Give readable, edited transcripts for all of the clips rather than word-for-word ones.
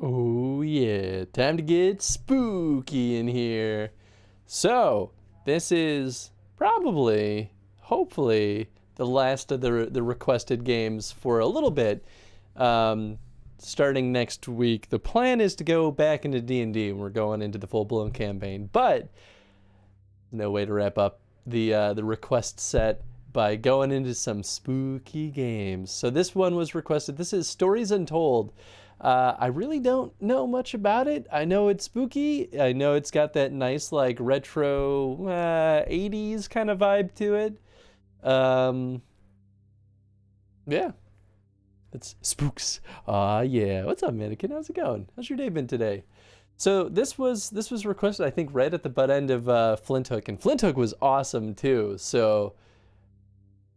Oh yeah, time to get spooky in here. So, this is probably, hopefully, the last of the requested games for a little bit. Um, Starting next week, the plan is to go back into D&D, and we're going into the full-blown campaign. But no way to wrap up the request set by going into some spooky games. So this one was requested. This is Stories Untold. I really don't know much about it. I know it's spooky. I know it's got that nice like retro 80s kind of vibe to it. Um, yeah, it's spooks. Yeah. What's up, mannequin? How's it going? How's your day been today? So this was requested, I think, right at the butt end of Flint Hook, and Flint Hook was awesome too. So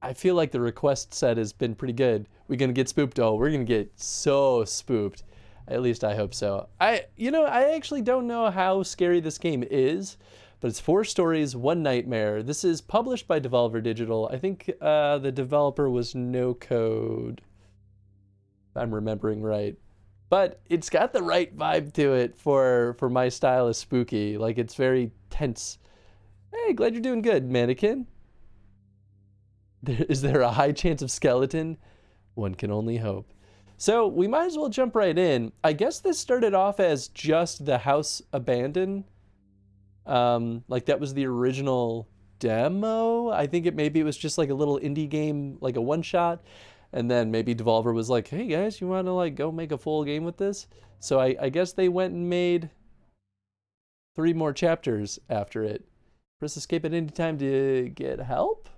I feel like the request set has been pretty good. We're gonna get spooked. Oh, we're gonna get so spooked. At least I hope so. I actually don't know how scary this game is, but it's 4 stories, 1 nightmare. This is published by Devolver Digital. I think the developer was No Code, if I'm remembering right. But it's got the right vibe to it for my style of spooky. Like, it's very tense. Hey, glad you're doing good, mannequin. Is there a high chance of skeleton? One can only hope. So we might as well jump right in. I guess this started off as just the house abandoned. Like that was the original demo. I think maybe it was just like a little indie game, like a one shot. And then maybe Devolver was like, hey guys, you want to like go make a full game with this? So I guess they went and made 3 more chapters after it. Press escape at any time to get help?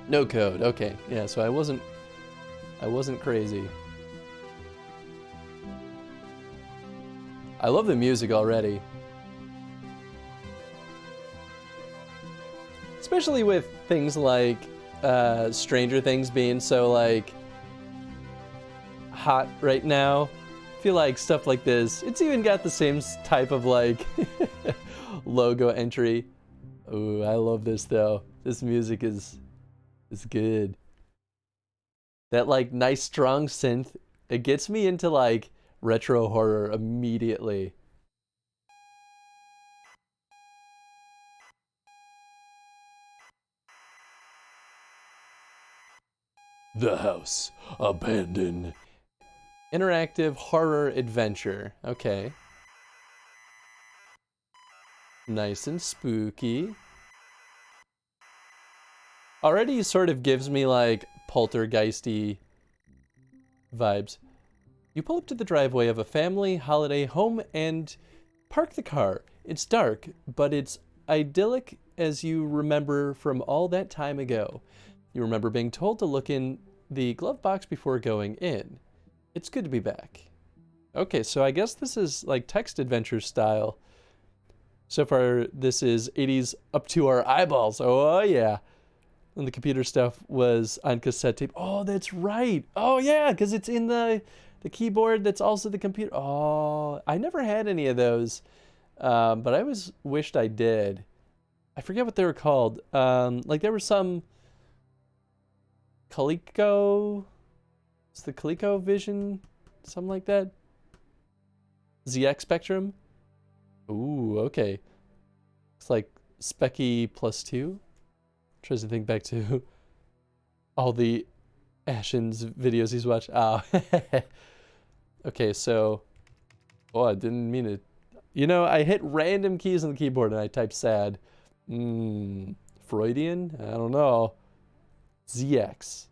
No code. Okay. Yeah, so I wasn't crazy. I love the music already. Especially with things like Stranger Things being so like hot right now. I feel like stuff like this, it's even got the same type of like logo entry. Ooh, I love this though. This music is good. That like nice strong synth, it gets me into like retro horror immediately. The house abandoned. Interactive horror adventure. Okay. Nice and spooky. Already sort of gives me like poltergeisty vibes. You pull up to the driveway of a family holiday home and park the car. It's dark, but it's idyllic as you remember from all that time ago. You remember being told to look in the glove box before going in. It's good to be back. Okay, so I guess this is like text adventure style. So far, this is 80s up to our eyeballs. Oh yeah. And the computer stuff was on cassette tape. Oh, that's right. Oh yeah, because it's in the keyboard that's also the computer. Oh, I never had any of those, but I always wished I did. I forget what they were called. Like there were some Coleco. It's the ColecoVision, something like that. ZX Spectrum. Ooh, okay. It's like Specky +2. Tries to think back to all the Ashen's videos he's watched. Oh. Okay, so I didn't mean it. You know, I hit random keys on the keyboard and I typed sad. Freudian? I don't know. ZX.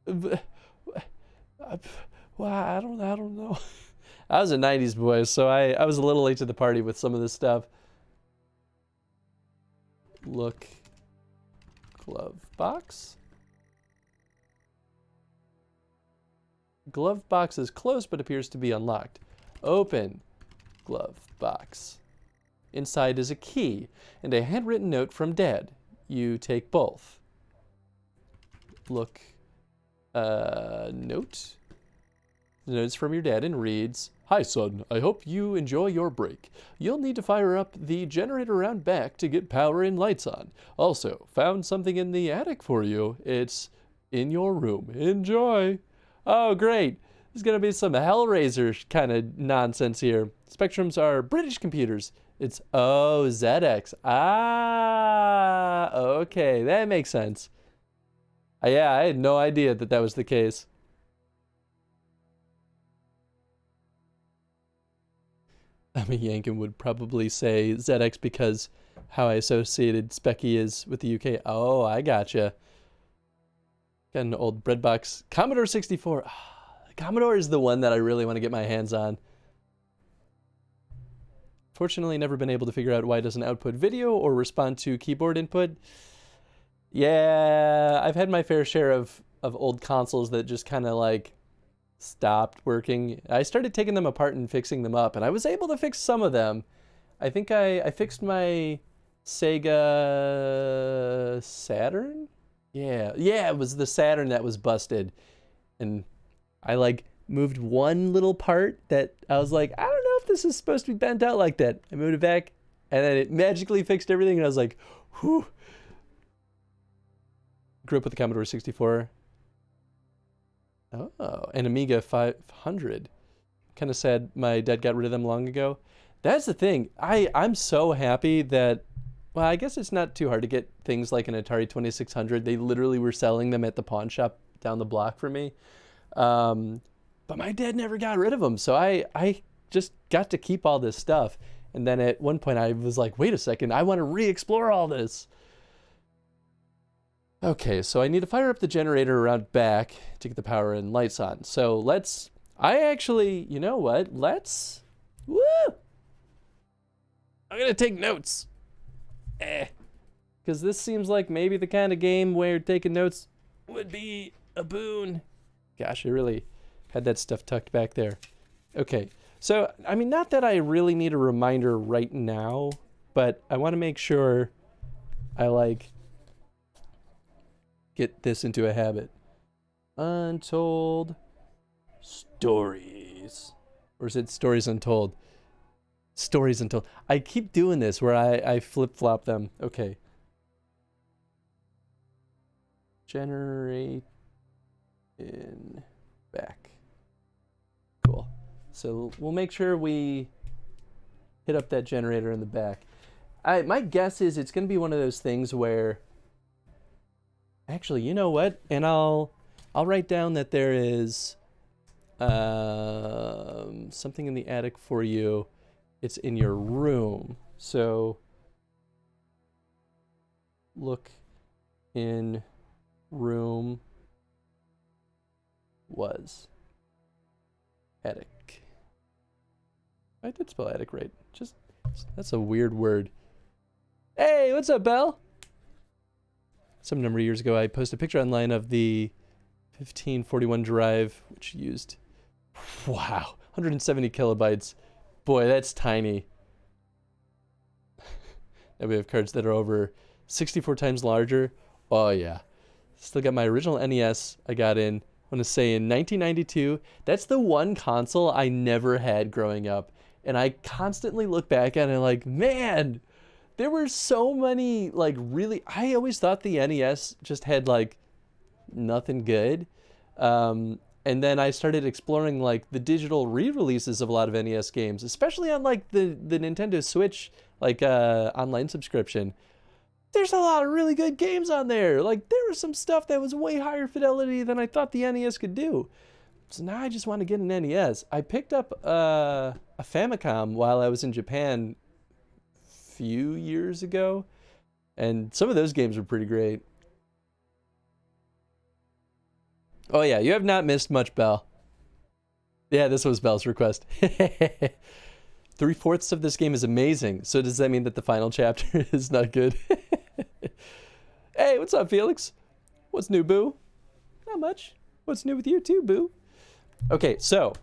Well, I don't know. I was a 90s boy, so I was a little late to the party with some of this stuff. Look. Glove box. Glove box is closed but appears to be unlocked. Open glove box. Inside is a key and a handwritten note from Dad. You take both. Look. Note. The note is from your dad and reads, "Hi, son. I hope you enjoy your break. You'll need to fire up the generator around back to get power and lights on. Also, found something in the attic for you. It's in your room. Enjoy." Oh, great. There's going to be some Hellraiser kind of nonsense here. Spectrums are British computers. It's, oh, ZX. Ah, okay. That makes sense. Yeah, I had no idea that that was the case. I mean, Yankin would probably say ZX because how I associated Specky is with the UK. Oh, I gotcha. Got an old breadbox. Commodore 64. Commodore is the one that I really want to get my hands on. Fortunately, never been able to figure out why it doesn't output video or respond to keyboard input. Yeah, I've had my fair share of old consoles that just kind of like stopped working. I started taking them apart and fixing them up, and I was able to fix some of them. I think I fixed my Sega Saturn? Yeah, it was the Saturn that was busted. And I like moved one little part that I was like, I don't know if this is supposed to be bent out like that. I moved it back, and then it magically fixed everything, and I was like, whew. Grew up with the Commodore 64. Oh, and Amiga 500. Kind of sad my dad got rid of them long ago. That's the thing. I'm so happy that, well, I guess it's not too hard to get things like an Atari 2600. They literally were selling them at the pawn shop down the block for me. But my dad never got rid of them, so I just got to keep all this stuff. And then at one point I was like, wait a second, I want to re-explore all this. Okay, so I need to fire up the generator around back to get the power and lights on. So you know what? Woo! I'm gonna take notes. Because this seems like maybe the kind of game where taking notes would be a boon. Gosh, I really had that stuff tucked back there. Okay, so, I mean, not that I really need a reminder right now, but I want to make sure I, get this into a habit. Untold stories. Or is it stories untold? Stories untold. I keep doing this where I flip-flop them. Okay. Generate in back. Cool. So we'll make sure we hit up that generator in the back. My guess is it's going to be one of those things where, actually, you know what? And I'll write down that there is something in the attic for you. It's in your room. So look in room was attic. I did spell attic right. Just, that's a weird word. Hey, what's up, Belle? Some number of years ago, I posted a picture online of the 1541 drive, which used, wow, 170 kilobytes. Boy, that's tiny. Now we have cards that are over 64 times larger. Oh, yeah. Still got my original NES I got in, I want to say in 1992. That's the one console I never had growing up. And I constantly look back at it like, man, there were so many, really, I always thought the NES just had, nothing good. And then I started exploring, the digital re-releases of a lot of NES games, especially on, the Nintendo Switch, online subscription. There's a lot of really good games on there. There was some stuff that was way higher fidelity than I thought the NES could do. So now I just want to get an NES. I picked up a Famicom while I was in Japan a few years ago, and some of those games were pretty great. Oh yeah, you have not missed much, Belle. Yeah, this was Belle's request. 3/4 of this game is amazing. So does that mean that the final chapter is not good? Hey, what's up, Felix? What's new, boo? Not much. What's new with you too, boo? Okay, so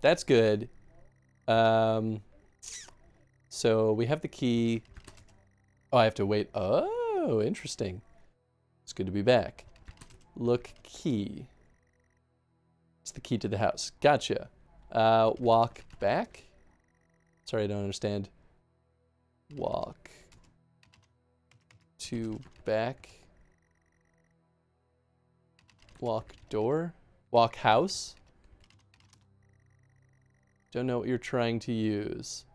that's good. So we have the key. Oh, I have to wait. Oh, interesting. It's good to be back. Look key. It's the key to the house. Gotcha. Walk back. Sorry, I don't understand. Walk to back. Walk door. Walk house. Don't know what you're trying to use.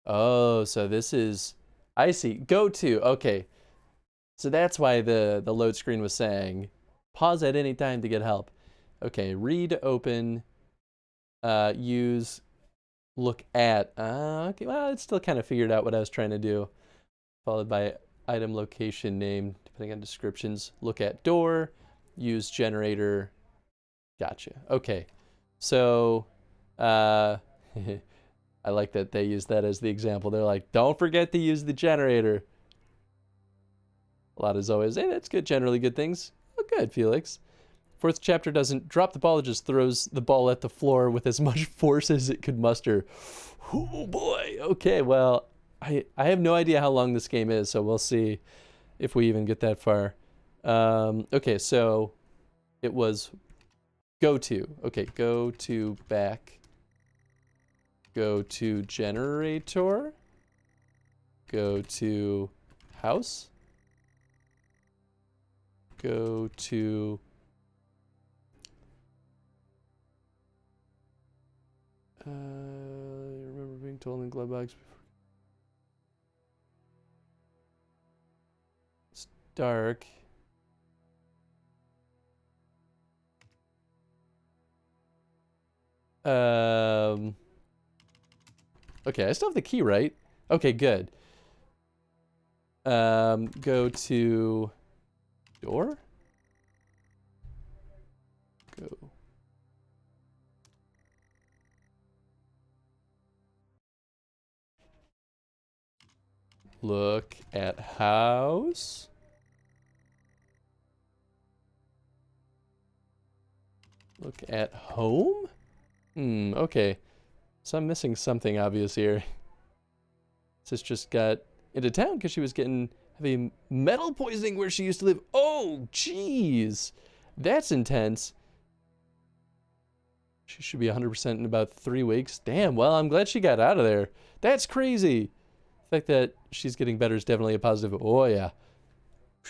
Oh, so this is, I see. Go to, okay. So that's why the load screen was saying, pause at any time to get help. Okay, read, open, use, look at. Okay, well, it still kind of figured out what I was trying to do. Followed by item location name, depending on descriptions. Look at door, use generator. Gotcha. Okay, so I like that they use that as the example. They're like, don't forget to use the generator. A lot is always, hey, that's good, generally good things. Oh, good, Felix. Fourth chapter doesn't drop the ball, it just throws the ball at the floor with as much force as it could muster. Oh boy, okay, well, I have no idea how long this game is, so we'll see if we even get that far. Okay, so it was go to. Okay, go to back. Go to generator. Go to house. Go to I remember being told in glove box before. It's dark. Okay, I still have the key, right? Okay, good. Go to door. Go. Look at house. Look at home? Okay. So I'm missing something obvious here. Sis just got into town because she was getting heavy metal poisoning where she used to live. Oh, jeez. That's intense. She should be 100% in about 3 weeks. Damn, well, I'm glad she got out of there. That's crazy. The fact that she's getting better is definitely a positive. Oh, yeah.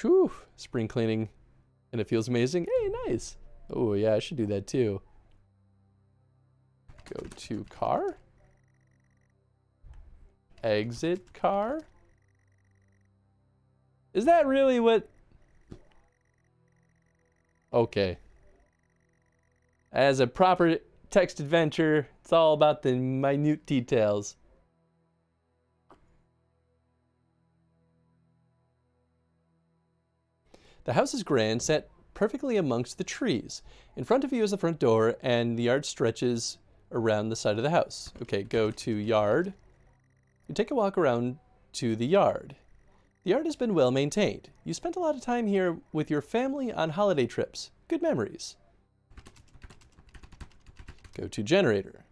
Whew. Spring cleaning. And it feels amazing. Hey, nice. Oh, yeah, I should do that too. Go to car. Exit car. Is that really what? Okay. As a proper text adventure, it's all about the minute details. The house is grand, set perfectly amongst the trees. In front of you is the front door, and the yard stretches around the side of the house. Okay, go to yard. You take a walk around to the yard. The yard has been well maintained. You spent a lot of time here with your family on holiday trips. Good memories. Go to generator.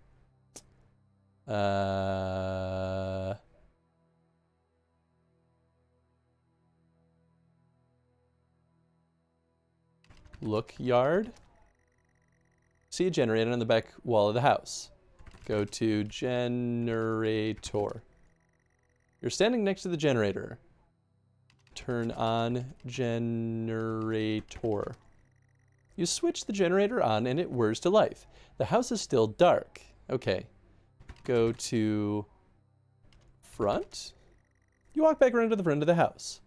Look yard. See a generator on the back wall of the house. Go to generator. You're standing next to the generator. Turn on generator. You switch the generator on and it whirs to life. The house is still dark. Okay. Go to front. You walk back around to the front of the house.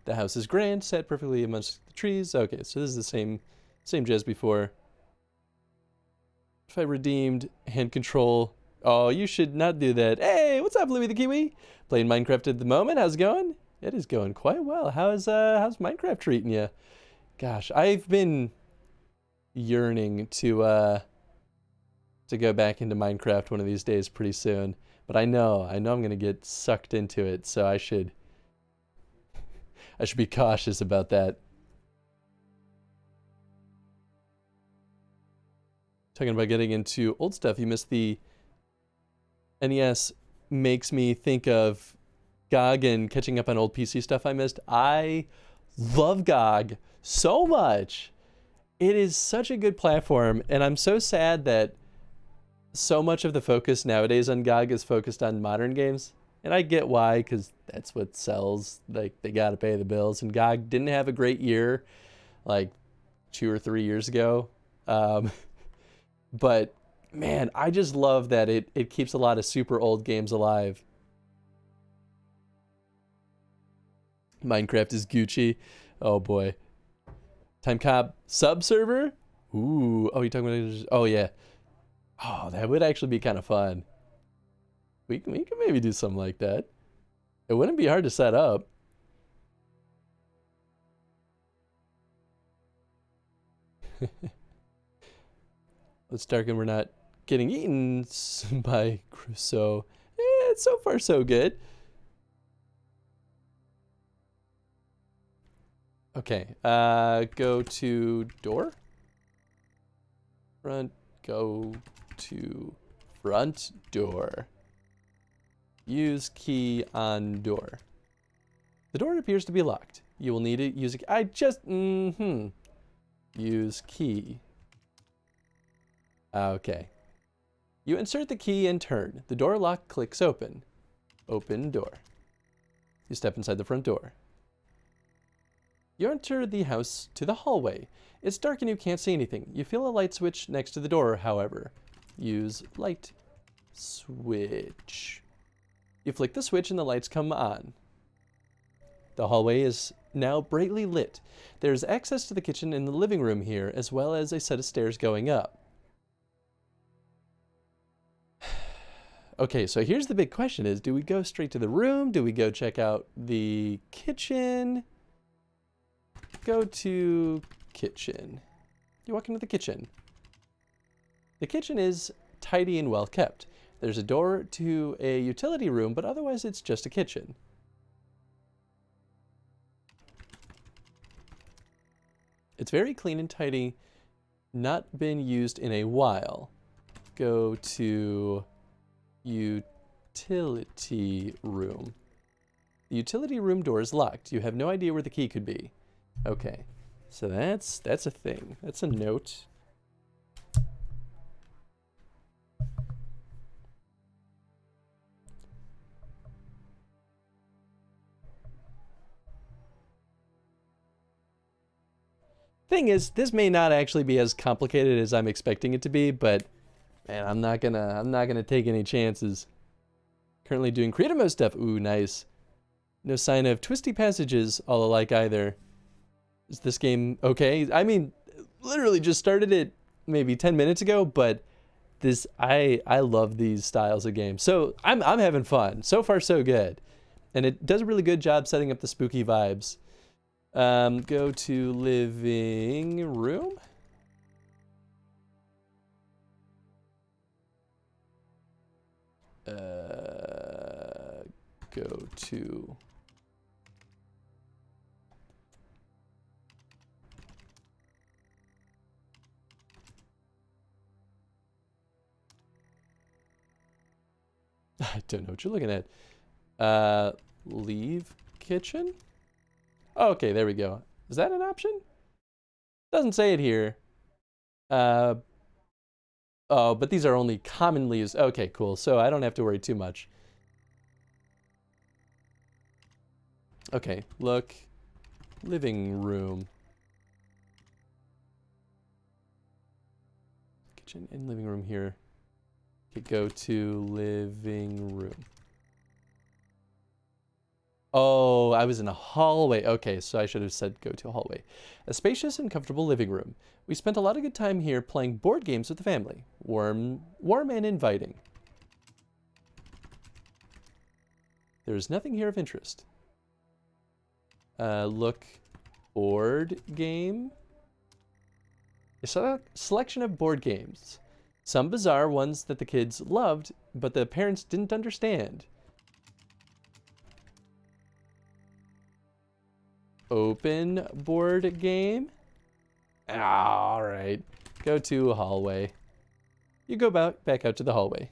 The house is grand, set perfectly amongst the trees. Okay, so this is the same jazz before. If I redeemed hand control. Oh, you should not do that. Hey, what's up, Louie the Kiwi? Playing Minecraft at the moment. How's it going? It is going quite well. How's Minecraft treating you? Gosh, I've been yearning to go back into Minecraft one of these days pretty soon. But I know I'm gonna get sucked into it, so I should be cautious about that. Talking about getting into old stuff, you missed the NES. Makes me think of GOG and catching up on old PC stuff I missed. I love GOG so much. It is such a good platform, and I'm so sad that so much of the focus nowadays on GOG is focused on modern games. And I get why, because that's what sells. Like, they got to pay the bills. And GOG didn't have a great year, like 2 or 3 years ago. But man, I just love that it keeps a lot of super old games alive. Minecraft is Gucci. Oh boy. Timecop sub server? Ooh. Oh, you talking about? Oh yeah. Oh, that would actually be kind of fun. We can maybe do something like that. It wouldn't be hard to set up. It's dark and we're not getting eaten by Crusoe. So far so good. Okay, go to door. Go to front door. Use key on door. The door appears to be locked. You will need to use a Use key. Okay. You insert the key and turn. The door lock clicks open. Open door. You step inside the front door. You enter the house to the hallway. It's dark and you can't see anything. You feel a light switch next to the door, however. Use light switch. You flick the switch and the lights come on. The hallway is now brightly lit. There's access to the kitchen and the living room here, as well as a set of stairs going up. Okay, so here's the big question is, do we go straight to the room? Do we go check out the kitchen? Go to kitchen. You walk into the kitchen. The kitchen is tidy and well kept. There's a door to a utility room, but otherwise it's just a kitchen. It's very clean and tidy, not been used in a while. Go to utility room. The utility room door is locked. You have no idea where the key could be. Okay, so that's a thing. That's a note. Thing is, this may not actually be as complicated as I'm expecting it to be, but man, I'm not gonna take any chances. Currently doing creative mode stuff. Ooh, nice. No sign of twisty passages all alike either. Is this game okay? I mean, literally just started it maybe 10 minutes ago, but this I love these styles of games. So I'm having fun. So far so good. And it does a really good job setting up the spooky vibes. Go to living room. Go to I don't know what you're looking at. Leave kitchen? Oh, okay, there we go. Is that an option? Doesn't say it here. Oh, but these are only commonly used. Okay, cool. So I don't have to worry too much. Okay, look. Living room. Kitchen and living room here. Okay, go to living room. Oh, I was in a hallway. Okay, so I should have said go to a hallway. A spacious and comfortable living room. We spent a lot of good time here playing board games with the family. Warm and inviting. There's nothing here of interest. Look, board game. A selection of board games. Some bizarre ones that the kids loved, but the parents didn't understand. Open board game. All right. Go to a hallway. You go back out to the hallway.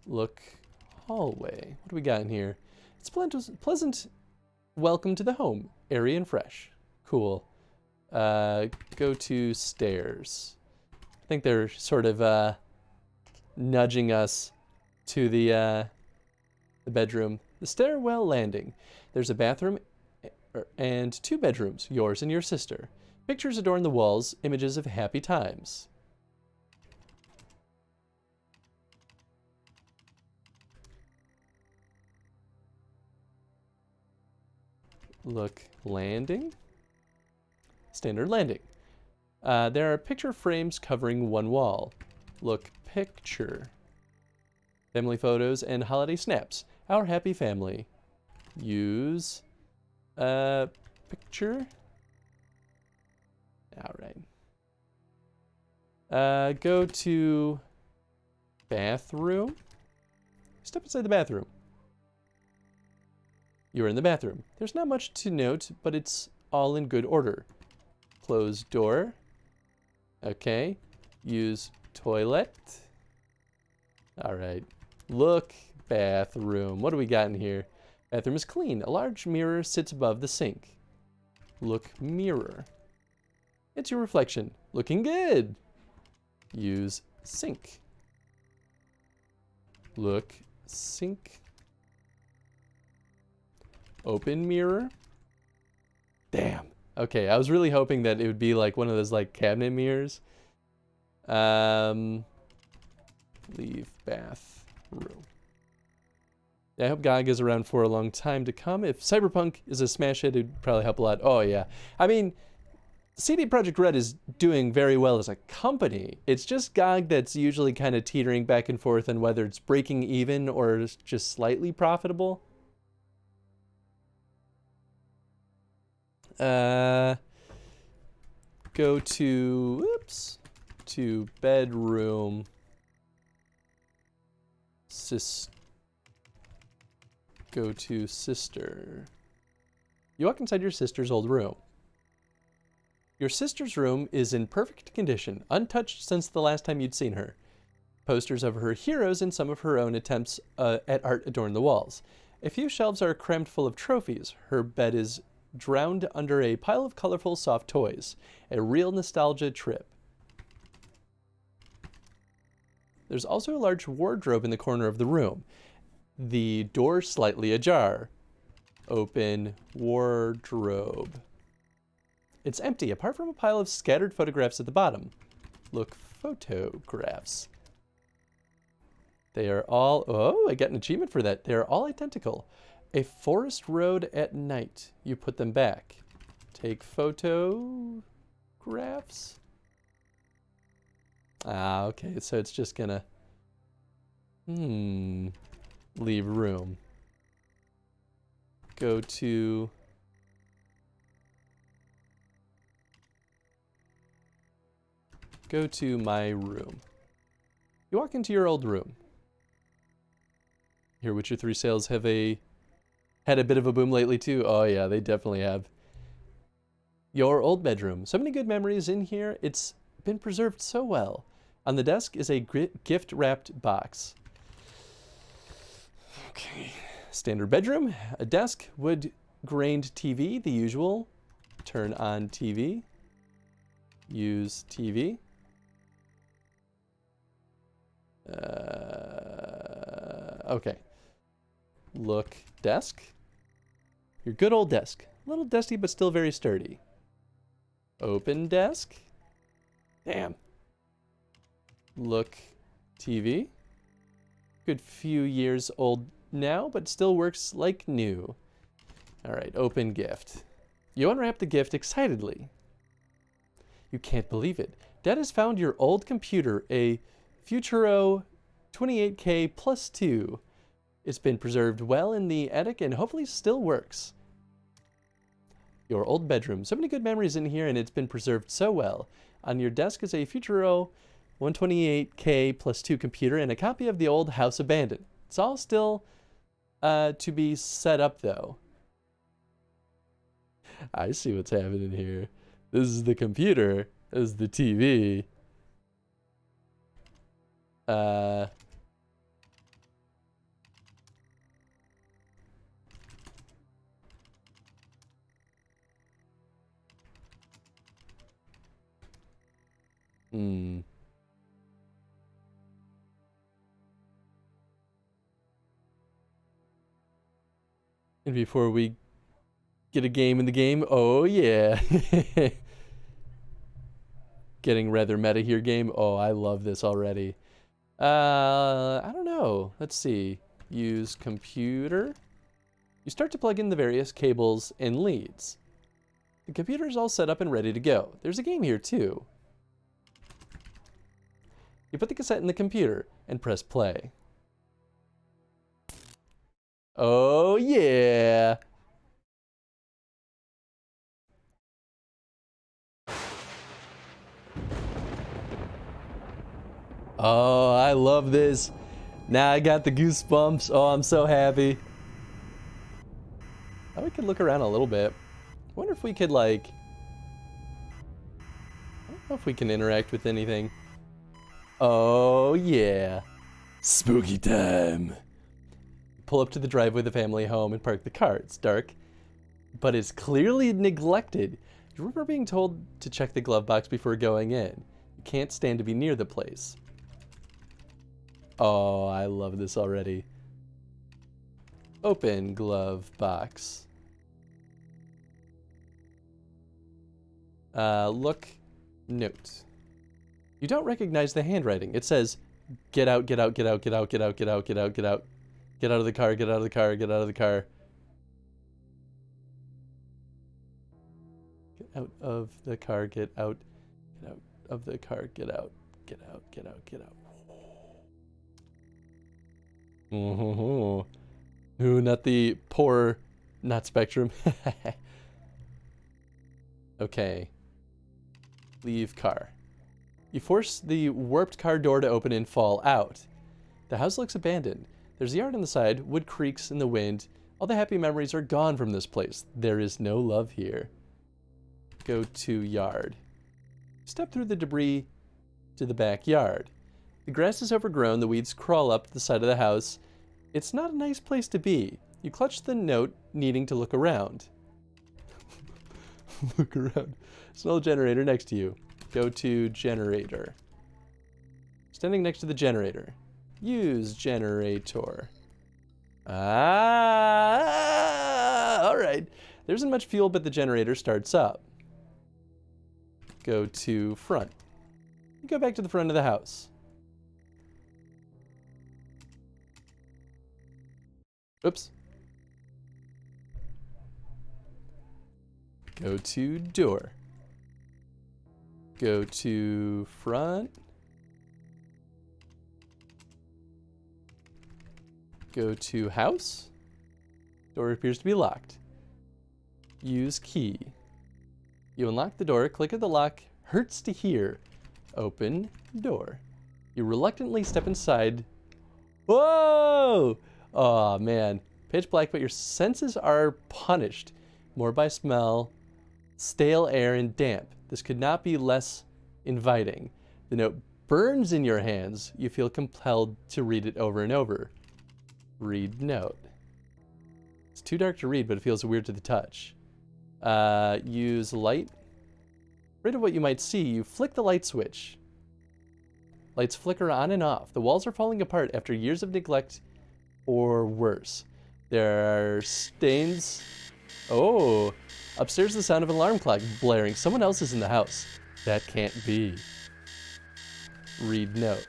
Look, hallway. What do we got in here? It's pleasant welcome to the home. Airy and fresh. Cool. Go to stairs. I think they're sort of nudging us to the bedroom. The stairwell landing. There's a bathroom and 2 bedrooms, yours and your sister. Pictures adorn the walls, images of happy times. Look, landing. Standard landing. There are picture frames covering 1 wall. Look, picture. Family photos and holiday snaps. Our happy family. Use picture. All right. Go to bathroom. Step inside the bathroom. You're in the bathroom. There's not much to note, but it's all in good order. Close door. Okay. Use toilet. All right. Look, bathroom. What do we got in here? Bathroom is clean. A large mirror sits above the sink. Look, mirror. It's your reflection. Looking good. Use sink. Look, sink. Open mirror. Damn. Okay, I was really hoping that it would be like one of those like cabinet mirrors. Leave bathroom. Yeah, I hope GOG is around for a long time to come. If Cyberpunk is a smash hit, it'd probably help a lot. Oh yeah. I mean, CD Projekt Red is doing very well as a company. It's just GOG that's usually kind of teetering back and forth on whether it's breaking even or just slightly profitable. Go to, to bedroom. Go to sister. You walk inside your sister's old room. Your sister's room is in perfect condition, untouched since the last time you'd seen her. Posters of her heroes and some of her own attempts at art adorn the walls. A few shelves are crammed full of trophies. Her bed is drowned under a pile of colorful soft toys. A real nostalgia trip. There's also a large wardrobe in the corner of the room. The door slightly ajar. Open wardrobe. It's empty, apart from a pile of scattered photographs at the bottom. Look, photographs. They are all, oh, I got an achievement for that. They are all identical. A forest road at night. You put them back. Take photographs. Ah, okay, so it's just gonna, leave room. Go to my room. You walk into your old room. Here, Witcher 3 sales have had a bit of a boom lately too. Oh yeah, they definitely have. Your old bedroom. So many good memories in here. It's been preserved so well. On the desk is a gift-wrapped box. Okay. Standard bedroom, a desk, wood-grained TV, the usual. Turn on TV. Use TV. Okay. Look, desk. Your good old desk. A little dusty, but still very sturdy. Open desk. Damn. Look, TV. Good few years old now, but still works like new. All right, open gift. You unwrap the gift excitedly. You can't believe it. Dad has found your old computer, a Futuro 28K plus 2. It's been preserved well in the attic and hopefully still works. Your old bedroom. So many good memories in here and it's been preserved so well. On your desk is a Futuro 128K plus 2 computer and a copy of the old House Abandoned. It's all still to be set up though. I see what's happening here. This is the computer. This is the TV. Hmm. And before we get a game in the game, oh yeah. Getting rather meta here, game. Oh, I love this already. I don't know. Let's see. Use computer. You start to plug in the various cables and leads. The computer's all set up and ready to go. There's a game here too. You put the cassette in the computer and press play. Oh yeah. Oh, I love this. Now I got the goosebumps. Oh, I'm so happy. Oh, we could look around a little bit. I wonder if we could, like... I don't know if we can interact with anything. Oh, yeah. Spooky time. Pull up to the driveway of the family home and park the car. It's dark, but it's clearly neglected. You remember being told to check the glove box before going in. You can't stand to be near the place. Oh, I love this already. Open glove box. Look, note. You don't recognize the handwriting. It says, get out, get out, get out, get out, get out, get out, get out, get out. Get out of the car, get out of the car, get out of the car. Get out of the car, get out of the car, get out, get out, get out, get out. Ooh, not the poor, not Spectrum. Okay. Leave car. You force the warped car door to open and fall out. The house looks abandoned. There's a yard on the side, wood creaks in the wind. All the happy memories are gone from this place. There is no love here. Go to yard. Step through the debris to the backyard. The grass is overgrown, the weeds crawl up the side of the house. It's not a nice place to be. You clutch the note, needing to look around. Look around. There's an old generator next to you. Go to generator. Standing next to the generator. Use generator. All right. There isn't much fuel, but the generator starts up. Go to front. You go back to the front of the house. Oops. Go to door. Go to front. Go to house. Door appears to be locked. Use key. You unlock the door, click at the lock, hurts to hear. Open door. You reluctantly step inside. Whoa! Oh man, pitch black, but your senses are punished. More by smell, stale air, and damp. This could not be less inviting. The note burns in your hands. You feel compelled to read it over and over. Read note. It's too dark to read, but it feels weird to the touch. Use light. Rid of what you might see, you flick the light switch. Lights flicker on and off. The walls are falling apart after years of neglect or worse. There are stains. Oh, upstairs the sound of an alarm clock blaring. Someone else is in the house. That can't be. Read note.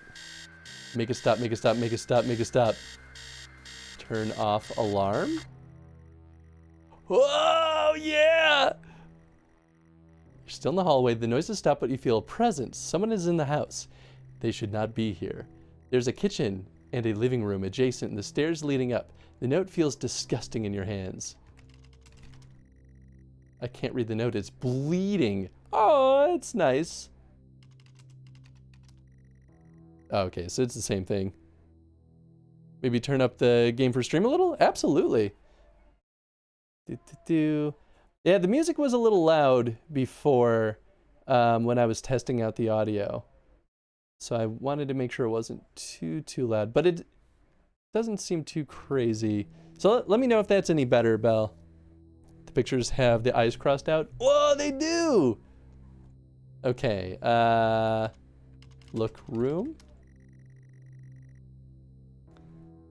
Make a stop, make a stop, make a stop, make a stop. Turn off alarm. Whoa, yeah! You're still in the hallway. The noises stop, but you feel a presence. Someone is in the house. They should not be here. There's a kitchen and a living room adjacent, and the stairs leading up. The note feels disgusting in your hands. I can't read the note. It's bleeding. Oh, it's nice. Okay, so it's the same thing. Maybe turn up the game for stream a little? Absolutely. Yeah, the music was a little loud before when I was testing out the audio. So I wanted to make sure it wasn't too loud, but it doesn't seem too crazy. So let me know if that's any better, Belle. The pictures have the eyes crossed out. Whoa, they do! Okay, Look room.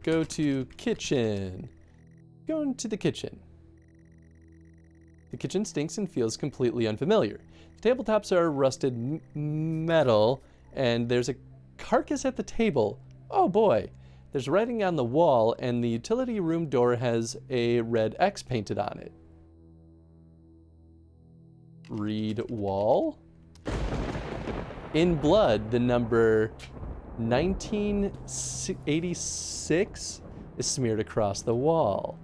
Go to kitchen. Go into the kitchen. The kitchen stinks and feels completely unfamiliar. The tabletops are rusted metal, and there's a carcass at the table. Oh boy. There's writing on the wall, and the utility room door has a red X painted on it. Read wall. In blood, the number 1986 is smeared across the wall.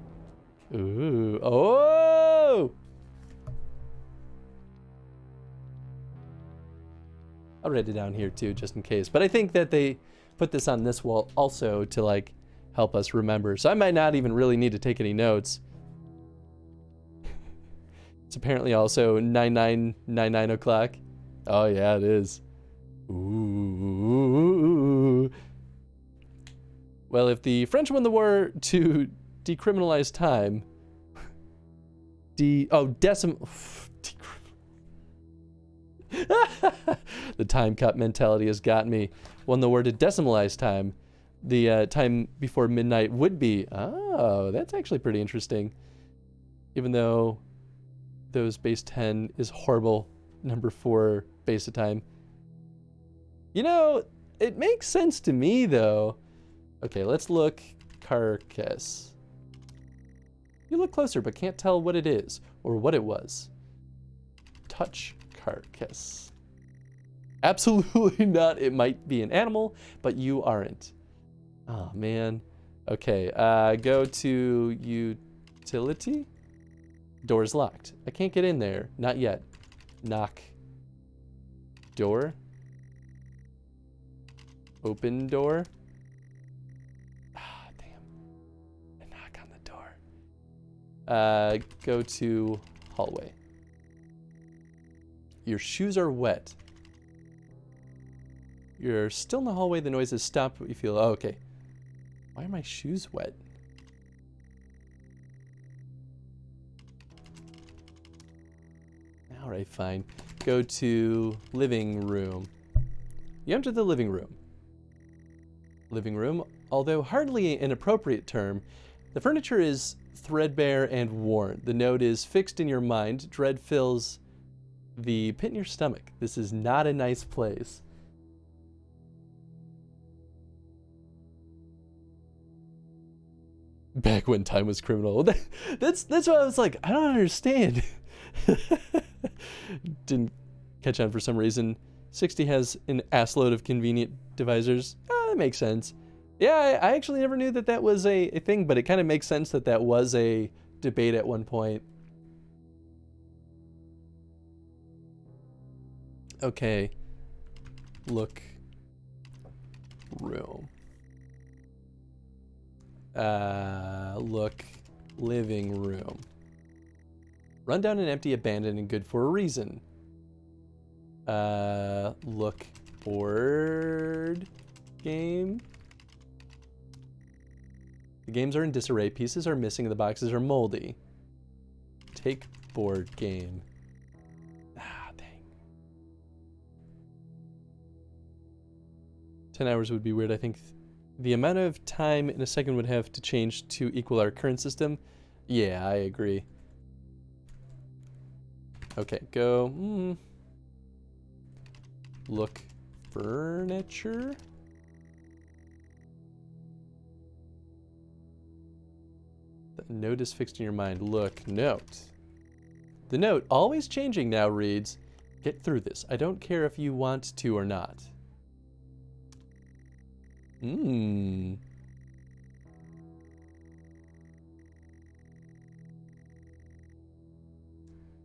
Ooh. Oh! I'll write it down here too, just in case. But I think that they put this on this wall also to like help us remember. So I might not even really need to take any notes. It's apparently also 9999 o'clock. Oh yeah, it is. Ooh. Well, if the French won the war to decriminalize time, the time cut mentality has got me. Won the war to decimalize time. The time before midnight would be. Oh, that's actually pretty interesting. Even though those base 10 is horrible, number 4 base of time. You know, it makes sense to me though. Okay, let's look carcass. You look closer but can't tell what it is or what it was. Touch carcass. Absolutely not. It might be an animal, but you aren't. Oh man. Okay, go to utility. Door's locked. I can't get in there. Not yet. Knock. Door. Open door. Ah, damn. And knock on the door. Go to hallway. Your shoes are wet. You're still in the hallway. The noise has stopped, but you feel, oh, okay. Why are my shoes wet? All right, fine. Go to living room. You enter the living room. Living room, although hardly an appropriate term, the furniture is threadbare and worn. The note is fixed in your mind. Dread fills the pit in your stomach. This is not a nice place. Back when time was criminal. That's what I was like, I don't understand. Didn't catch on for some reason. 60 has an assload of convenient divisors. That makes sense. Yeah, I actually never knew that was a thing, but it kind of makes sense that was a debate at one point. Okay. Look. Room. Look. Living room. Run down and empty, abandoned, and good for a reason. Look. Board game. The games are in disarray. Pieces are missing. The boxes are moldy. Take board game. Ah, dang. 10 hours would be weird. I think the amount of time in a second would have to change to equal our current system. Yeah, I agree. Okay, go. Look. Furniture. The note is fixed in your mind. Look, note. The note, always changing now, reads, get through this. I don't care if you want to or not.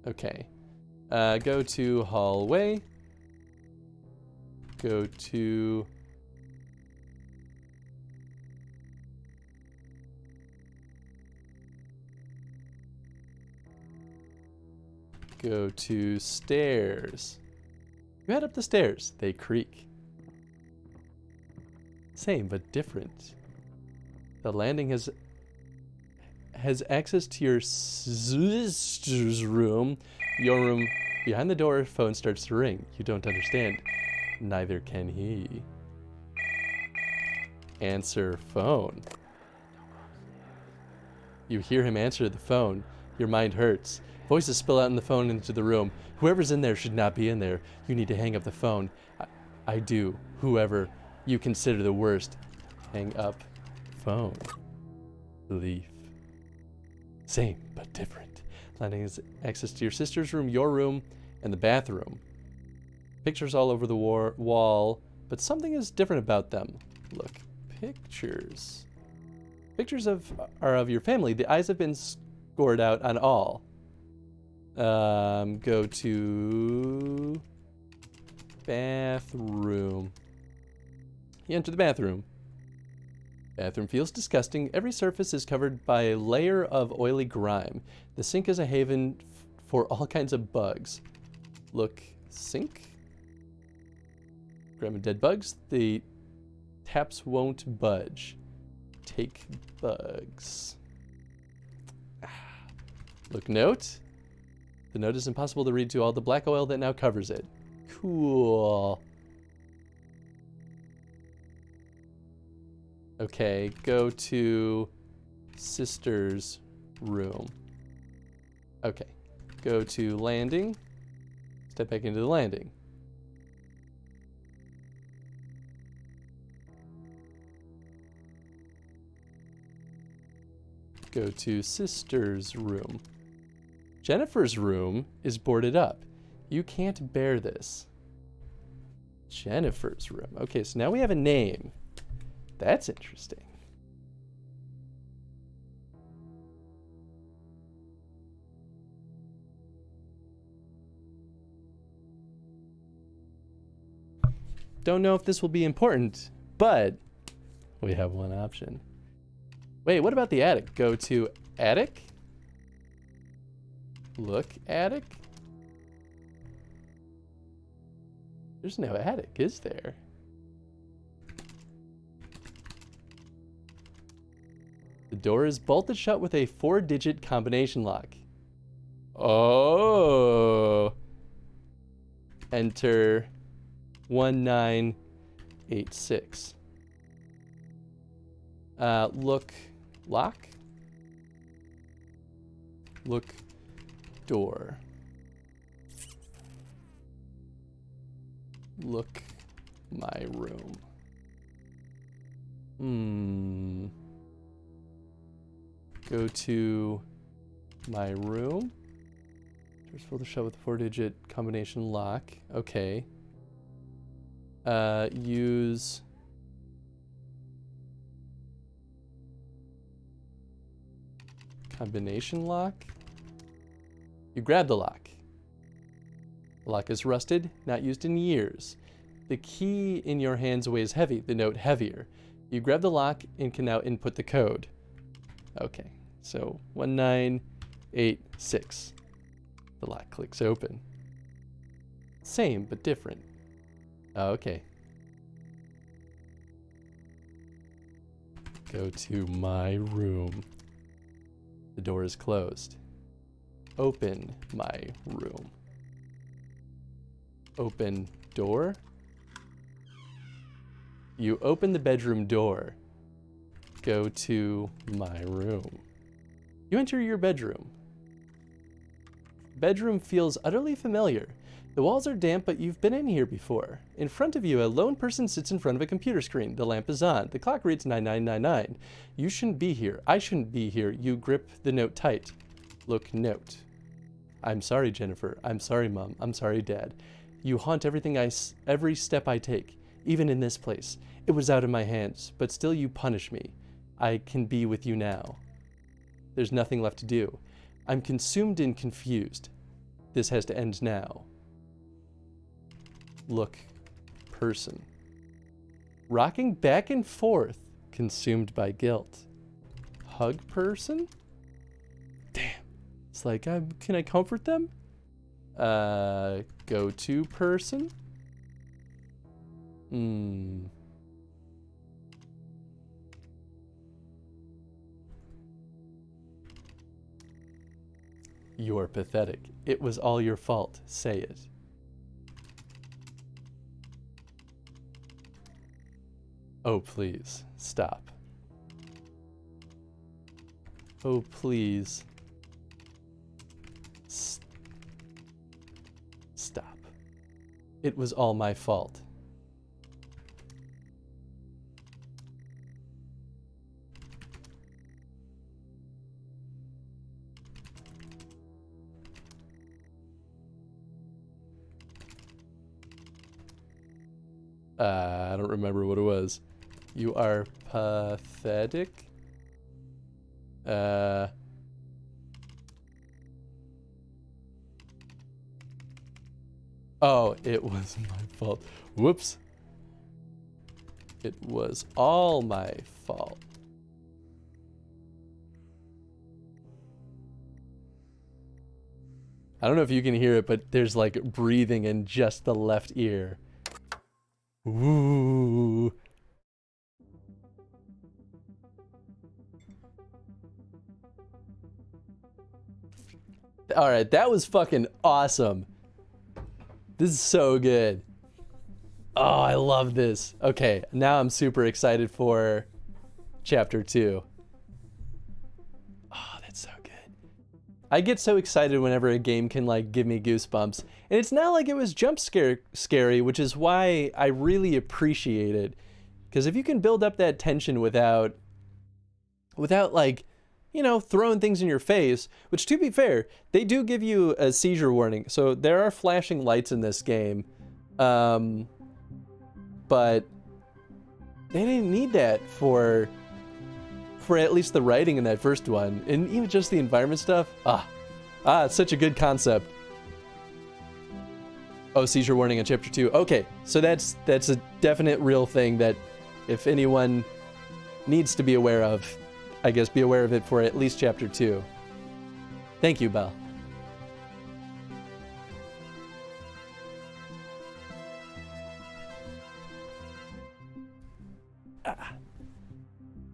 Okay. Go to hallway. Go to... Go to stairs. You head up the stairs. They creak. Same, but different. The landing has access to your sister's room. Your room. Behind the door, phone starts to ring. You don't understand. Neither can he. Answer phone. You hear him answer the phone. Your mind hurts. Voices spill out in the phone into the room. Whoever's in there should not be in there. You need to hang up the phone. I do. Whoever you consider the worst. Hang up phone. Leaf. Same, but different. Landing is access to your sister's room, your room, and the bathroom. Pictures all over the wall, but something is different about them. Look, pictures. Pictures are of your family. The eyes have been scored out on all. Go to bathroom. You enter the bathroom. Bathroom feels disgusting. Every surface is covered by a layer of oily grime. The sink is a haven for all kinds of bugs. Look, sink. Grab dead bugs. The taps won't budge. Take bugs. Look, note. The note is impossible to read to all the black oil that now covers it. Cool. Okay, go to sister's room. Okay, go to landing. Step back into the landing. Go to sister's room. Jennifer's room is boarded up. You can't bear this. Jennifer's room. Okay, so now we have a name. That's interesting. Don't know if this will be important, but we have one option. Wait, what about the attic? Go to attic. Look, attic. There's no attic, is there? The door is bolted shut with a 4-digit combination lock. Oh. Enter 1986. Look, lock. Look, door. Look, my room. Go to my room. Just for the shut with a 4-digit combination lock. Okay. Use combination lock. You grab the lock. The lock is rusted, not used in years. The key in your hands weighs heavy, the note heavier. You grab the lock and can now input the code. Okay, so 1986. The lock clicks open. Same, but different. Okay. Go to my room. The door is closed. Open my room. Open door. You open the bedroom door. Go to my room. You enter your bedroom. Bedroom feels utterly familiar. The walls are damp, but you've been in here before. In front of you, a lone person sits in front of a computer screen. The lamp is on. The clock reads 9999. You shouldn't be here. I shouldn't be here. You grip the note tight. Look, note. I'm sorry, Jennifer. I'm sorry, Mom. I'm sorry, Dad. You haunt every step I take, even in this place. It was out of my hands, but still you punish me. I can be with you now. There's nothing left to do. I'm consumed and confused. This has to end now. Look, person. Rocking back and forth, consumed by guilt. Hug person? Damn. It's like, can I comfort them? Go to person? You're pathetic. It was all your fault. Say it. Oh, please. Stop. Oh, please. Stop. It was all my fault. I don't remember what it was. You are pathetic? Oh, it was my fault. Whoops. It was all my fault. I don't know if you can hear it, but there's like breathing in just the left ear. Ooh. All right, that was fucking awesome. This is so good. Oh, I love this. Okay, now I'm super excited for chapter 2. Oh, that's so good. I get so excited whenever a game can like give me goosebumps. And it's not like it was jump scary, which is why I really appreciate it. Because if you can build up that tension without like, you know, throwing things in your face, which to be fair, they do give you a seizure warning. So there are flashing lights in this game. But they didn't need that for at least the writing in that first one. And even just the environment stuff. It's such a good concept. Oh, seizure warning in chapter 2. Okay, so that's a definite real thing that if anyone needs to be aware of, I guess be aware of it for at least chapter 2. Thank you, Belle.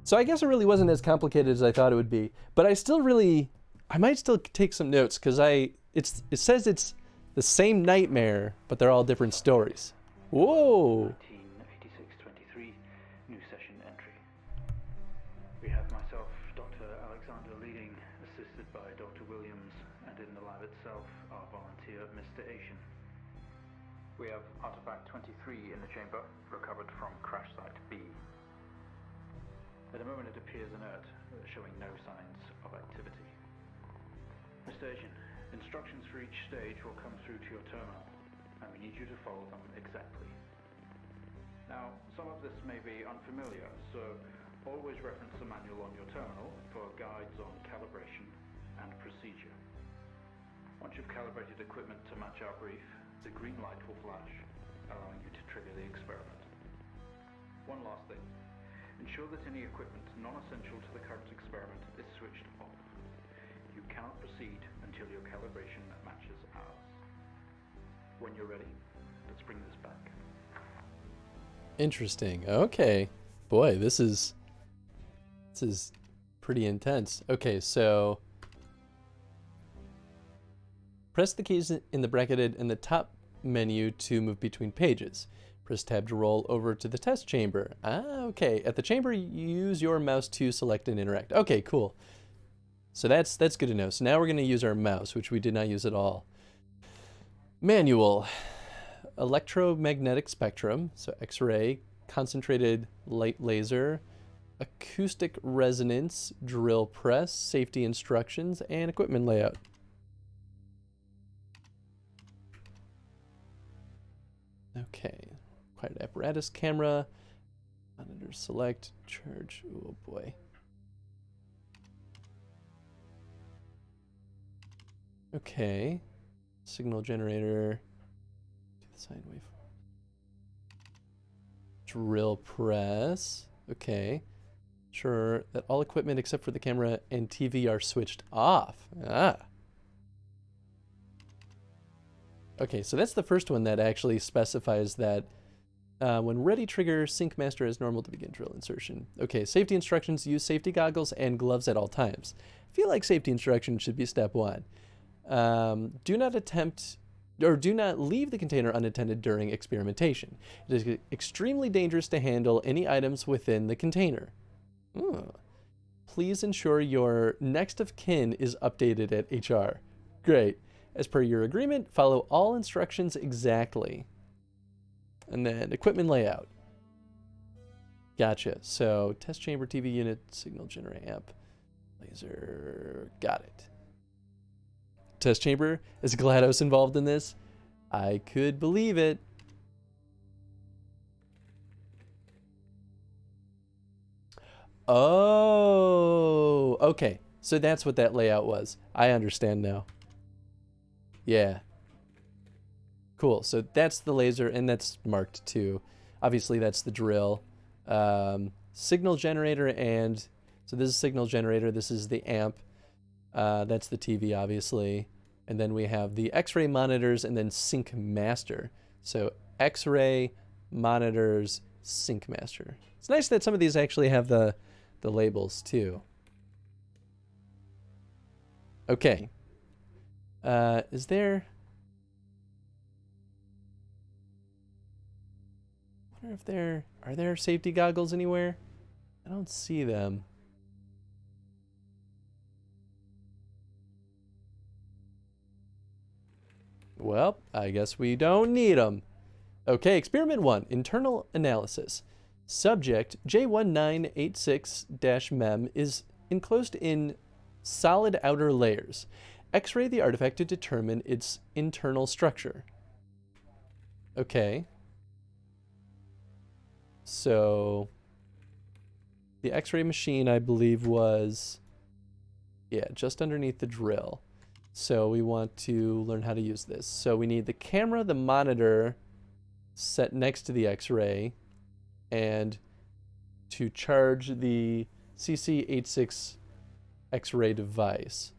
So I guess it really wasn't as complicated as I thought it would be, but I might still take some notes because it says it's the same nightmare, but they're all different stories. Whoa. 1986-23, new session entry. We have myself, Dr. Alexander leading, assisted by Dr. Williams, and in the lab itself, our volunteer, Mr. Asian. We have artifact 23 in the chamber, recovered from crash site B. At the moment it appears inert, showing no signs of activity. Mr. Asian, instructions for each stage will come through to your terminal, and we need you to follow them exactly. Now, some of this may be unfamiliar, so always reference the manual on your terminal for guides on calibration and procedure. Once you've calibrated equipment to match our brief, the green light will flash, allowing you to trigger the experiment. One last thing. Ensure that any equipment non-essential to the current experiment is switched off. You cannot proceed until your calibration matches ours. When you're ready, let's bring this back. Interesting. Okay. Boy, this is pretty intense. Okay, so press the keys in the bracketed in the top menu to move between pages. Press tab to roll over to the test chamber. Okay. At the chamber, you use your mouse to select and interact. Okay, cool. So that's good to know. So now we're going to use our mouse, which we did not use at all. Manual. Electromagnetic spectrum, so X-ray, concentrated light laser, acoustic resonance, drill press, safety instructions, and equipment layout. Okay. Quiet apparatus camera, monitor select, charge, oh boy. Okay, signal generator, to the sine wave. Drill press, okay. Sure that all equipment except for the camera and TV are switched off. Okay, so that's the first one that actually specifies that when ready, trigger sync master as normal to begin drill insertion. Okay, safety instructions, use safety goggles and gloves at all times. I feel like safety instructions should be step 1. Do not attempt or do not leave the container unattended during experimentation. It is extremely dangerous to handle any items within the container. Please ensure your next of kin is updated at HR. Great. As per your agreement, follow all instructions exactly. And then equipment layout. Gotcha. So test chamber, TV unit, signal generator amp, laser. Got it. Test chamber. Is GLaDOS involved in this? I could believe it. Oh, okay. So that's what that layout was. I understand now. Yeah. Cool. So that's the laser, and that's marked too. Obviously, that's the drill. Signal generator, and so this is signal generator. This is the amp. That's the TV, obviously. And then we have the X-ray monitors, and then sync master. So X-ray monitors, sync master. It's nice that some of these actually have the labels too. Okay. Is there? I wonder if are there safety goggles anywhere? I don't see them. Well, I guess we don't need them. Okay, experiment 1, internal analysis. Subject J1986-MEM is enclosed in solid outer layers. X-ray the artifact to determine its internal structure. Okay. So the X-ray machine, I believe, was, yeah, just underneath the drill. So we want to learn how to use this. So we need the camera, the monitor set next to the X-ray, and to charge the CC86 X-ray device.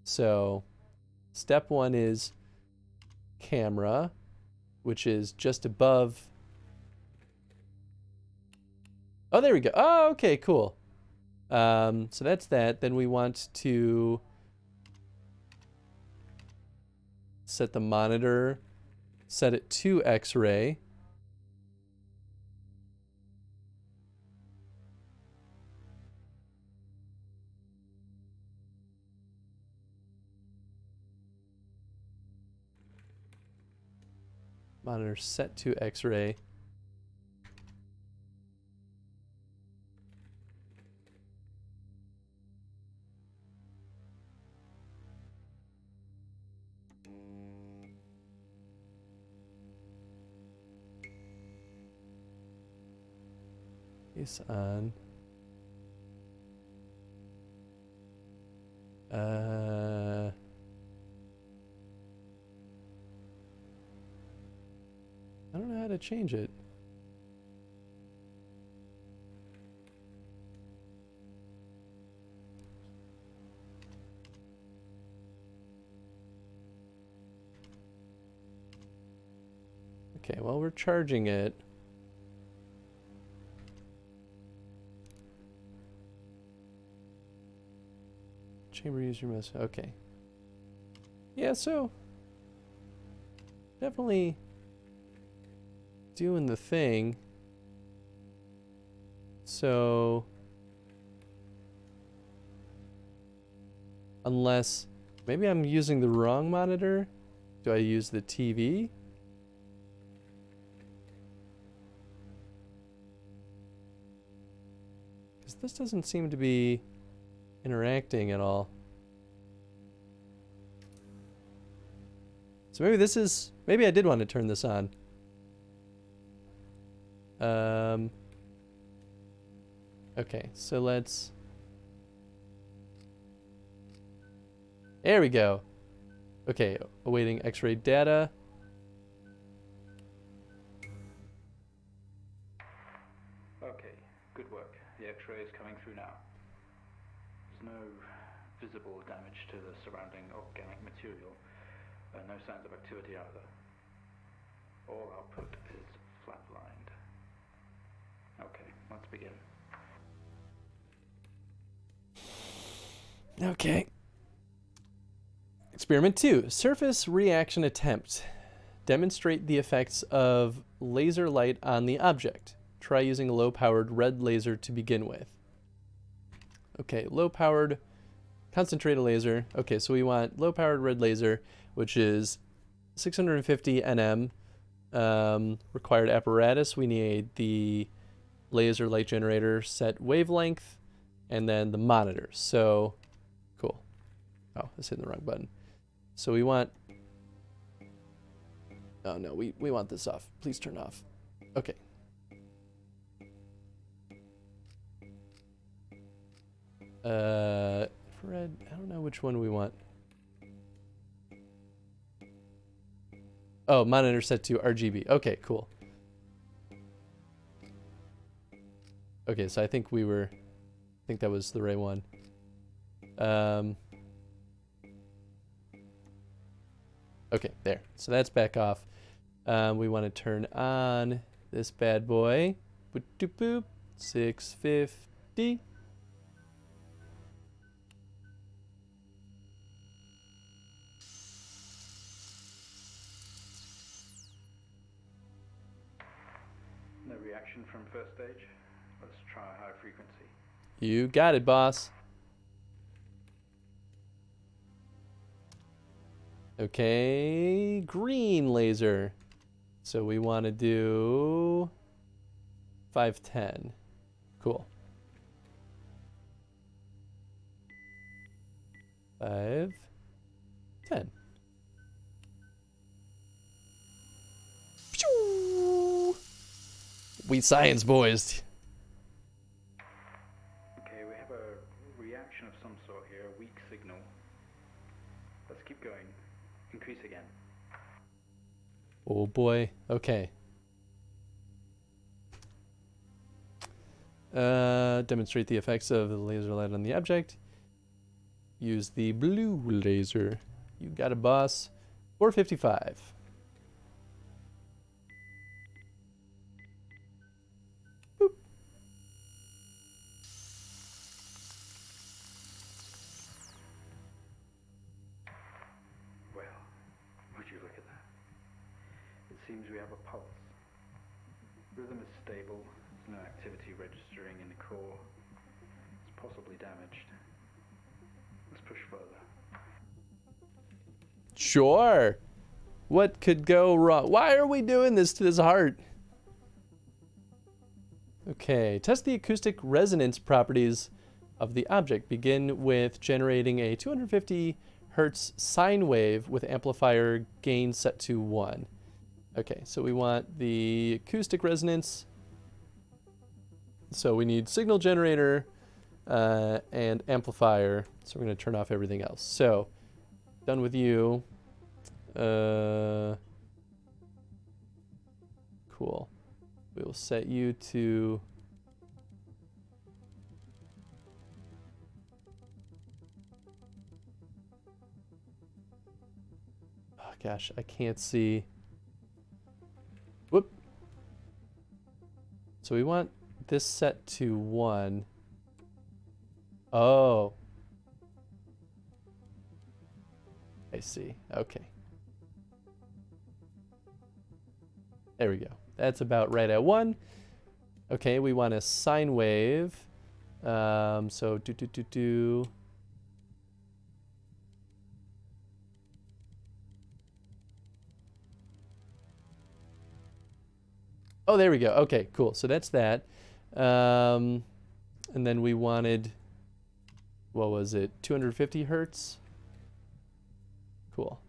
So step 1 is camera, which is just above. Oh, there we go. Oh, okay, cool. So that's that. Then we want to set the monitor, set it to X-ray. Monitor set to X-ray. Is on. I don't know how to change it. Okay, well, we're charging it. Chamber user must. Okay. Yeah, so definitely doing the thing. So unless maybe I'm using the wrong monitor. Do I use the TV? Because this doesn't seem to be interacting at all. So maybe I did want to turn this on. Okay, so there we go. Okay, awaiting X-ray data. Okay, good work. The X-ray is coming through now. There's no visible damage to the surrounding organic material. No signs of activity either. All output is flatlined. Okay, let's begin. Okay. Experiment 2, surface reaction attempt. Demonstrate the effects of laser light on the object. Try using a low-powered red laser to begin with. Okay, low-powered concentrated laser. Okay, so we want low-powered red laser, which is 650 nm. Required apparatus, we need the laser light generator set wavelength, and then the monitor. So, cool. Oh, I was hitting the wrong button. So we want... Oh no, we want this off. Please turn off. Okay. Red, I don't know which one we want. Oh, monitor set to RGB. Okay, cool. Okay, so I think that was the right one. Okay, there. So that's back off. We want to turn on this bad boy. Boop, doop, boop. 650. No reaction from first stage. Let's try high frequency. You got it, boss. Okay, green laser. So we want to do 510. Cool. 510. We science boys. Okay, we have a reaction of some sort here, a weak signal. Let's keep going. Increase again. Oh boy. Okay. Demonstrate the effects of the laser light on the object. Use the blue laser. You got a boss. 455. Boop. Well, would you look at that? It seems we have a pulse. Rhythm is stable. There's no activity registering in the core. It's possibly damaged. Let's push further. Sure. What could go wrong? Why are we doing this to this heart? Okay, test the acoustic resonance properties of the object. Begin with generating a 250 hertz sine wave with amplifier gain set to 1. Okay, so we want the acoustic resonance. So we need signal generator and amplifier. So we're going to turn off everything else. So, done with you. Cool. We will set you to... Oh gosh, I can't see. Whoop. So we want this set to 1. Oh. I see. Okay. There we go. That's about right at 1. Okay, we want a sine wave. So do. Oh, there we go. Okay, cool. So that's that. And then we wanted, what was it? 250 hertz? Cool.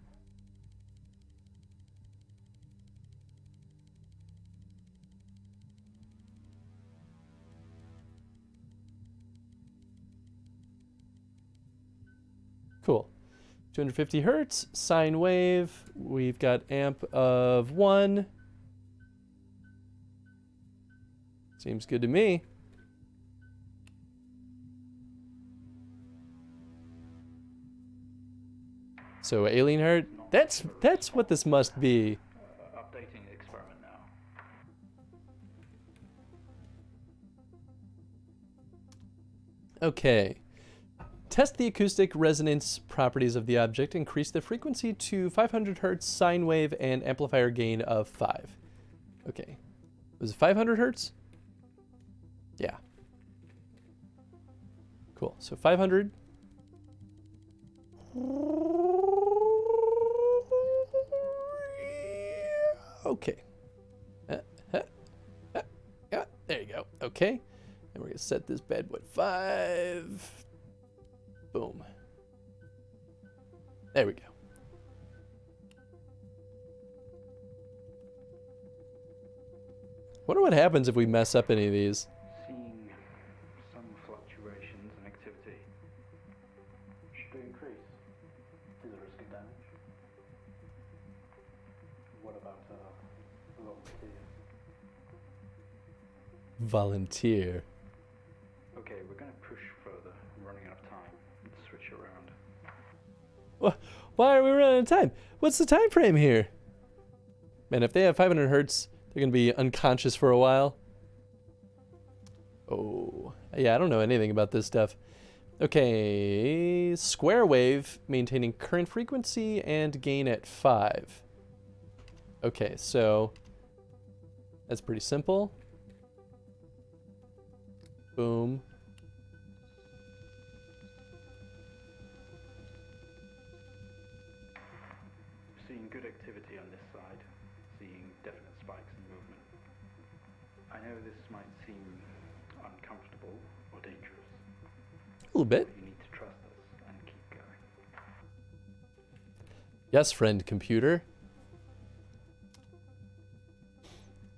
Cool. 250 hertz, sine wave. We've got amp of 1. Seems good to me. So alien heart, that's what this must be. Updating the experiment now. Okay. Test the acoustic resonance properties of the object. Increase the frequency to 500 hertz, sine wave, and amplifier gain of 5. Okay. Was it 500 hertz? Yeah. Cool. So 500. Okay. Yeah, there you go. Okay. And we're going to set this bad boy at 5. Boom. There we go. Wonder what happens if we mess up any of these. Seeing some fluctuations in activity. Should we increase? Is there risk of damage? What about volunteer? Volunteer. Okay, we're going to push further. I'm running out of time. Let's switch around. Why are we running out of time? What's the time frame here? Man, if they have 500 hertz, they're going to be unconscious for a while. Oh, yeah, I don't know anything about this stuff. Okay, square wave, maintaining current frequency and gain at 5. Okay, so that's pretty simple. Boom. Seeing good activity on this side. Seeing definite spikes in movement. I know this might seem uncomfortable or dangerous. A little bit. You need to trust us and keep going. Yes, friend computer.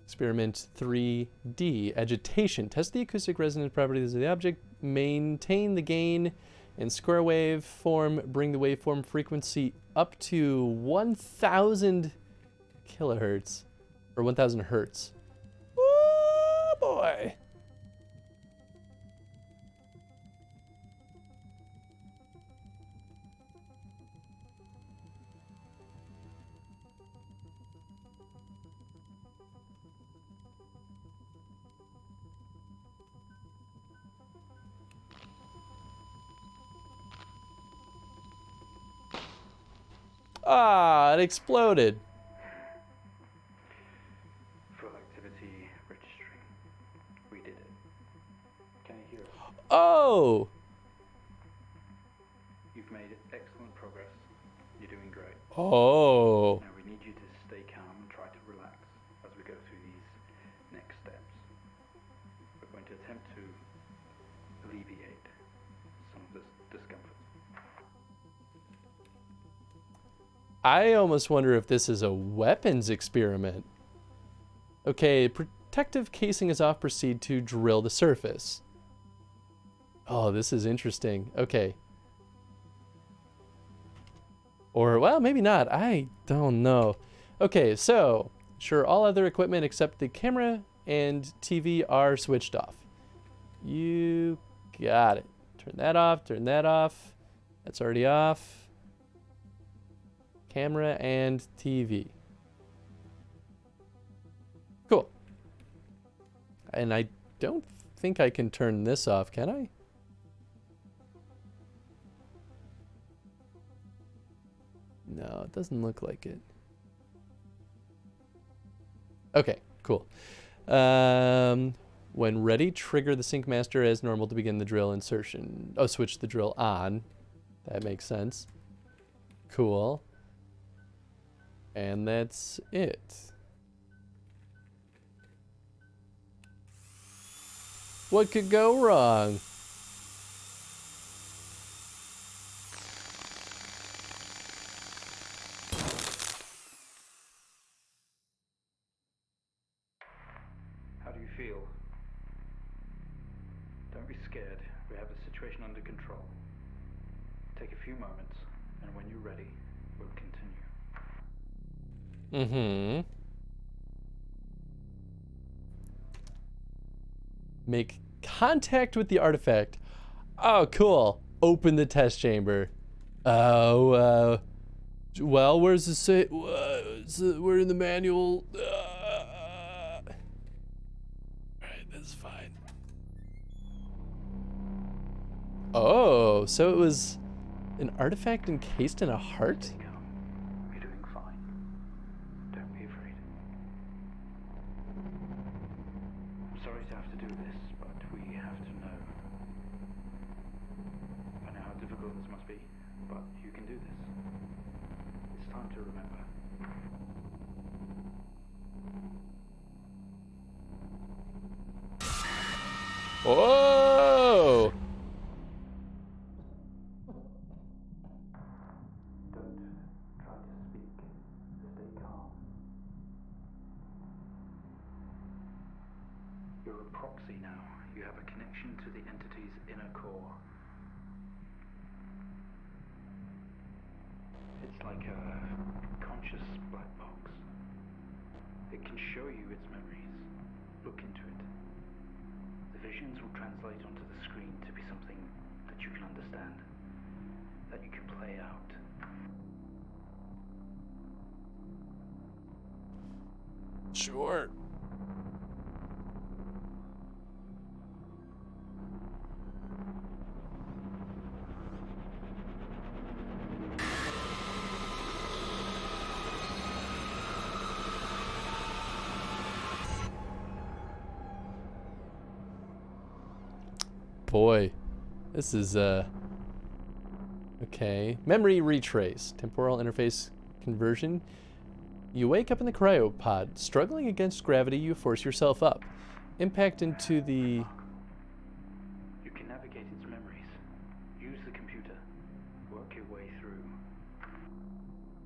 Experiment 3D. Agitation. Test the acoustic resonance properties of the object. Maintain the gain in square wave form. Bring the waveform frequency up to 1,000 kilohertz. Or 1,000 hertz. Oh, boy. Ah, it exploded. Full activity registering. We did it. Can you hear us? Oh! You've made excellent progress. You're doing great. Oh. Now we need you to stay calm and try to relax as we go through these next steps. We're going to attempt to alleviate some of this discomfort. I almost wonder if this is a weapons experiment. Okay, protective casing is off. Proceed to drill the surface. Oh, this is interesting. Okay. Or, well, maybe not. I don't know. Okay, so, sure, all other equipment except the camera and TV are switched off. You got it. Turn that off, turn that off. That's already off. Camera and TV. Cool. And I don't think I can turn this off, can I? No, it doesn't look like it. Okay, cool. When ready, trigger the sync master as normal to begin the drill insertion. Oh, switch the drill on. That makes sense. Cool. And that's it. What could go wrong? How do you feel? Don't be scared. We have the situation under control. Take a few moments, and when you're ready, we'll continue. Mm-hmm. Make contact with the artifact. Oh, cool. Open the test chamber. Oh, well, where's the say? We're in the manual. Alright, that's fine. Oh, so it was an artifact encased in a heart? Stay calm. You're doing fine. Don't be afraid. I'm sorry to have to do this, but we have to know. I know how difficult this must be, but you can do this. It's time to remember. Whoa! Don't try to speak. Stay calm. You're a proxy now. You have a connection to the entity's inner core. It's like a conscious black box. It can show you its memories. Look into it. The visions will translate onto the screen to be something that you can understand, that you can play out. Sure. Boy, this is okay. Memory retrace, temporal interface conversion. You wake up in the cryopod, struggling against gravity. You force yourself up. Impact into the. You can navigate its memories. Use the computer. Work your way through.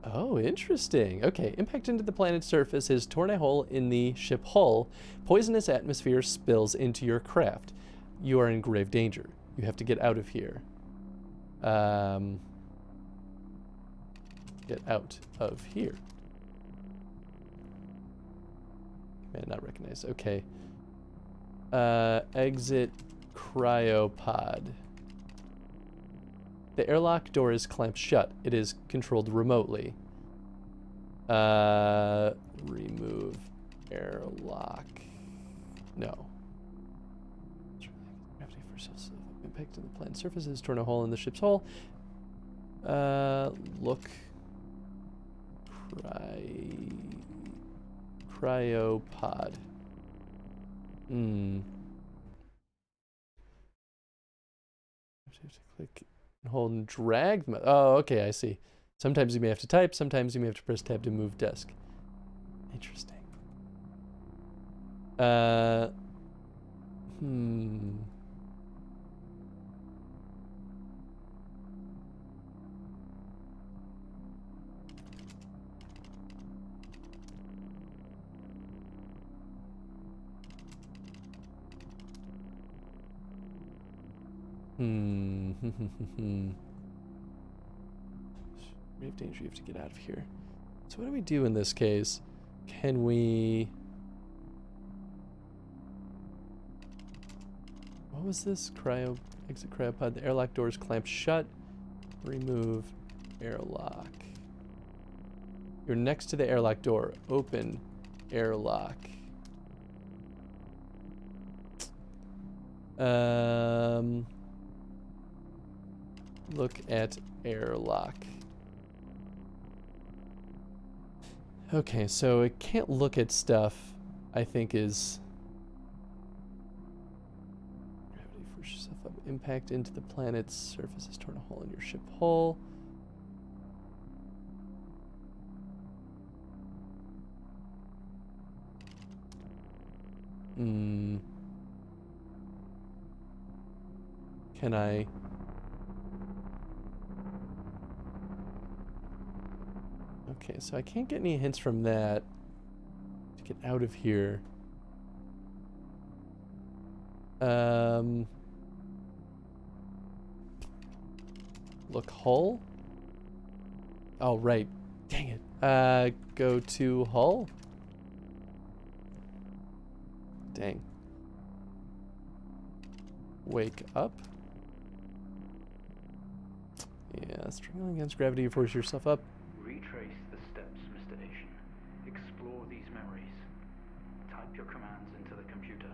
Oh, interesting. Okay, impact into the planet's surface has torn a hole in the ship hull. Poisonous atmosphere spills into your craft. You are in grave danger. You have to get out of here. Get out of here. Command not recognized. Okay. Exit cryopod. The airlock door is clamped shut. It is controlled remotely. Remove airlock. No. Gravity force impact on the planet's surface has torn a hole in the ship's hull. Look. Cryopod. You have to click and hold and drag. Oh, okay, I see. Sometimes you may have to type, sometimes you may have to press tab to move desk. Interesting. Grave danger, you have to get out of here. So what do we do in this case? Can we... What was this? Exit cryopod. The airlock door is clamped shut. Remove airlock. You're next to the airlock door. Open airlock. Look at airlock. Okay, so it can't look at stuff, I think is... Gravity forces yourself up. Impact into the planet's surface has torn a hole in your ship hull. Can I... Okay, so I can't get any hints from that to get out of here. Look, hull? Oh, right. Dang it. Go to hull? Dang. Wake up? Yeah, struggling against gravity, you force yourself up. Retrace the steps, Mr. Asian. Explore these memories. Type your commands into the computer.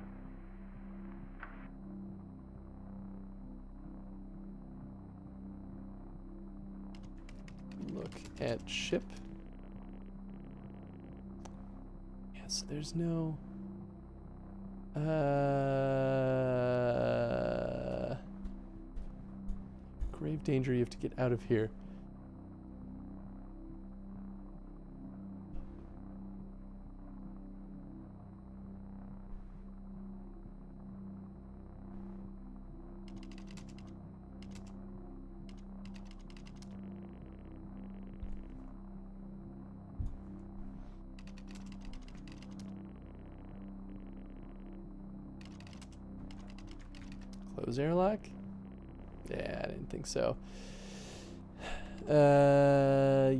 Look at ship. Yes, there's no... grave danger, you have to get out of here. Close airlock? Yeah, I didn't think so.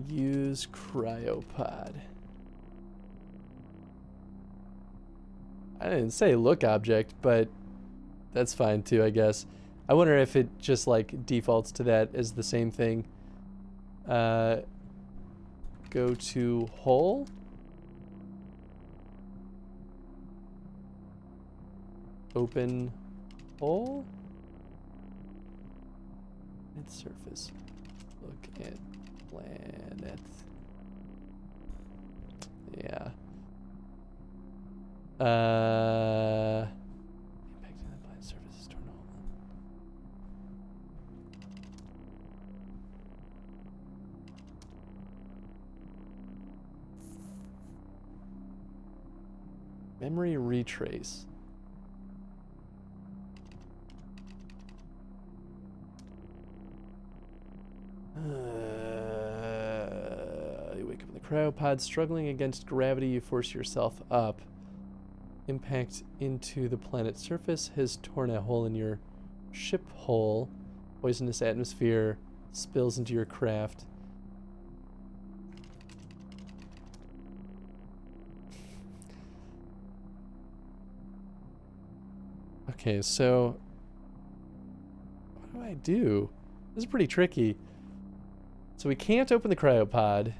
Use cryopod. I didn't say look object, but that's fine too, I guess. I wonder if it just like defaults to that as the same thing. Go to hull. Open hull. Its surface. Look at planet. Yeah. Impact on the planet surface is turned on. Memory retrace. You wake up in the cryopod, struggling against gravity, you force yourself up. Impact into the planet's surface has torn a hole in your ship hull. Poisonous atmosphere spills into your craft. Okay, so what do I do? This is pretty tricky. So we can't open the cryopod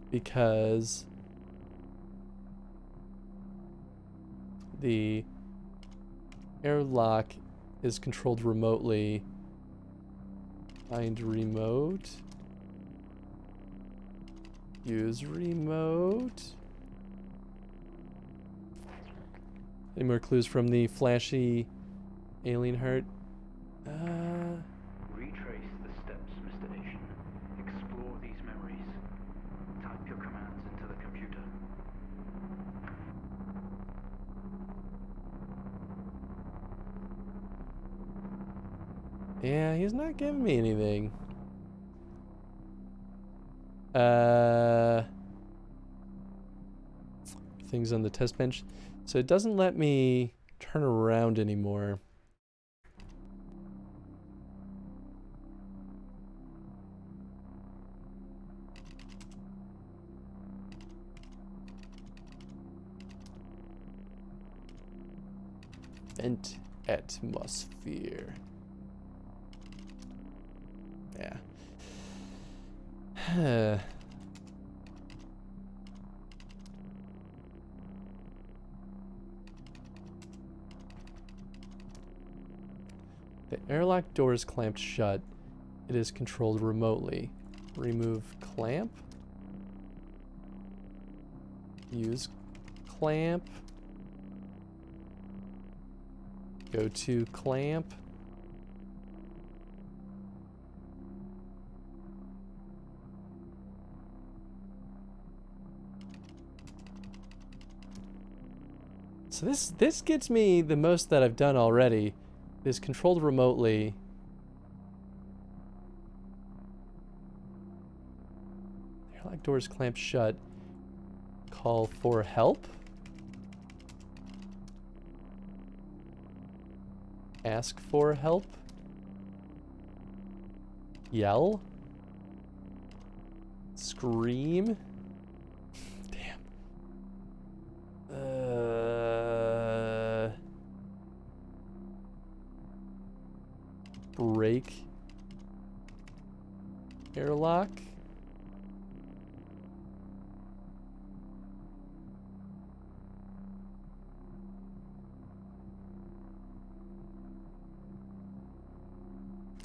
because the airlock is controlled remotely. Find remote. Use remote. Any more clues from the flashy alien heart? Retrace the steps, Mr. Asian. Explore these memories. Type your commands into the computer. Yeah, he's not giving me anything. Things on the test bench. So it doesn't let me turn around anymore. Vent atmosphere. Yeah. The airlock door is clamped shut. It is controlled remotely. Remove clamp. Use clamp. Go to clamp. So this gets me the most that I've done already. It is controlled remotely. The airlock door is clamped shut. Call for help. Ask for help. Yell. Scream. Damn. Break. Airlock.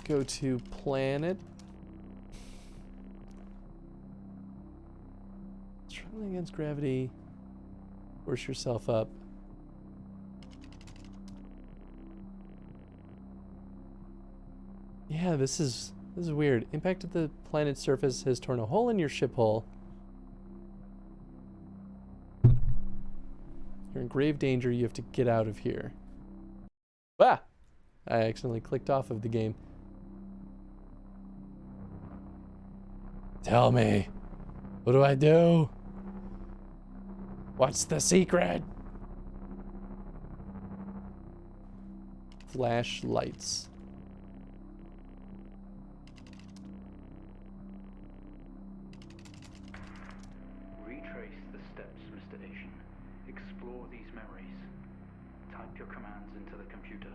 Go to planet. Struggling against gravity. Force yourself up. Yeah, this is weird. Impact of the planet's surface has torn a hole in your ship hull. You're in grave danger. You have to get out of here. Ah! I accidentally clicked off of the game. Tell me. What do I do? What's the secret? Flashlights. Retrace the steps, Mr. Asian. Explore these memories. Type your commands into the computer.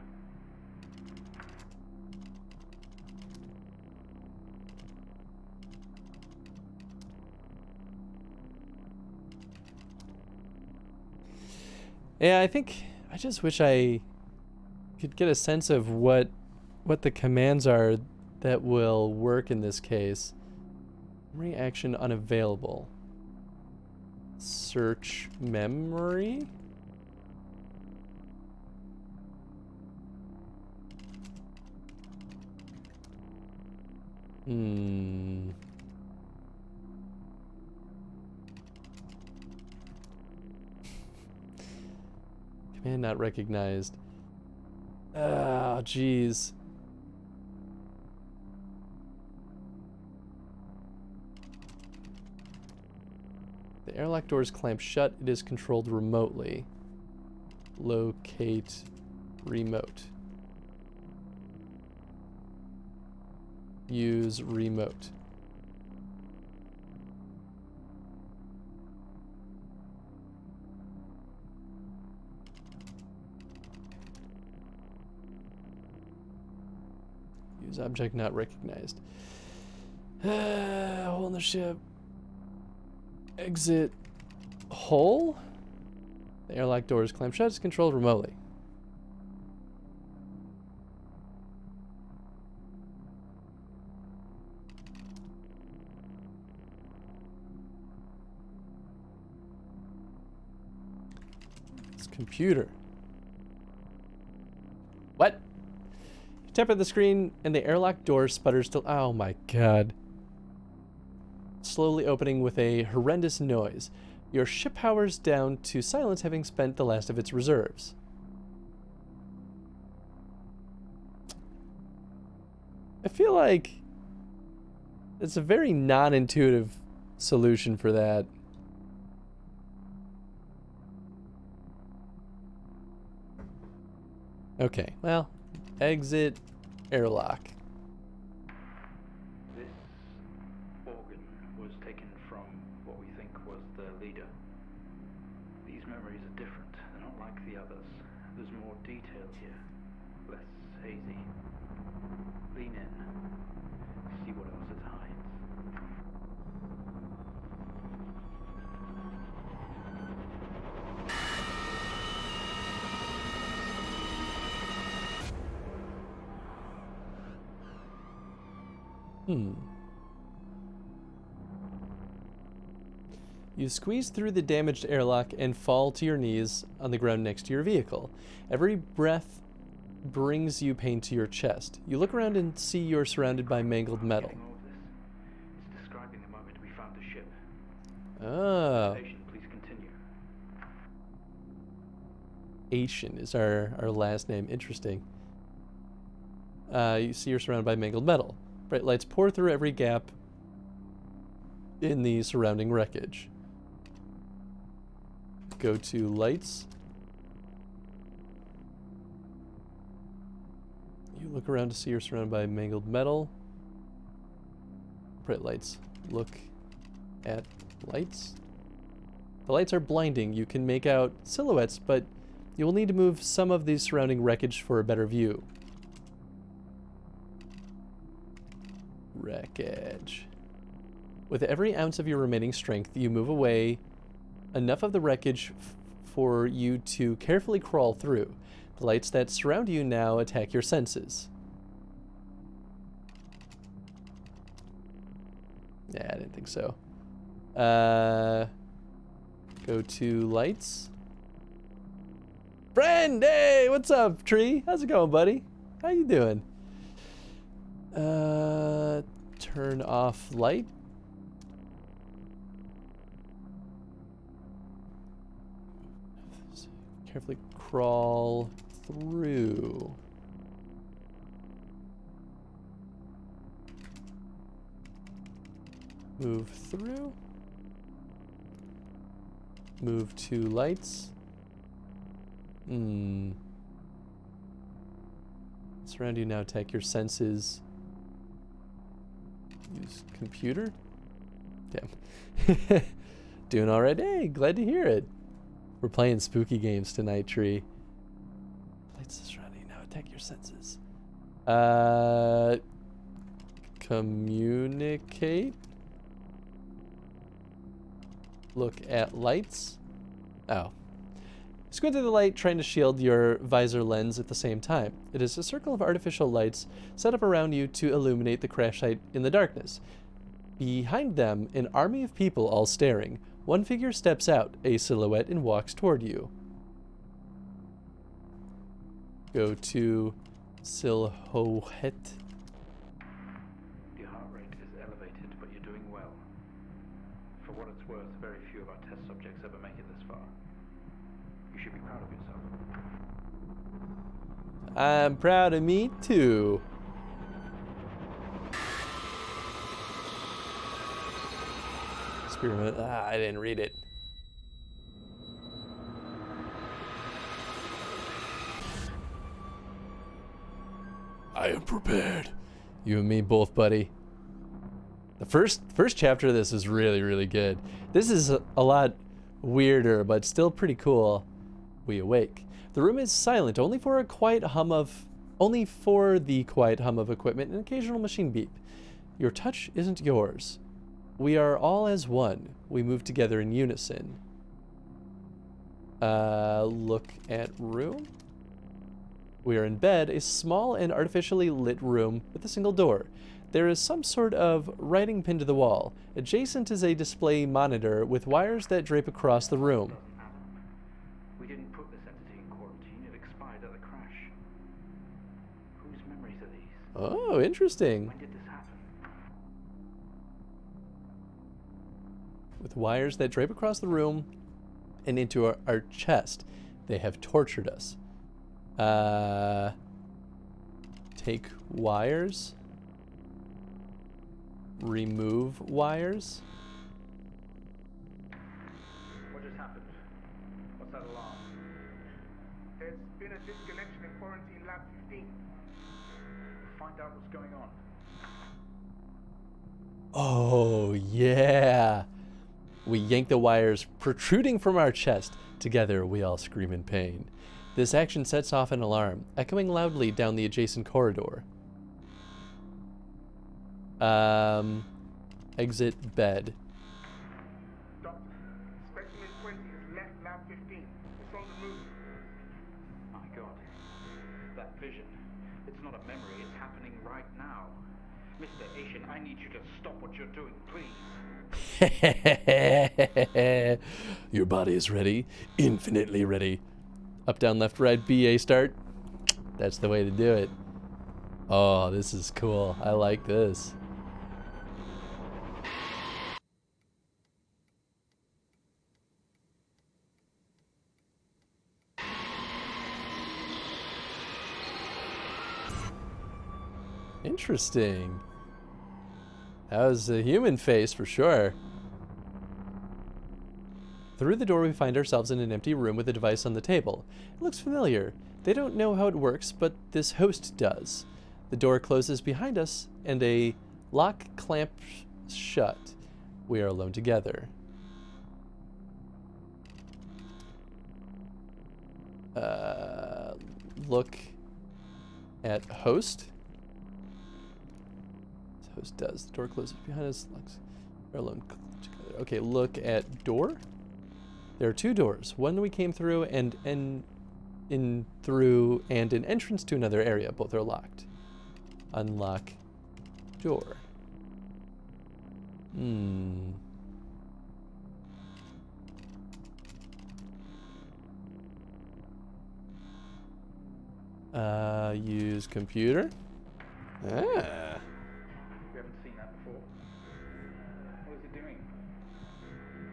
Yeah, I just wish I could get a sense of what the commands are that will work in this case. Memory action unavailable. Search memory? Command not recognized. Ah, jeez. The airlock door is clamped shut. It is controlled remotely. Locate remote. Use remote. Use object not recognized. Hole in the ship. Exit hole? The airlock door is clamped shut. It's controlled remotely. It's computer. What? You tap at the screen and the airlock door sputters till. Oh my god. Slowly opening with a horrendous noise. Your ship powers down to silence, having spent the last of its reserves. I feel like it's a very non-intuitive solution for that. Okay, well, exit airlock. This organ was taken from what we think was the leader. These memories are different. They're not like the others. There's more detail here. Less hazy. Lean in. See what else it hides. You squeeze through the damaged airlock and fall to your knees on the ground next to your vehicle. Every breath brings you pain to your chest. You look around and see you're surrounded by mangled metal. Getting all of this. It's describing the moment we found the ship. Oh. Patient, please continue. Asian is our last name. Interesting. You see you're surrounded by mangled metal. Bright lights pour through every gap in the surrounding wreckage. Go to lights. You look around to see you're surrounded by mangled metal. Bright lights. Look at lights. The lights are blinding. You can make out silhouettes, but you will need to move some of the surrounding wreckage for a better view. Wreckage. With every ounce of your remaining strength, you move away enough of the wreckage for you to carefully crawl through. The lights that surround you now attack your senses. Yeah, I didn't think so. Go to lights. Friend, hey, what's up, Tree? How's it going, buddy? How you doing? Turn off light. Carefully crawl through. Move through. Move to lights. Surround you now, tech. Your senses. Use computer. Damn. Doing all right. Hey, glad to hear it. We're playing spooky games tonight, Tree. Lights surrounding you now, attack your senses. Communicate. Look at lights. Oh. Squint at the light, trying to shield your visor lens at the same time. It is a circle of artificial lights set up around you to illuminate the crash site in the darkness. Behind them, an army of people all staring. One figure steps out, a silhouette, and walks toward you. Go to silhouette. Your heart rate is elevated, but you're doing well. For what it's worth, very few of our test subjects ever make it this far. You should be proud of yourself. I'm proud of me, too. Experiment. I didn't read it. I am prepared. You and me both, buddy. The first chapter of this is really, really good. This is a lot weirder, but still pretty cool. We awake. The room is silent, only for the quiet hum of equipment and occasional machine beep. Your touch isn't yours. We are all as one. We move together in unison. Look at room. We are in bed, a small and artificially lit room with a single door. There is some sort of writing pinned to the wall. Adjacent is a display monitor with wires that drape across the room. Doesn't add up. We didn't put this entity in quarantine. It expired at the crash. Whose memories are these? Oh, interesting. When did this happen? With wires that drape across the room and into our chest. They have tortured us. Take wires. Remove wires. What just happened? What's that alarm? There's been a disconnection in quarantine lab 15. Find out what's going on. Oh, yeah. We yank the wires protruding from our chest. Together, we all scream in pain. This action sets off an alarm, echoing loudly down the adjacent corridor. Exit bed. Doctor, specimen 20 has left lab 15. It's on the move. My God. That vision. It's not a memory. It's happening right now. Mr. Asian, I need you to stop what you're doing, please. Your body is ready, infinitely ready. Up, down, left, right, BA start. That's the way to do it. Oh, this is cool. I like this. Interesting. That was a human face for sure. Through the door, we find ourselves in an empty room with a device on the table. It looks familiar. They don't know how it works, but this host does. The door closes behind us, and a lock clamps shut. We are alone together. Look at host. Host does. The door closes behind us. Locks. We're alone together. Okay, look at door. There are two doors. One we came through and an entrance to another area. Both are locked. Unlock door. Hmm. Use computer. Ah. We haven't seen that before. What is it doing?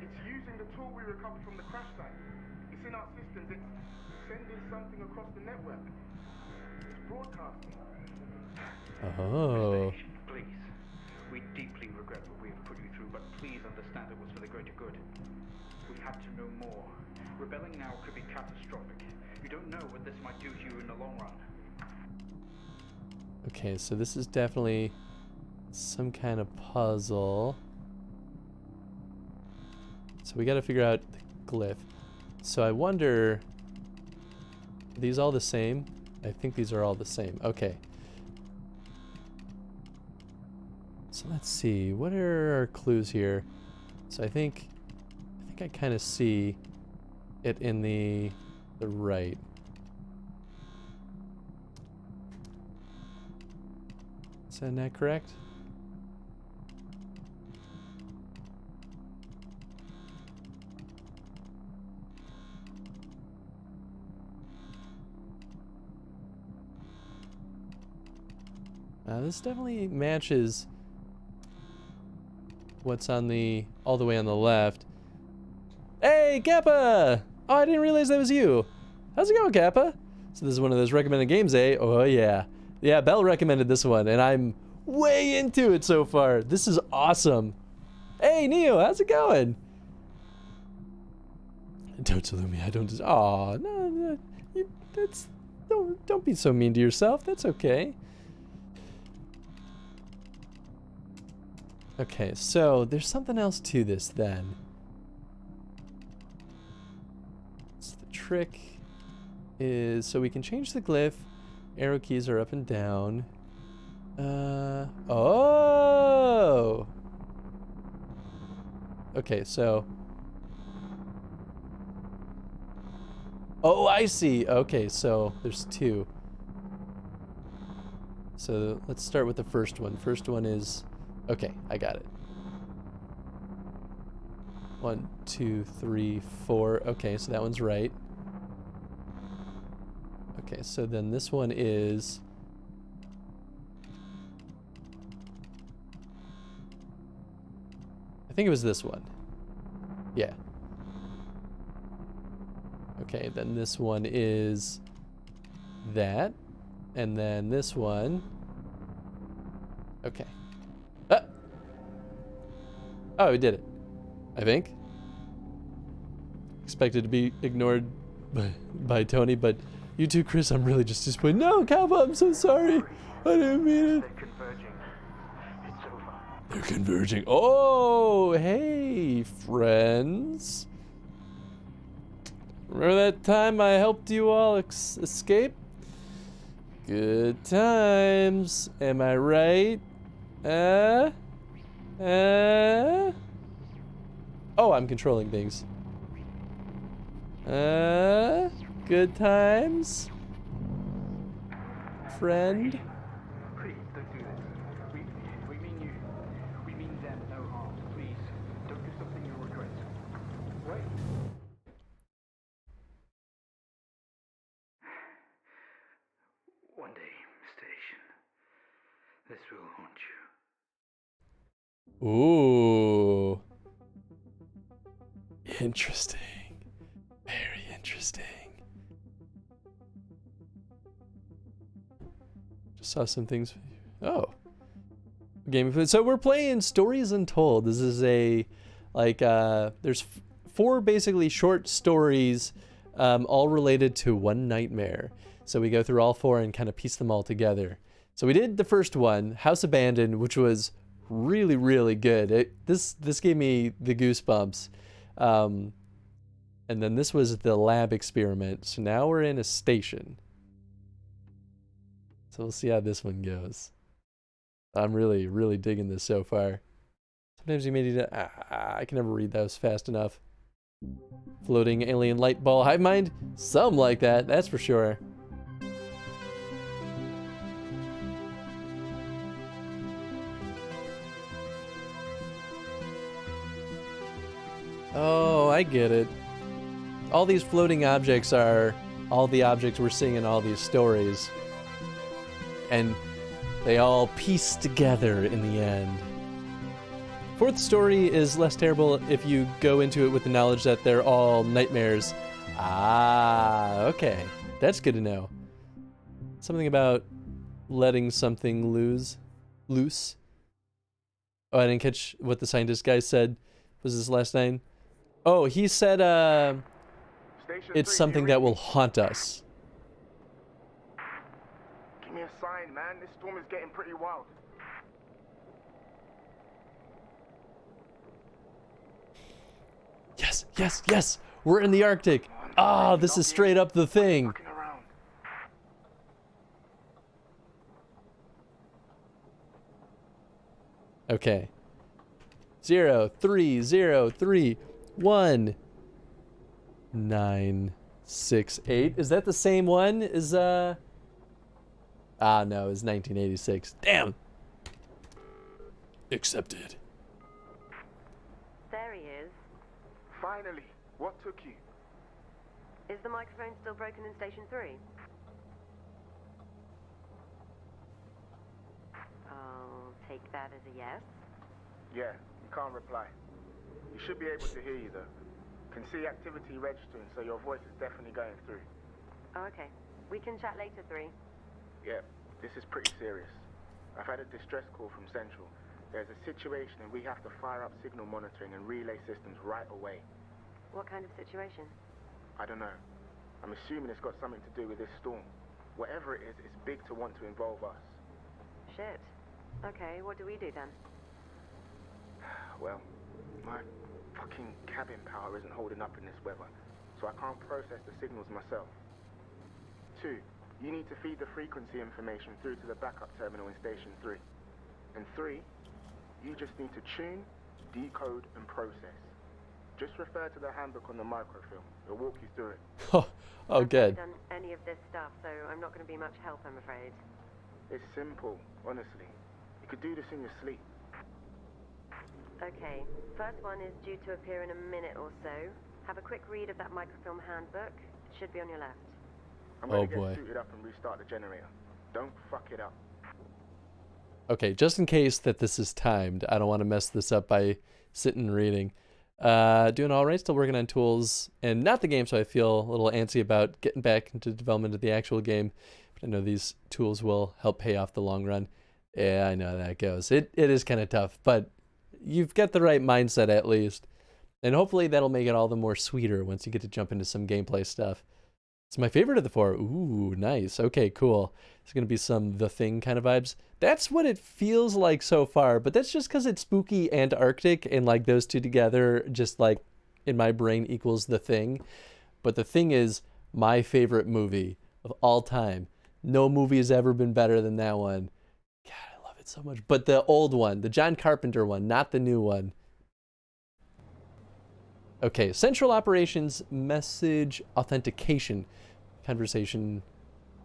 It's using the tool we recovered from the crash site. It's in our systems. It's sending something across the network. It's broadcasting. Oh. Please. We deeply regret what we have put you through, but please understand it was for the greater good. We have to know more. Rebelling now could be catastrophic. You don't know what this might do to you in the long run. Okay, so this is definitely some kind of puzzle. So we got to figure out the glyph. So I wonder, are these all the same? I think these are all the same. Okay. So let's see. What are our clues here? So I think I kind of see it in the right. Is that not correct? This definitely matches what's on the all the way on the left. Hey, Kappa! Oh, I didn't realize that was you. How's it going, Kappa? So this is one of those recommended games, eh? Oh yeah. Yeah, Belle recommended this one, and I'm way into it so far. This is awesome. Hey, Neo, how's it going? Don't salute me. I don't. Aw, no. That's. Don't be so mean to yourself. That's okay. Okay, so there's something else to this then. So the trick is, so we can change the glyph. Arrow keys are up and down. Oh! Okay, so. Oh, I see. Okay, so there's two. So let's start with the first one. First one is. Okay, I got it. 1, 2, 3, 4. Okay, so that one's right. Okay, so then this one is. I think it was this one. Yeah. Okay, then this one is that. And then this one. Okay. Oh, we did it. I think. Expected to be ignored by Tony, but you too, Chris, I'm really just disappointed. No, Kappa, I'm so sorry. I didn't mean it. They're converging. It's over. They're converging. Oh, hey, friends. Remember that time I helped you all escape? Good times. Am I right? Oh, I'm controlling things. Good times? Friend? Please, don't do this. We mean you. We mean them no harm. Please, don't do something you'll regret. Wait. One day, station. This will haunt you. Ooh. Interesting. Very interesting. Just saw some things. Oh. Game. So we're playing Stories Untold. This is a, like, there's 4 basically short stories, all related to one nightmare. So we go through all 4 and kind of piece them all together. So we did the first one, House Abandoned, which was really, really good. This gave me the goosebumps. And then this was the lab experiment. So now we're in a station. So we'll see how this one goes. I'm really, really digging this so far. Sometimes you may need to, I can never read those fast enough. Floating alien light ball hive mind? Some like that, that's for sure. Oh, I get it. All these floating objects are all the objects we're seeing in all these stories. And they all piece together in the end. Fourth story is less terrible if you go into it with the knowledge that they're all nightmares. Ah, okay. That's good to know. Something about letting something loose. Oh, I didn't catch what the scientist guy said. Was his last line? Oh, he said it's something that will haunt us. Give me a sign, man. This storm is getting pretty wild. Yes, yes, yes! We're in the Arctic! Ah, this is straight up the thing! Okay. 0, 3, 0, 3, 1, 9, 6, 8. Is that the same one as, no, it's 1986. Damn! Accepted. There he is. Finally, what took you? Is the microphone still broken in Station 3? I'll take that as a yes. Yeah, you can't reply. You should be able to hear you though. Can see activity registering, so your voice is definitely going through. Oh, okay. We can chat later, 3. Yeah, this is pretty serious. I've had a distress call from Central. There's a situation and we have to fire up signal monitoring and relay systems right away. What kind of situation? I don't know. I'm assuming it's got something to do with this storm. Whatever it is, it's big to want to involve us. Shit. Okay, what do we do then? Well, my fucking cabin power isn't holding up in this weather, so I can't process the signals myself. 2, you need to feed the frequency information through to the backup terminal in Station 3. And 3, you just need to tune, decode, and process. Just refer to the handbook on the microfilm. It'll walk you through it. Oh, good. I've never done any of this stuff, so I'm not going to be much help, I'm afraid. It's simple, honestly. You could do this in your sleep. Okay, first one is due to appear in a minute or so. Have a quick read of that microfilm handbook. It should be on your left. I'm going Oh, to boy. get suited up and restart the generator. Don't fuck it up. Okay, just in case that this is timed, I don't want to mess this up by sitting and reading. Doing all right, still working on tools, and not the game, so I feel a little antsy about getting back into development of the actual game. But I know these tools will help pay off the long run. Yeah, I know how that goes. It is kind of tough, but you've got the right mindset at least. And hopefully that'll make it all the more sweeter once you get to jump into some gameplay stuff. It's my favorite of the 4. Ooh, nice. Okay, cool. It's going to be some The Thing kind of vibes. That's what it feels like so far, but that's just because it's spooky and Arctic, and like those two together just like in my brain equals The Thing. But The Thing is my favorite movie of all time. No movie has ever been better than that one. God, I love it so much. But the old one, the John Carpenter one, not the new one. Okay, Central Operations Message Authentication Conversation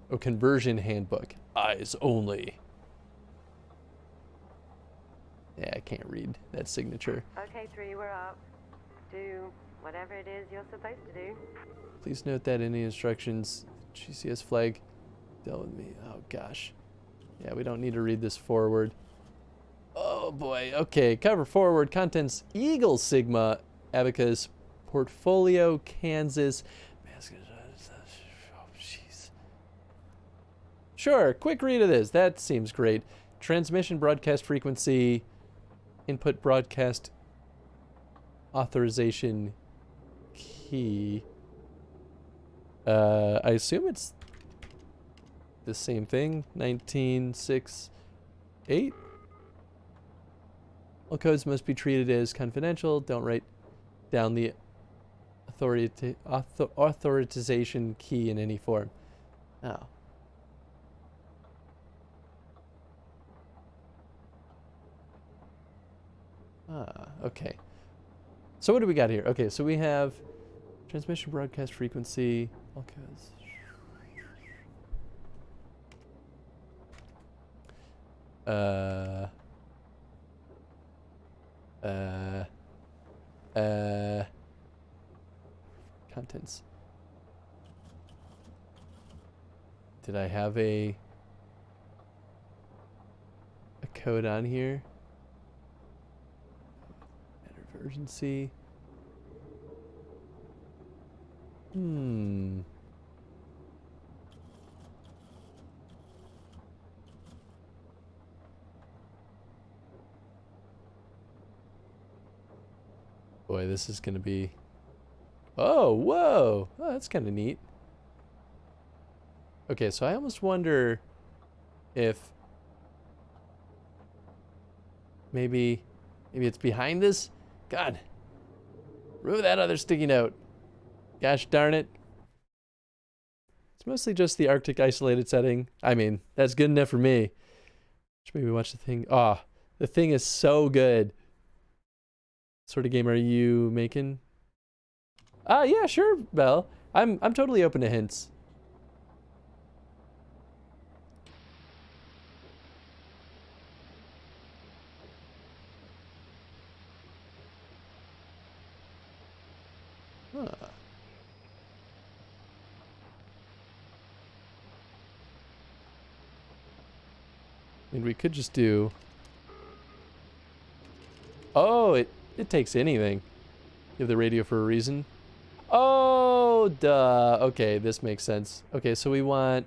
or Conversion Handbook. Eyes only. Yeah, I can't read that signature. Okay, 3, we're up. Do whatever it is you're supposed to do. Please note that any instructions, GCS flag, dealt with me. Oh gosh. Yeah, we don't need to read this forward. Oh boy. Okay, cover forward. Contents: Eagle Sigma, Abacus, Portfolio, Kansas. Oh jeez. Sure, quick read of this. That seems great. Transmission broadcast frequency, input broadcast authorization key. I assume it's the same thing. 1968. All codes must be treated as confidential. Don't write down the authorization key in any form. Oh. Okay. So what do we got here? Okay, so we have transmission broadcast frequency. All codes. sentence. Did I have a code on here? Matter of urgency. Boy, this is gonna be... Oh, whoa! Oh, that's kind of neat. Okay, so I almost wonder if maybe it's behind this. God, remove that other sticky note. Gosh darn it. It's mostly just the Arctic isolated setting. I mean, that's good enough for me. Should maybe watch the thing. Oh, the thing is so good. What sort of game are you making? Yeah, sure, Belle. I'm totally open to hints. Huh. I mean, we could just do... Oh, it takes anything. You have the radio for a reason. Oh, duh. Okay, this makes sense. Okay, so we want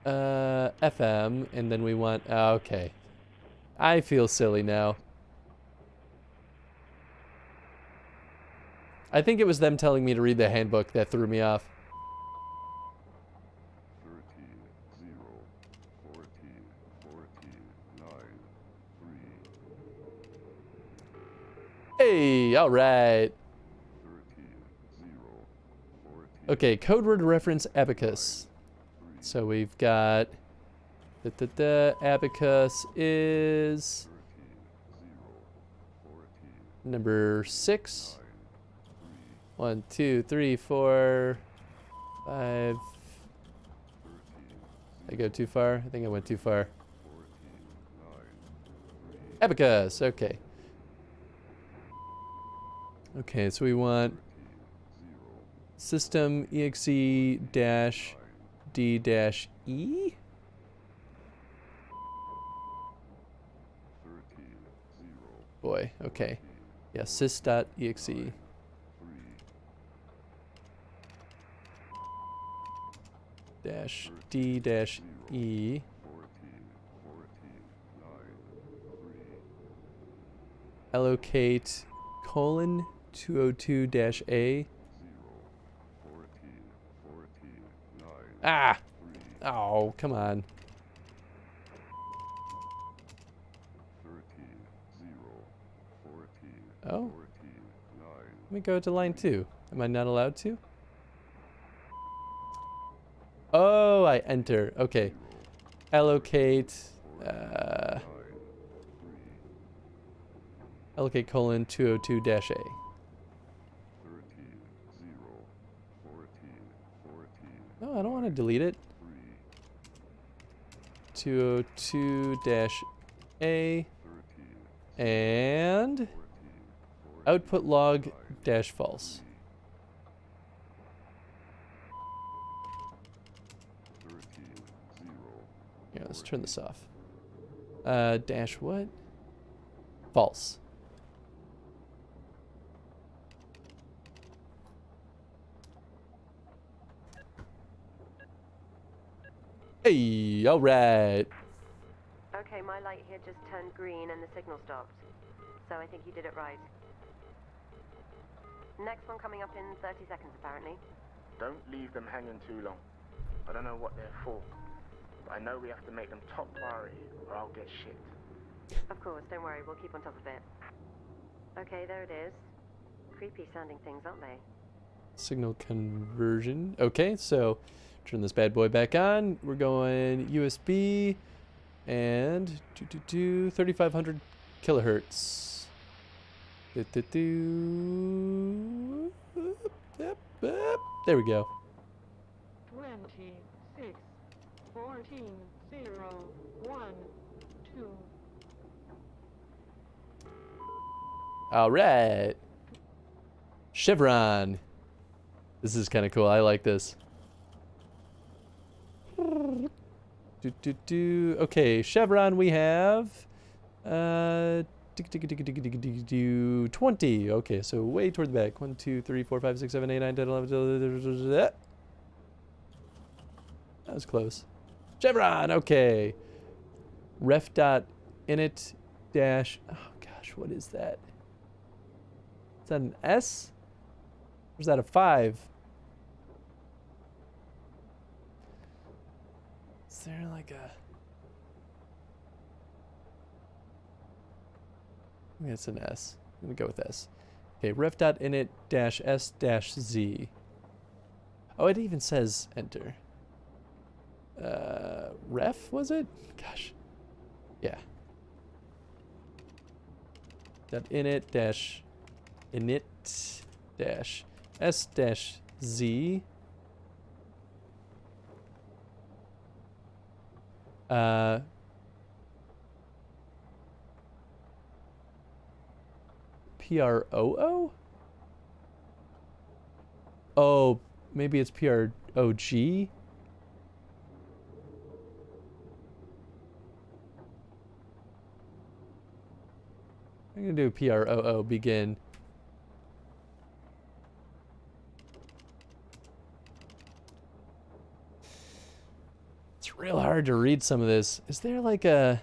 FM, and then we want... okay. I feel silly now. I think it was them telling me to read the handbook that threw me off. 13, 0, 14, 9, 3. Hey, all right. 13, 0, 14. Okay, code word reference abacus. So we've got the abacus is 13, 0, 14. number 6. 1, 2, 3, 4, 5. I go too far? I think I went too far. Abacus, okay. Okay, so we want system exe dash d dash e. Boy, okay. Yeah, sys.exe. Dash d dash e. Allocate colon 202 dash a. Ah! Oh, come on. 13, 0, 14, Oh, 9. let me go to line 2. Am I not allowed to? Oh, I enter. Okay. Allocate. Allocate colon 202 dash a. 13, 0, 14, No, I don't want to delete it. 202 dash a. And output log dash false. Yeah, let's turn this off. Dash what? False. Hey, all right. Okay, my light here just turned green and the signal stopped. So I think you did it right. Next one coming up in 30 seconds, apparently. Don't leave them hanging too long. I don't know what they're for, but I know we have to make them top priority or I'll get shit. Of course, don't worry, we'll keep on top of it. Okay, there it is. Creepy sounding things, aren't they? Signal conversion. Okay, so turn this bad boy back on. We're going USB and 3500 kilohertz. There we go. 26, 14, 0, 1, 2. All right. Chevron. This is kind of cool. I like this. Okay, Chevron we have. 20. Okay, so way toward the back. 1, 2, 3, 4, 5, 6, 7, 8, 9, 10, 11, 12. That was close. Chevron, okay. Ref dot init dash. Oh gosh, what is that? Is that an S? Or is that a 5? Is there like a... I think it's an S. I'm gonna go with S. Okay, ref.init dash S dash Z. Oh, it even says enter. Ref, was it? Gosh. Yeah. .init dash init dash S dash Z. PROO? Oh, maybe it's PROG? I'm gonna do PROO begin. It's real hard to read some of this. Is there like a...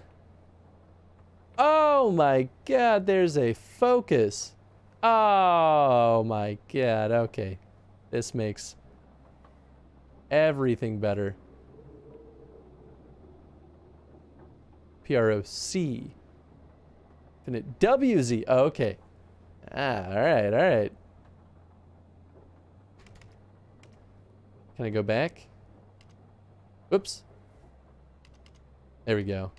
Oh my god, there's a focus. Oh my god, okay. This makes everything better. PROC. Infinite WZ. Oh, okay. Alright, alright. Can I go back? Oops. There we go.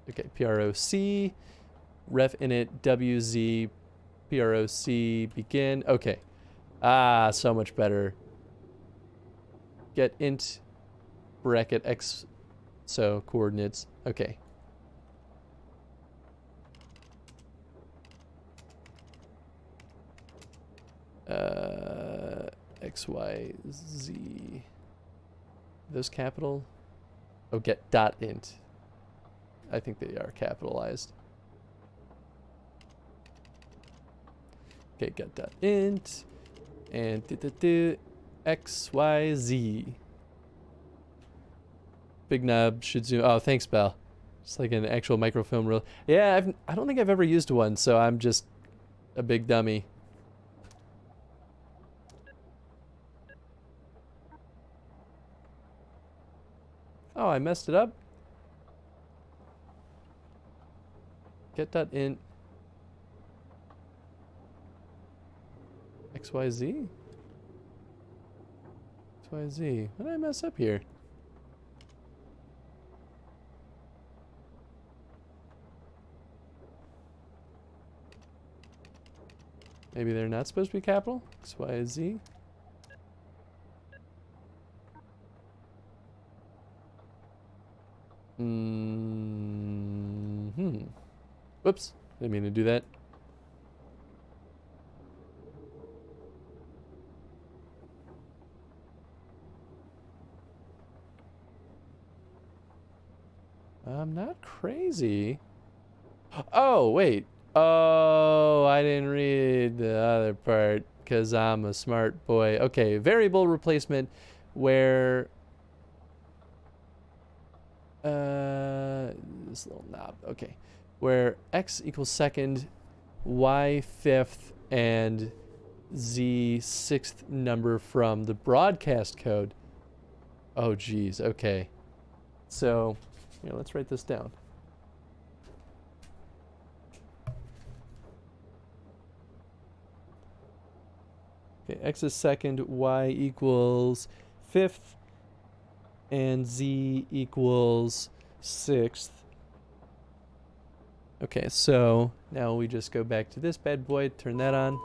Okay, PROC, ref init WZ, PROC begin. Okay. Ah, so much better. Get int bracket x, so coordinates. Okay. X, Y, Z. Those capital? Oh, get dot int. I think they are capitalized. Okay, get dot int and X, Y, Z. Big knob should zoom. Oh, thanks, Belle. It's like an actual microfilm reel. Yeah, I don't think I've ever used one, so I'm just a big dummy. Oh, I messed it up. Get that int XYZ? XYZ. What did I mess up here? Maybe they're not supposed to be capital? XYZ. Whoops. Didn't mean to do that. I'm not crazy. Oh, wait. Oh, I didn't read the other part because I'm a smart boy. Okay, variable replacement where... this little knob. Okay. Where x equals second, y fifth, and z sixth number from the broadcast code. Oh, geez. Okay. So, here, let's write this down. Okay, x is second, y equals fifth, and z equals sixth. Okay, so now we just go back to this bad boy, turn that on.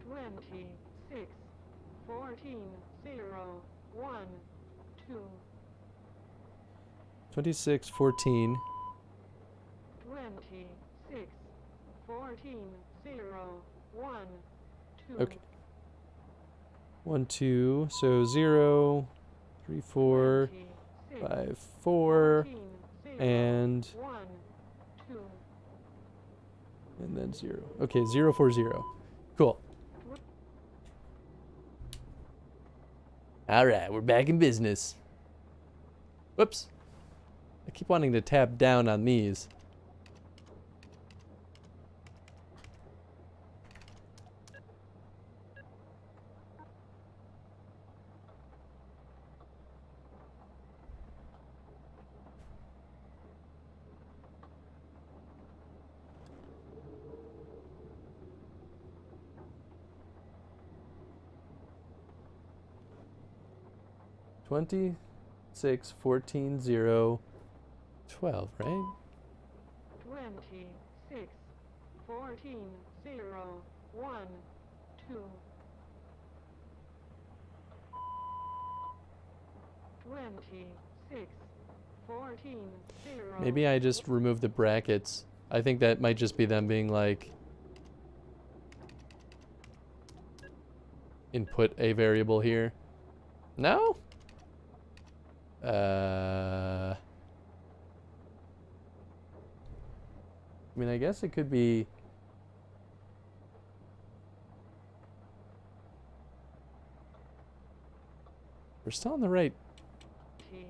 26, 14, 0, 1, 2. 26, 14. 26, 14, 0, 1, 2. Okay. 1, 2. So 0, 3, 4, 26, 5, 4, 14, 0, and 1, 2. then 0. Okay, 0, 4, 0. Cool. All right, we're back in business. Whoops. I keep wanting to tap down on these. Twenty, 6, 14, 0, 12, right? 26, 14, 0, 1, 2. 26, 14, 0. Maybe I just removed the brackets. I think that might just be them being like input a variable here. No? I mean, I guess it could be. We're still on the right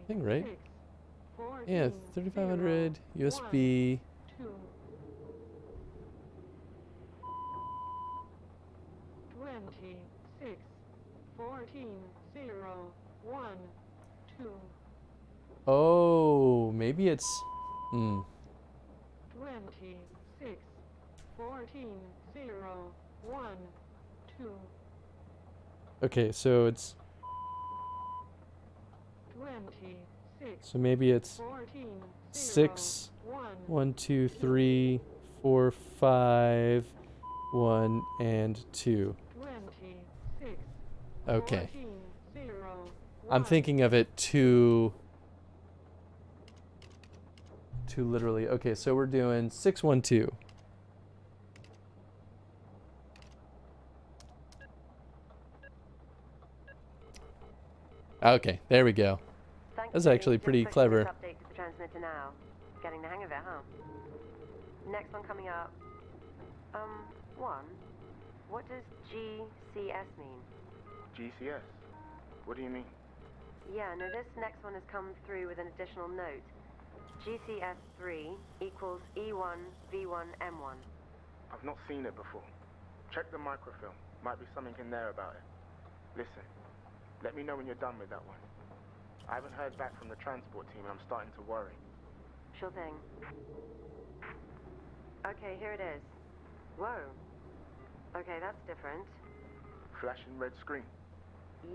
thing, right? 26, 14, Yeah, 3500 USB. 2. 26, 14, 0, 1, 2. Oh, maybe it's. 26, 14, 0, 1, 2. Okay, so it's. 26, So maybe it's 14, 6, 1, 1, 2, 3, 4, 5, 1, and 2. 26, Okay. 14, 0, I'm 1. thinking of it too literally. Okay, so we're doing 6, 1, 2. Okay, there we go. Thanks, That's Jenny. actually Just pretty pushing clever. This update to the transmitter now. Getting the hang of it, huh? Next one coming up. One. What does GCS mean? GCS? What do you mean? Yeah, no, this next one has come through with an additional note. GCS3 equals E1V1M1. I've not seen it before. Check the microfilm. Might be something in there about it. Listen, let me know when you're done with that one. I haven't heard back from the transport team and I'm starting to worry. Sure thing. Okay, here it is. Whoa. Okay, that's different. Flashing red screen.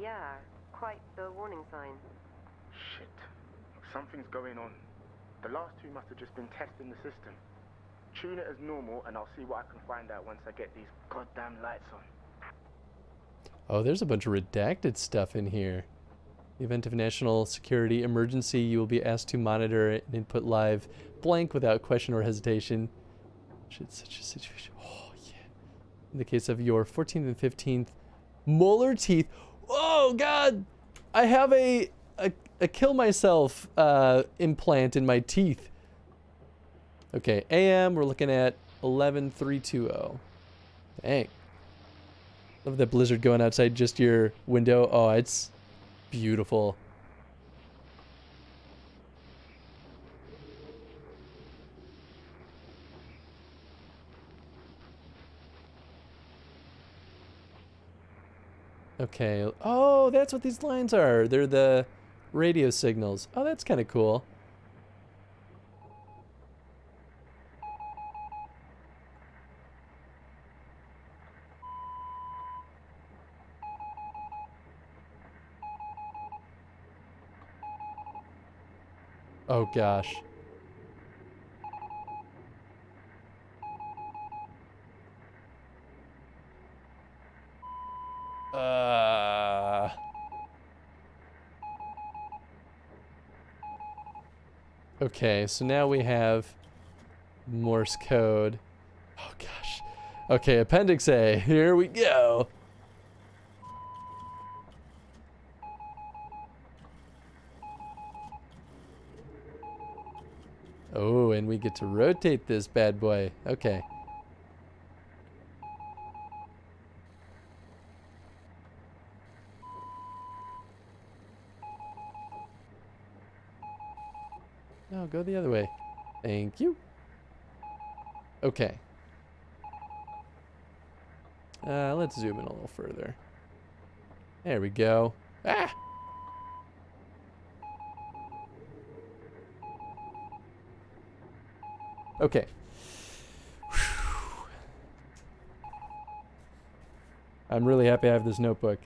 Yeah, quite the warning sign. Shit. Something's going on. The last two must have just been testing the system. Tune it as normal and I'll see what I can find out once I get these goddamn lights on. Oh, there's a bunch of redacted stuff in here. In the event of national security emergency, you will be asked to monitor and input live blank without question or hesitation. Should such a situation. Oh, yeah. In the case of your 14th and 15th molar teeth. Oh, God! I have a kill myself implant in my teeth. Okay, AM, we're looking at 11320. Dang. Love that blizzard going outside just your window. Oh, it's beautiful. Okay. Oh, that's what these lines are. They're the radio signals. Oh, that's kind of cool. Oh, gosh. Okay, so now we have Morse code. Oh gosh. Okay, Appendix A. Here we go. Oh, and we get to rotate this bad boy. Okay. No, go the other way. Thank you. Okay. Let's zoom in a little further. There we go. Ah! Okay. I'm really happy I have this notebook.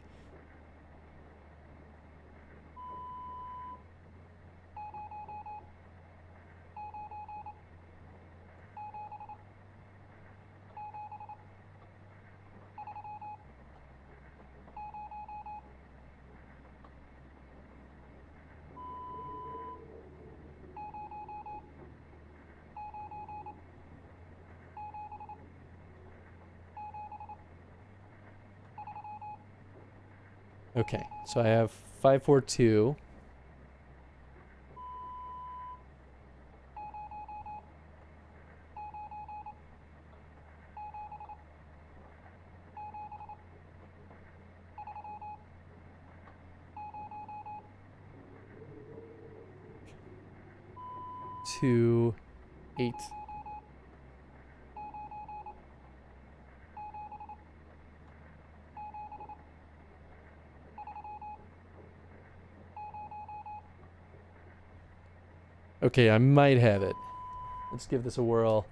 Okay, so I have 542. Two, 8. Okay, I might have it. Let's give this a whirl.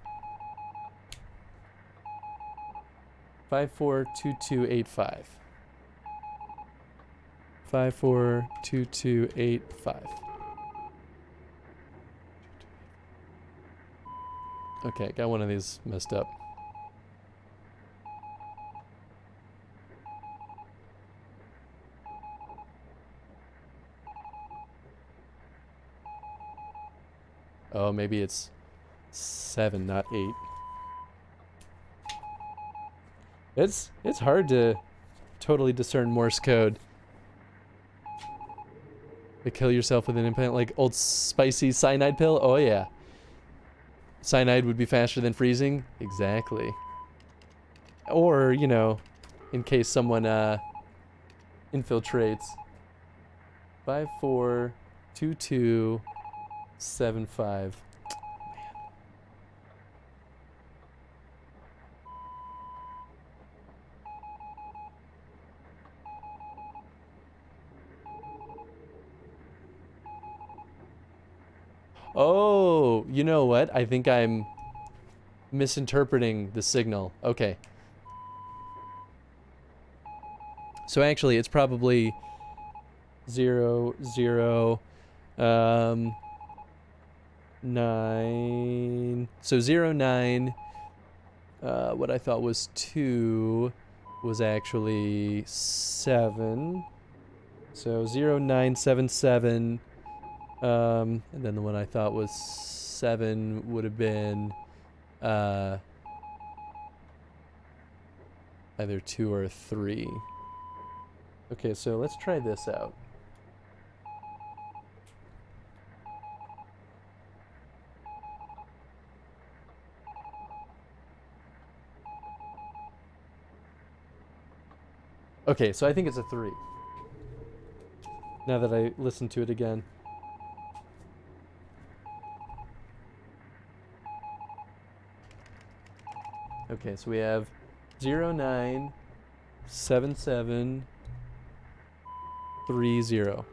542285. 542285. Okay, got one of these messed up. Oh, maybe it's 7, not 8. It's hard to totally discern Morse code. To kill yourself with an implant like Old Spicy cyanide pill? Oh yeah. Cyanide would be faster than freezing? Exactly. Or, you know, in case someone infiltrates. 542275. Oh, you know what? I think I'm misinterpreting the signal. Okay. So actually, it's probably 0, 0, 9. So 0, 9. What I thought was 2 was actually 7. So 0, 9, 7, 7. And then the one I thought was 7 would have been either 2 or 3. Okay, so let's try this out. Okay, so I think it's a 3. Now that I listen to it again. Okay, so we have 0, 9, 7, 7, 3, 0.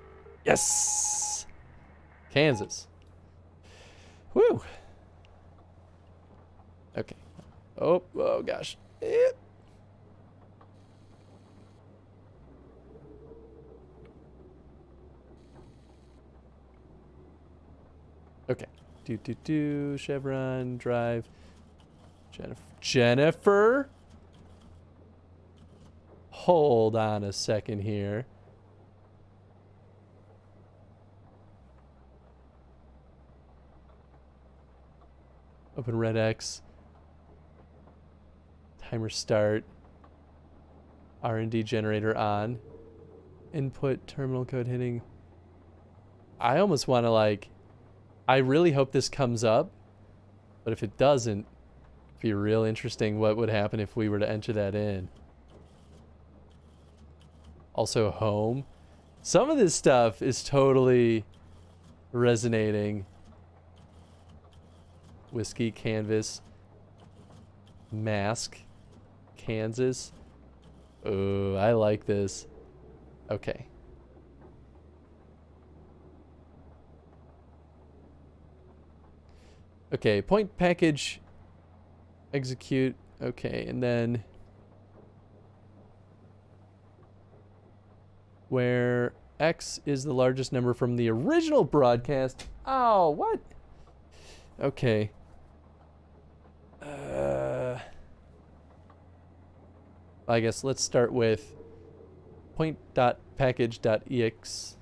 Yes! Kansas. Woo! Okay. Oh gosh. Okay. Chevron, drive. Jennifer? Hold on a second here. Open Red X. Timer start. R&D generator on. Input terminal code hitting. I almost want to like, I really hope this comes up, but if it doesn't, it'd be real interesting what would happen if we were to enter that in. Also home. Some of this stuff is totally resonating. Whiskey, canvas, mask, Kansas. Oh, I like this. Okay. Okay, point package, execute. Okay, and then where X is the largest number from the original broadcast. Oh, what? Okay. I guess let's start with point.package.ex.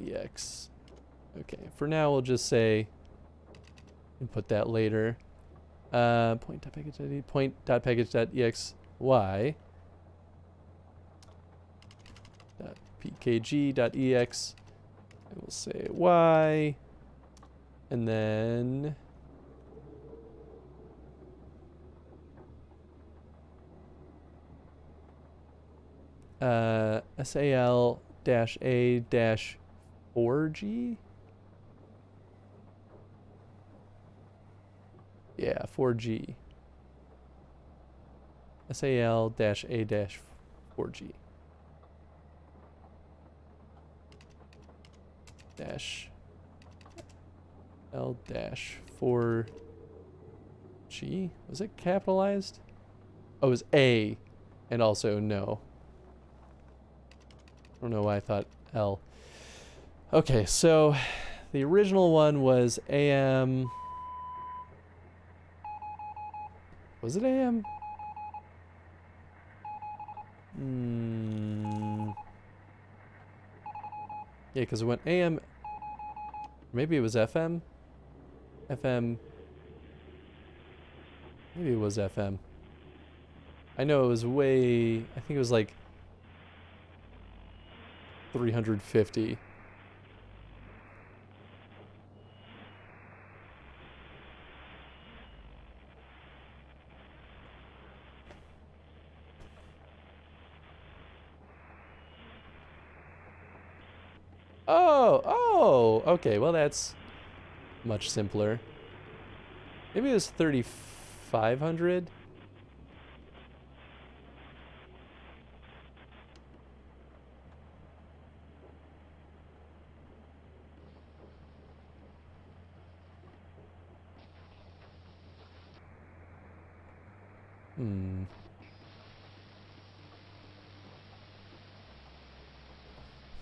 .ex. Okay, for now we'll just say input that later. Point.package.ex.y. .pkg.ex. And we'll say y. And then SAL-A-4G? Yeah, 4G. SAL-A-4G. Dash L-4G? Was it capitalized? Oh, it was A. And also no. I don't know why I thought L. Okay, so the original one was AM. Was it AM? Yeah, because it went AM. Maybe it was FM. FM. Maybe it was FM. I know it was way. I think it was like 350. Oh, okay, well that's much simpler. Maybe it was 3,500?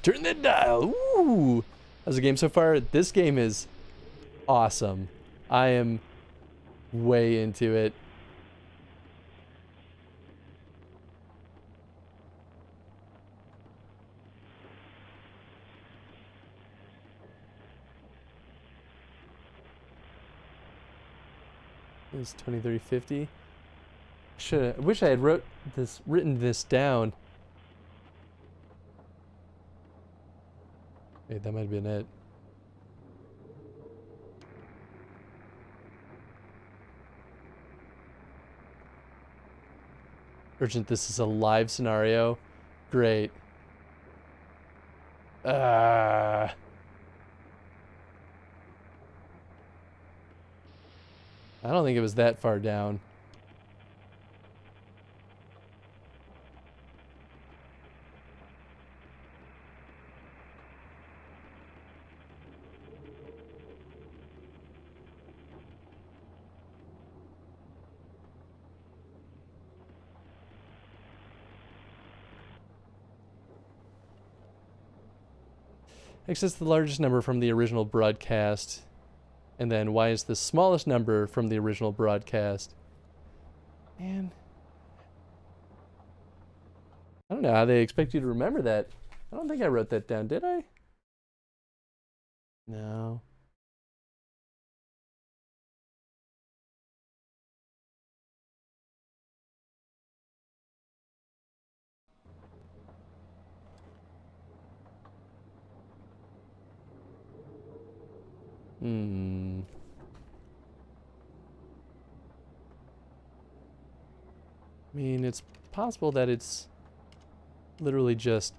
Turn that dial. Ooh. How's the game so far? This game is awesome. I am way into it. It's 2350. I wish I had written this down. Wait, that might have been it. Urgent, this is a live scenario. Great. I don't think it was that far down. X is the largest number from the original broadcast. And then Y is the smallest number from the original broadcast. Man. I don't know how they expect you to remember that. I don't think I wrote that down, did I? No. Hmm. I mean, it's possible that it's literally just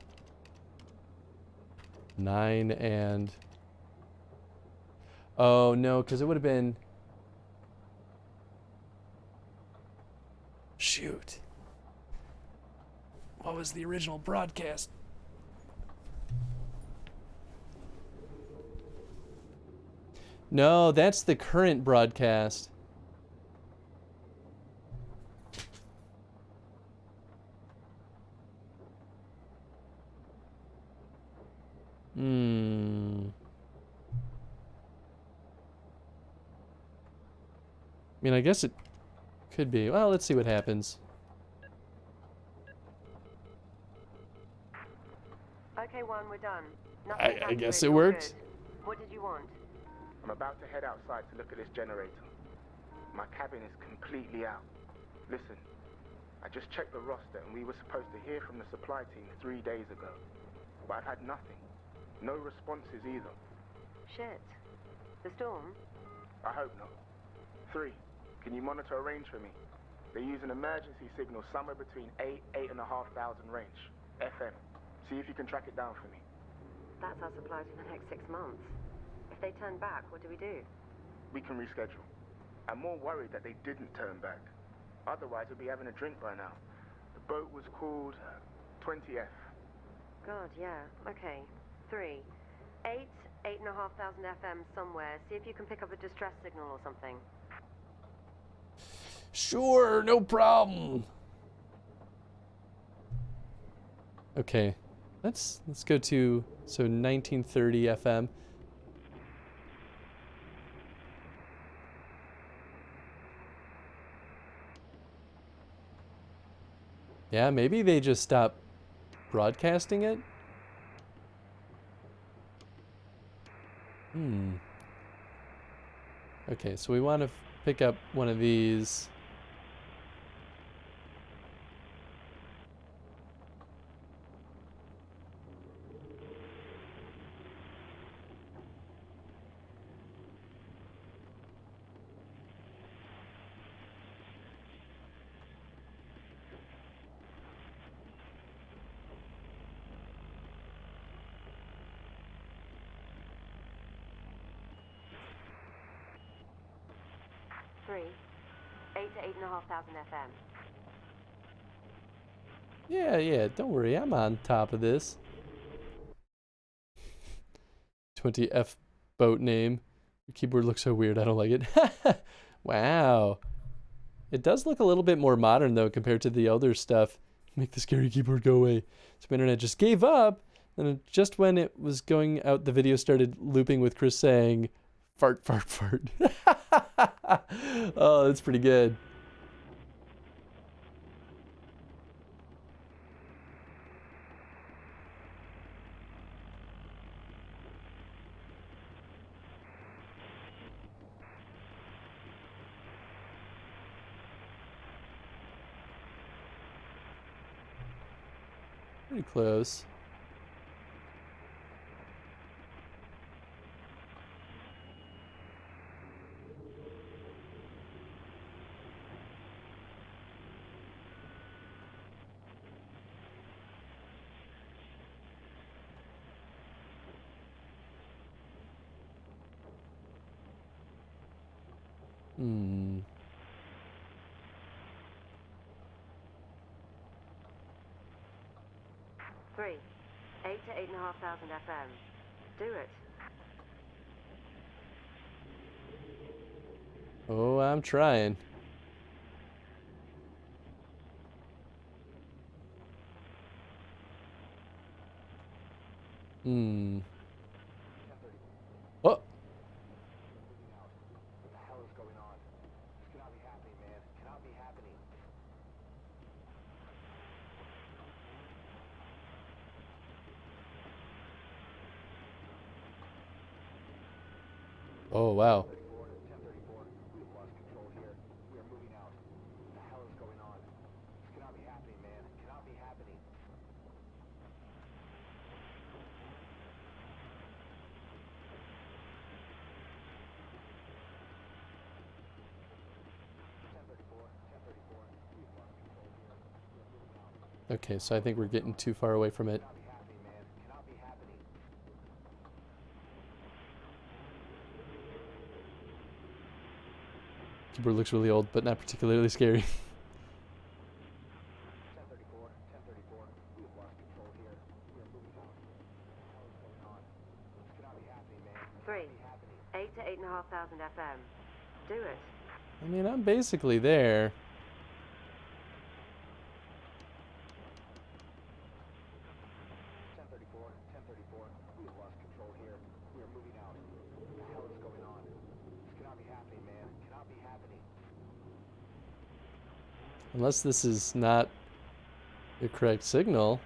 9 and... Oh, no, because it would have been... Shoot. What was the original broadcast? No, that's the current broadcast. Hmm. I mean, I guess it could be. Well, let's see what happens. Okay, one, we're done. Nothing I guess activated, it all worked. good. What did you want? I'm about to head outside to look at this generator. My cabin is completely out. Listen, I just checked the roster and we were supposed to hear from the supply team 3 days ago. But I've had nothing. No responses either. Shit. The storm? I hope not. 3, can you monitor a range for me? They use an emergency signal somewhere between 8,500 range. FM. See if you can track it down for me. That's our supply for the next 6 months. If they turn back, what do we do? We can reschedule. I'm more worried that they didn't turn back. Otherwise, we'd be having a drink by now. The boat was called 20F. God, yeah. Okay. 3. 8,500 FM somewhere. See if you can pick up a distress signal or something. Sure, no problem. Okay. Let's go to 1930 FM. Yeah, maybe they just stopped broadcasting it. Okay, so we want to pick up one of these. Three. 8 to 8,500 FM. Yeah, don't worry, I'm on top of this. 20F boat name. Your keyboard looks so weird, I don't like it. Wow. It does look a little bit more modern though compared to the older stuff. Make the scary keyboard go away. So my internet just gave up, and just when it was going out, the video started looping with Chris saying, "Fart, fart, fart." Oh, that's pretty good. Pretty close. Hmm. Three. 8 to 8,500 FM. Do it. Oh, I'm trying. Hmm. Oh. What the hell is going on? This cannot be happening, man. Cannot be happening. Oh, wow. 1034. We have lost control here. We are moving out. What the hell is going on? This cannot be happening, man. Cannot be happening. Okay, so I think we're getting too far away from it. Keyboard looks really old, but not particularly scary. 1034, 1034. We have lost control here. We are moving out. What the hell is going on? This cannot be happening, man. This cannot 3. be happening. 8 to 8,500 FM. Do it. I mean, I'm basically there. 1034, 1034. We have lost control here. We are moving out. What the hell is going on? This cannot be happening, man. It cannot be happening. Unless this is not the correct signal.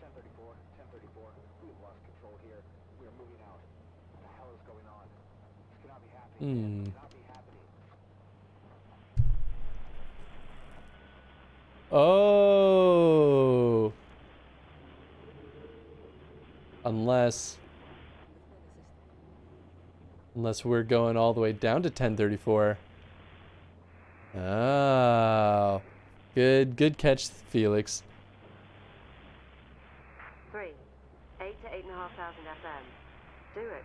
1034, 1034. We have lost control here. We are moving out. What the hell is going on? This cannot be happening, man. It cannot be happening. Oh. Unless we're going all the way down to 1034. Oh. Good catch, Felix. 3. 8 to 8,500 FM. Do it.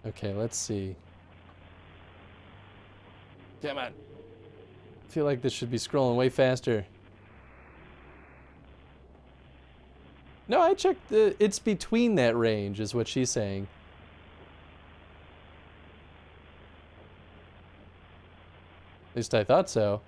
Okay, let's see. Come on. I feel like this should be scrolling way faster. No, I checked it's between that range is what she's saying. At least I thought so.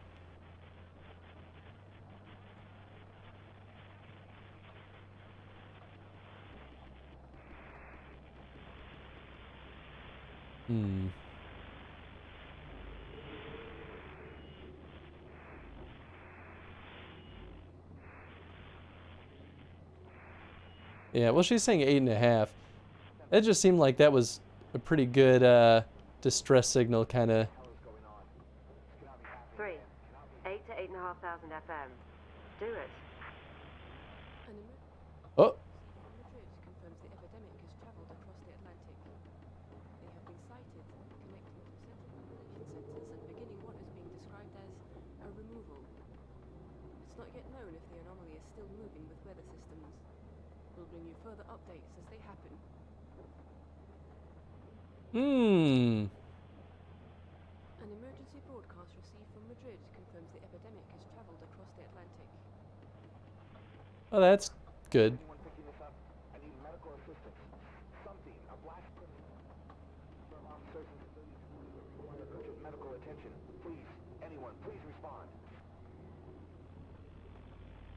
Yeah, well, she's saying 8.5. It just seemed like that was a pretty good distress signal kind of. 3. 8 to 8,500 FM. Do it. Oh. Madrid confirms the epidemic has traveled across the Atlantic. They have been sighted connecting to several population centers and beginning what is being described as a removal. It's not yet known if the anomaly is still moving with weather systems. We'll bring you further updates as they happen. An emergency broadcast received from Madrid confirms the epidemic has traveled across the Atlantic. Oh, that's good. Anyone picking this up? I need medical assistance. Something. A blast from certain civilians require urgent medical attention. Please, anyone, please respond.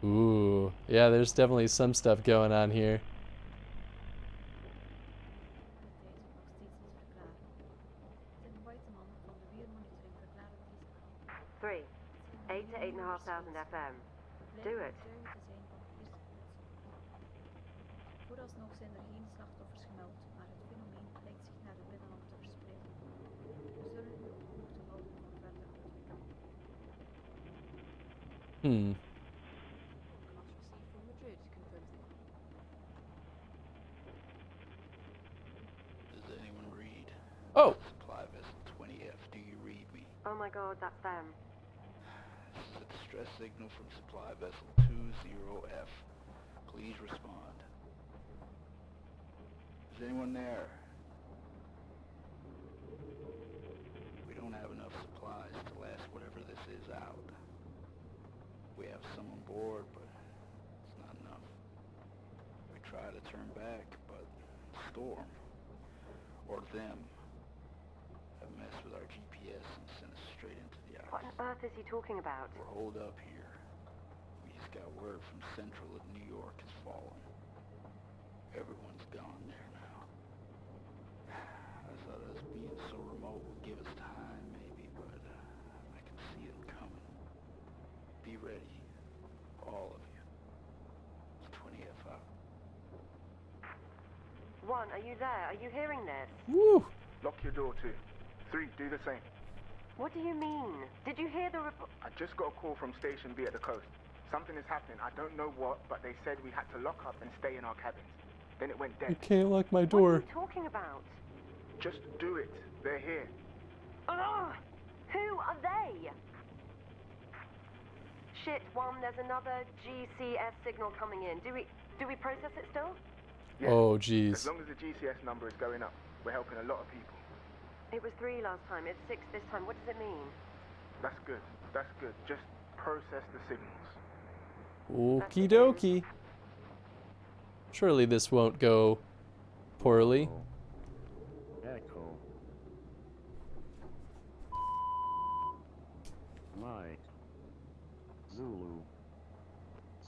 Ooh, yeah, there's definitely some stuff going on here. Three. 8 to 8,500 FM. Do it. Vooralsnog zijn er geen slachtoffers gemeld, maar het fenomeen lijkt zich naar het binnenland te verspreiden. We zullen u op de hoogte houden van verdere ontwikkelingen. Does anyone read? Oh. Supply vessel 20F, do you read me? Oh my god, that's them. This is a distress signal from supply vessel 20F. Please respond. Is anyone there? We don't have enough supplies to last whatever this is out. We have some on board, but it's not enough. We try to turn back, but Storm, or them, have messed with our GPS and sent us straight into the ice. What on earth is he talking about? We're holed up here. We just got word from Central that New York has fallen. Everyone's gone there now. I thought us being so remote would give us time, maybe, but I can see them coming. Be ready, all of you. It's 20F out. 1, are you there? Are you hearing this? Woo. Lock your door, 2. 3, do the same. What do you mean? Did you hear the report? I just got a call from Station B at the coast. Something is happening. I don't know what, but they said we had to lock up and stay in our cabins. Then it went You dead. can't lock my What are door. you talking about? Just do it. They're here. Ugh! Who are they? Shit, One, there's another GCS signal coming in. Do we process it still? Yeah. Oh, As jeez. long as the GCS number is going up, we're helping a lot of people. It was 3 last time. It's 6 this time. What does it mean? That's good. That's good. Just process the signals. Okie dokie. Surely this won't go poorly. Echo. Mike. Zulu.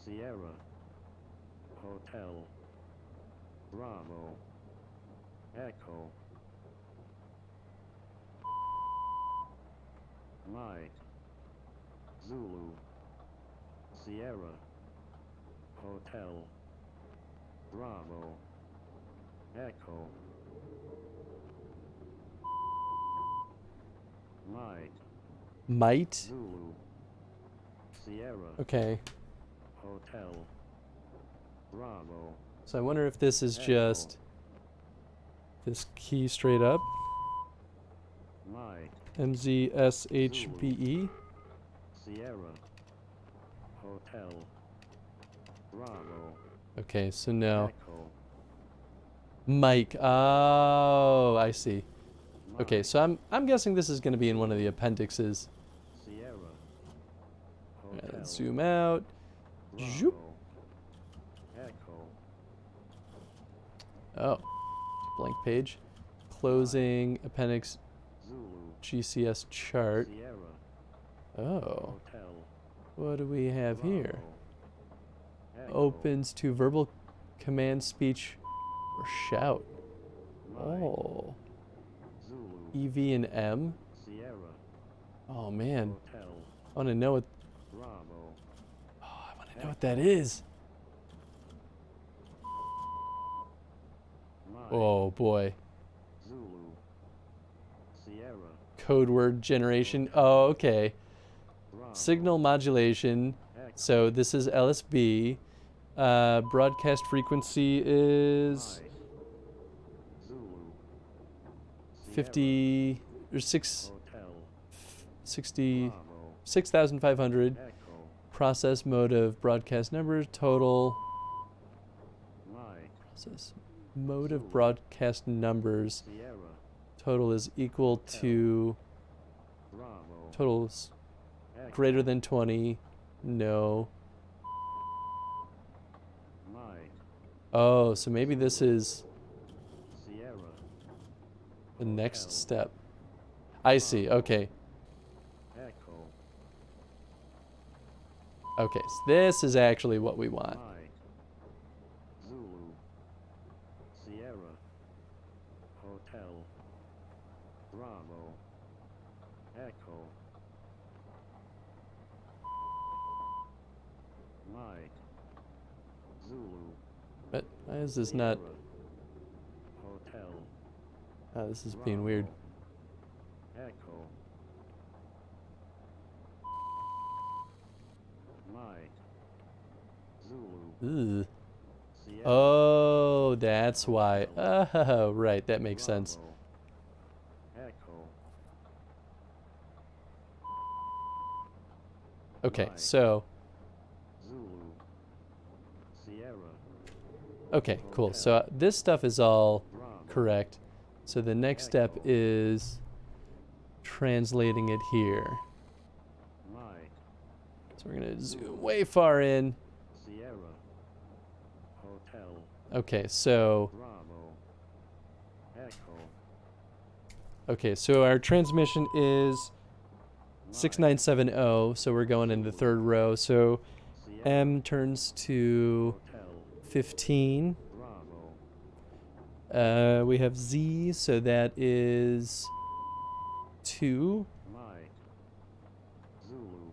Sierra. Hotel. Bravo. Echo. Mike. Zulu. Sierra. Hotel. Bravo. Echo. Mike. Might? Zulu. Sierra. Okay. Hotel. Bravo. So I wonder if this is just this key straight up. Mike. MZSHBE. Sierra. Hotel. Bravo. Okay, so now Echo. Mike. Oh, I see. Okay, Mike. so I'm guessing this is going to be in one of the appendixes. Sierra. Let's Hotel. zoom out. Zoop. Bravo. Echo. Oh, blank page. Closing appendix Zulu. GCS chart. Sierra. Oh, Hotel. what do we have here? Bravo. Echo. Opens to verbal command, speech, or shout. Mike. Oh, Zulu. EV and M. Sierra. Oh man, Hotel. I want to know what. Bravo. Oh, I want to know what that is. Mike. Oh boy, Zulu. Sierra. code word generation. Oh, okay. Bravo. Signal modulation. Echo. So this is LSB. Broadcast frequency is Mike. Zulu. 50 or Hotel. 60 Bravo. 6,500. Echo. Process mode of broadcast numbers. Total Mike. process mode of broadcast numbers. Sierra. Total is equal to Bravo. totals Echo. greater than 20. No. Mike. Oh, so maybe this is Sierra. the next Hotel. step. I see. Okay. Echo. Okay. So this is actually what we want. Mike. Zulu. Sierra. Hotel. Bravo. Echo. Mike. Zulu. But why is this not? Sierra. Hotel. Oh, this is being weird. Bravo. Echo. Mike. Zulu. Ugh. Sierra. Oh, that's why. Oh, right. That makes sense. Bravo. Echo. Okay, Mike. so Zulu. Sierra. okay, cool. So this stuff is all Bravo. correct. So the next step Echo. is translating it here. Mike. So we're gonna zoom way far in. Sierra. Hotel. Okay, so Bravo. Echo. okay, so our transmission is Mike. 6970. So we're going in the third row. So Sierra. M turns to Hotel. 15. Bravo. We have Z, so that is 2. Mike. Zulu.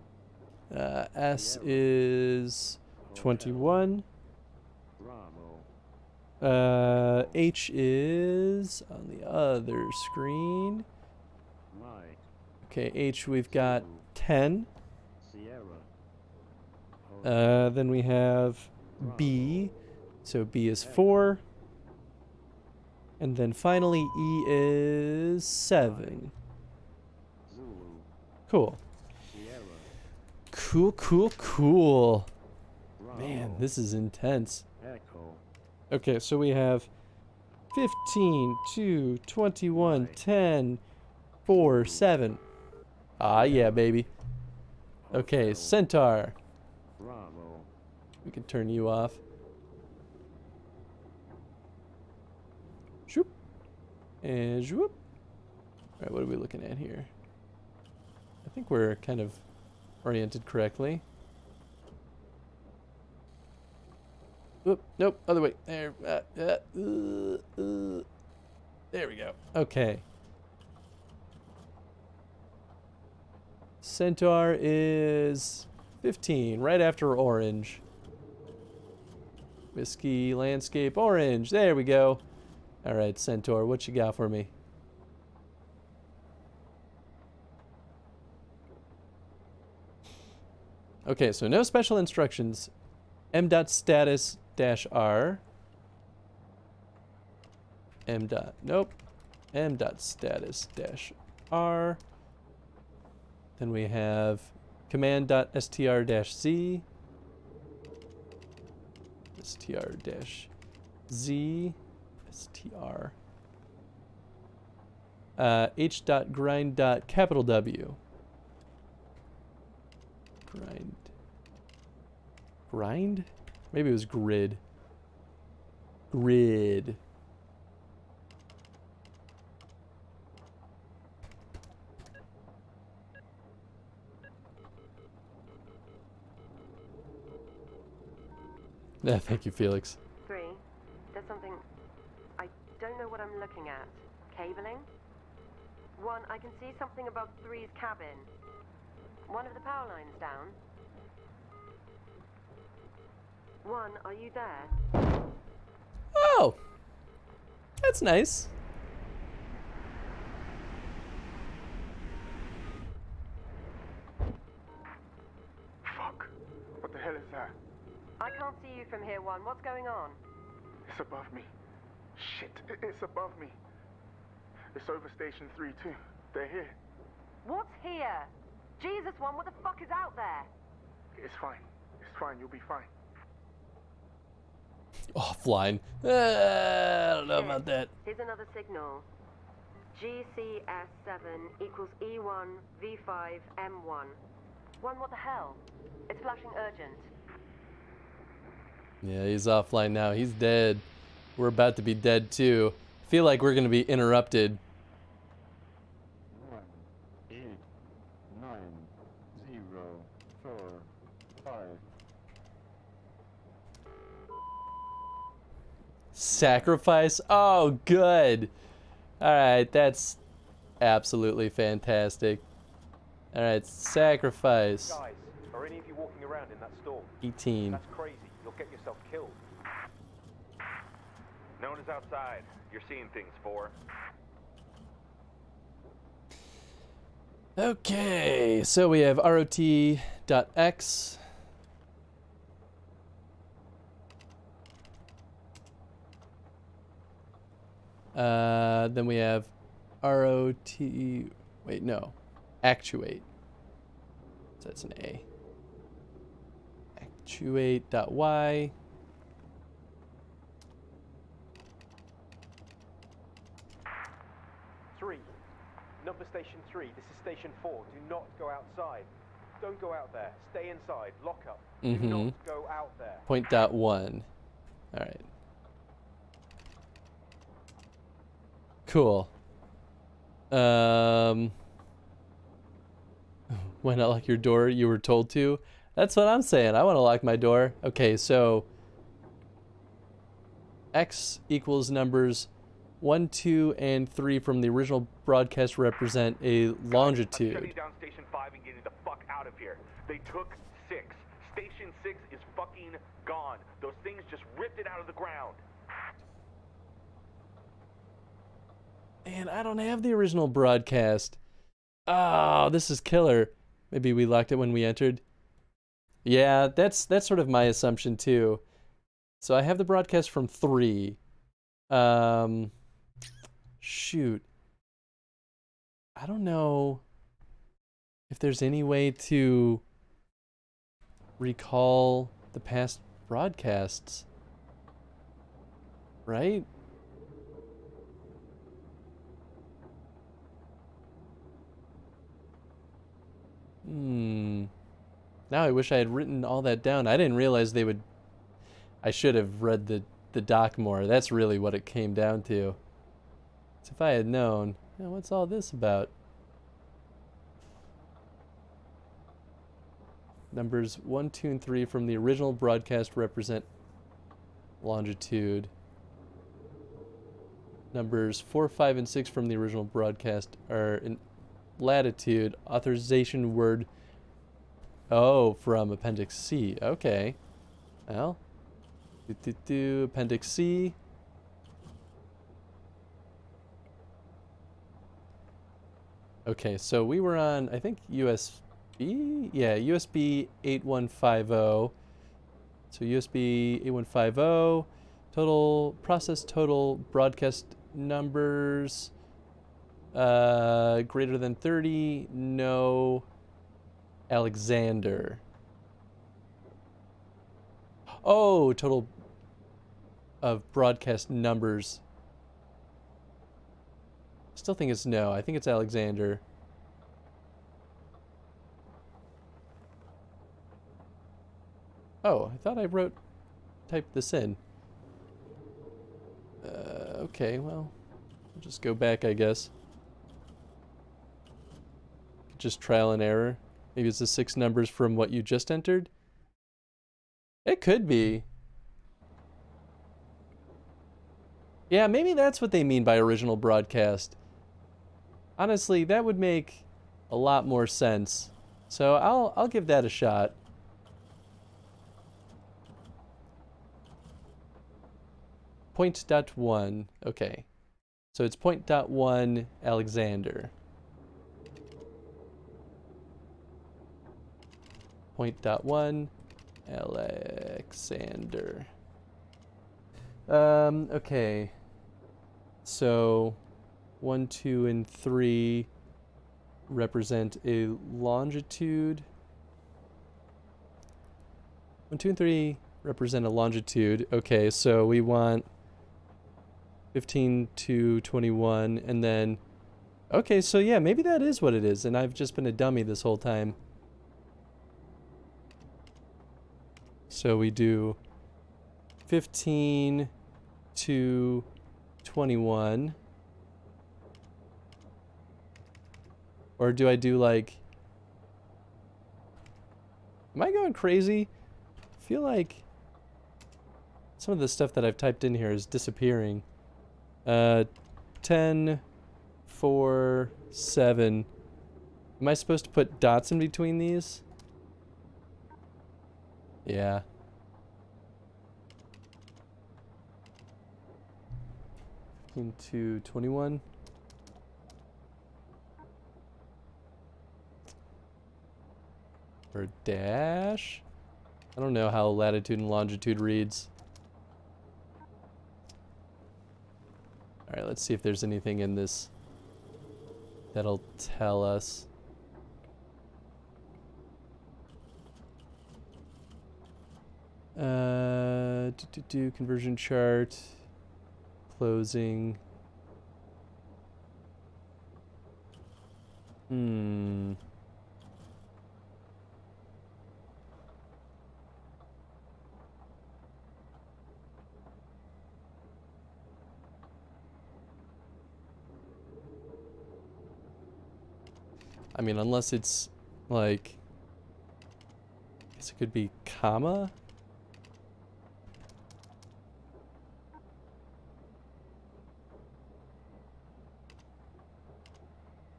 S Sierra. is Hotel. 21. Bravo. H is on the other screen. Mike. Okay, H we've got Zulu. 10. Sierra. Hotel. Then we have B. So B is 4. And then finally, E is 7. Zulu. Cool. Sierra. Cool, cool, cool. Bravo. Man, this is intense. Echo. Okay, so we have 15, 2, 21, 10, 4, 7. Ah, yeah, baby. Okay, Hotel. Centaur. Bravo. We can turn you off. Shoop. And shoop. Alright, what are we looking at here? I think we're kind of oriented correctly. Oop, nope, other way. There, there we go. Okay. Centaur is 15, right after orange. Whiskey, landscape, orange. There we go. All right, Centaur, what you got for me? Okay, so no special instructions. M.status-R. M.status-R. Then we have command.str-z. str-z. str. H.grind.capital-W. Grind? Maybe it was grid. Grid. Yeah, thank you, Felix. 3. There's something... I don't know what I'm looking at. Cabling? 1. I can see something above 3's cabin. One of the power lines down. 1. Are you there? Oh! That's nice. Fuck. What the hell is that? I can't see you from here, 1. What's going on? It's above me. Shit, it's above me. It's over Station 3 too. They're here. What's here? Jesus, 1, what the fuck is out there? It's fine. It's fine. You'll be fine. Offline. I don't know about that. Here's another signal. GCS7 equals E1 V5 M1. 1, what the hell? It's flashing urgent. Yeah, he's offline now. He's dead. We're about to be dead too. I feel like we're going to be interrupted. 1, 8, 9, 0, 4, 5. Sacrifice? Oh, good. All right, that's absolutely fantastic. All right, sacrifice. Guys, are any of you walking around in that storm? 18. That's crazy. You'll get yourself killed. No one is outside. You're seeing things, 4. Okay, so we have ROT.x. Then we have ROT, wait, no, actuate. So that's an A. Actuate.y. Number station 3, this is station 4. Do not go outside. Don't go out there. Stay inside. Lock up. Do not go out there. Point dot 1. All right. Cool. Why not lock your door? You were told to. That's what I'm saying. I want to lock my door. Okay, so X equals numbers 1, 2, and 3 from the original broadcast represent a longitude. I'm shutting down Station 5 and getting the fuck out of here. They took 6. Station 6 is fucking gone. Those things just ripped it out of the ground. Man, I don't have the original broadcast. Oh, this is killer. Maybe we locked it when we entered. Yeah, that's sort of my assumption too. So I have the broadcast from 3. Shoot. I don't know if there's any way to recall the past broadcasts. Right? Now I wish I had written all that down. I didn't realize they would... I should have read the doc more. That's really what it came down to. So if I had known, what's all this about? Numbers 1, 2, and 3 from the original broadcast represent longitude. Numbers 4, 5, and 6 from the original broadcast are in latitude. Authorization word... Oh, from Appendix C. Okay. Well. Appendix C. Okay, so we were on, I think, USB? Yeah, USB 8150. So USB 8150. Total, process total broadcast numbers. Greater than 30. No. Alexander. Oh, total of broadcast numbers. Still think it's no. I think it's Alexander. Oh, I thought I typed this in. Okay, well, I'll just go back, I guess. Just trial and error. Maybe it's the 6 numbers from what you just entered? It could be. Yeah, maybe that's what they mean by original broadcast. Honestly, that would make a lot more sense. So I'll give that a shot. Point.1. Okay. So it's point.1 Alexander. Point.1 Alexander. Okay. So 1, 2, and 3 represent a longitude. 1, 2, and 3 represent a longitude. Okay, so we want 15 to 21, and then... Okay, so yeah, maybe that is what it is, and I've just been a dummy this whole time. So we do 15 to 21. Or do I do like... Am I going crazy? I feel like some of the stuff that I've typed in here is disappearing. 10, 4, 7. Am I supposed to put dots in between these? Yeah. Into 21. Or a dash? I don't know how latitude and longitude reads. Alright, let's see if there's anything in this that'll tell us. Conversion chart. Closing. I mean, unless it's like, I guess it could be comma.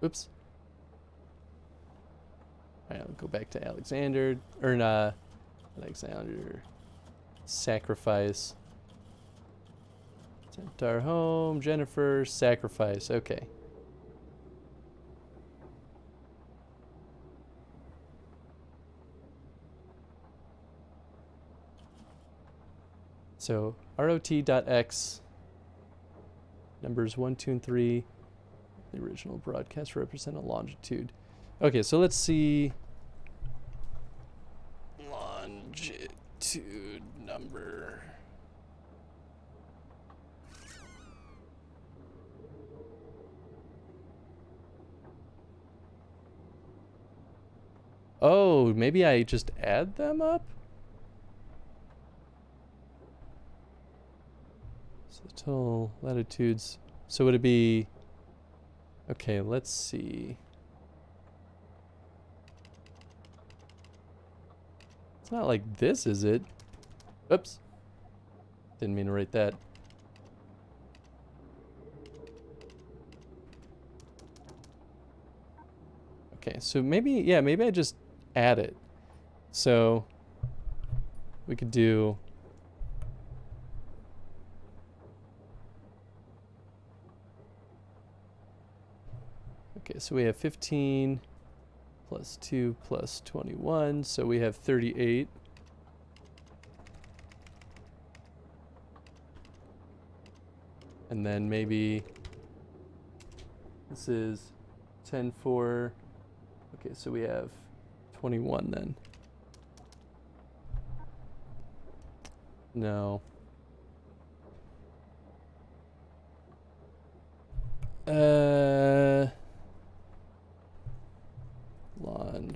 Oops. Alright, I'll go back to Alexander, or not, Alexander, sacrifice. Sent our home, Jennifer, sacrifice, okay. So, rot.x, Numbers 1, 2, and 3. The original broadcast represent a longitude. Okay, so let's see. Longitude number. Oh, maybe I just add them up? So the total latitudes. So would it be... Okay, let's see. It's not like this, is it? Oops. Didn't mean to write that. Okay, so maybe, yeah, maybe I just add it. So we could do... Okay, so we have 15 plus 2 plus 21, so we have 38. And then maybe this is 10, 4. Okay, so we have 21 then. No.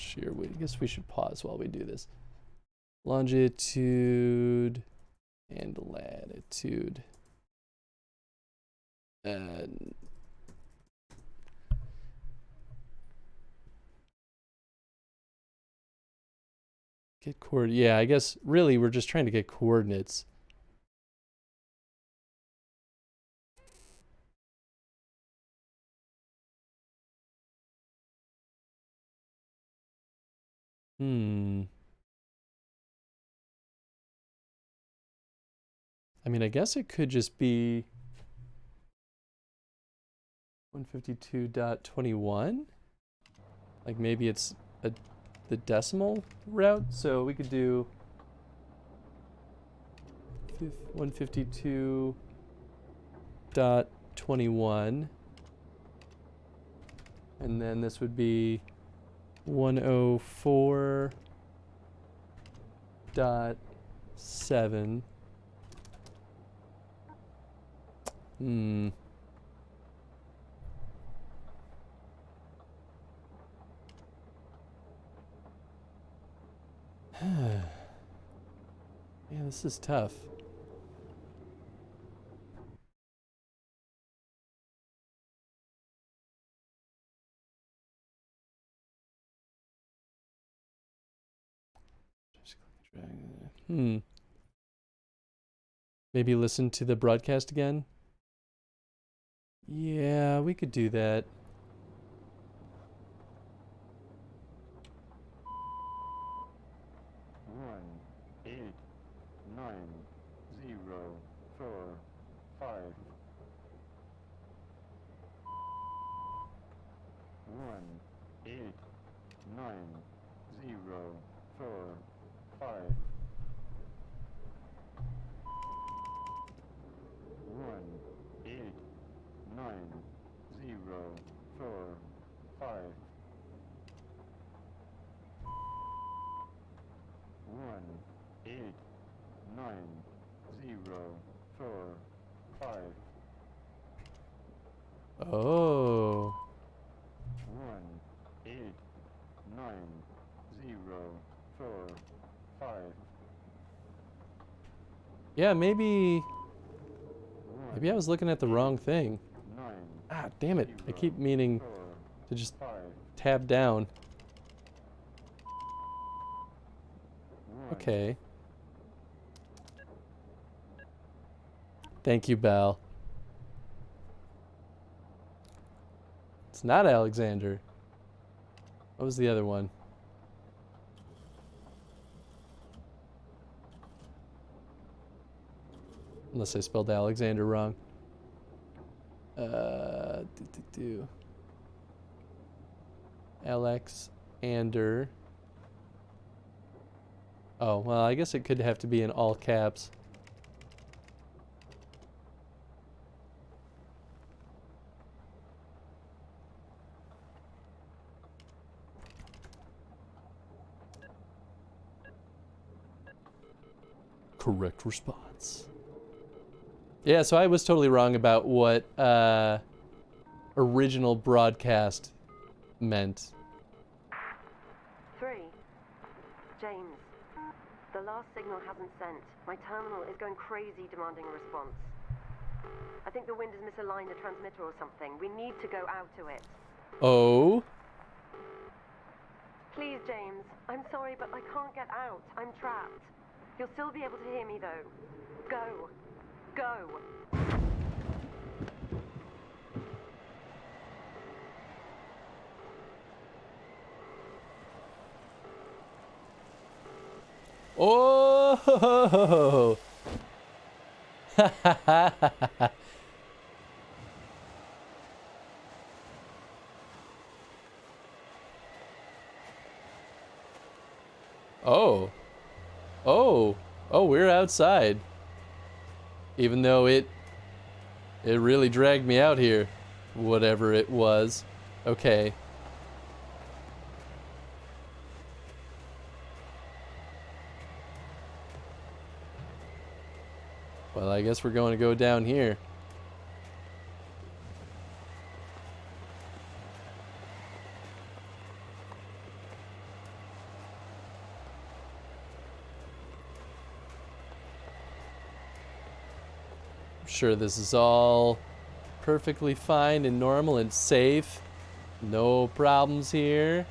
Here, I guess we should pause while we do this. Longitude and latitude. Get coordinates. Yeah, I guess really we're just trying to get coordinates. I mean, I guess it could just be 152.21. Like maybe it's the decimal route. So we could do 152.21. And then this would be 104.7. Yeah, this is tough. Maybe listen to the broadcast again? Yeah, we could do that. One, 8, 9, 0, 4, 5. 1, 8, 9, 0, 4, 5. 1, 8, 9, 0, 4, 5. 1, 8, 9, 0, 4, 5. Oh. 1, 8, 9, 0, 4, 5. Yeah, maybe I was looking at the wrong thing. 9, Ah, damn it. I keep meaning 4, to just 5. tab down. 1. Okay. Thank you, Belle. It's not Alexander. What was the other one? Unless I spelled Alexander wrong. Alexander. Oh, well, I guess it could have to be in all caps. Correct response. Yeah, so I was totally wrong about what original broadcast meant. 3. James, the last signal hasn't sent. My terminal is going crazy demanding a response. I think the wind has misaligned the transmitter or something. We need to go out to it. Oh? Please, James. I'm sorry, but I can't get out. I'm trapped. You'll still be able to hear me, though. Go. Go. Oh! Oh. Oh. Oh, we're outside. Even though it really dragged me out here. Whatever it was. Okay. Well, I guess we're going to go down here. I'm sure this is all perfectly fine and normal and safe. No problems here.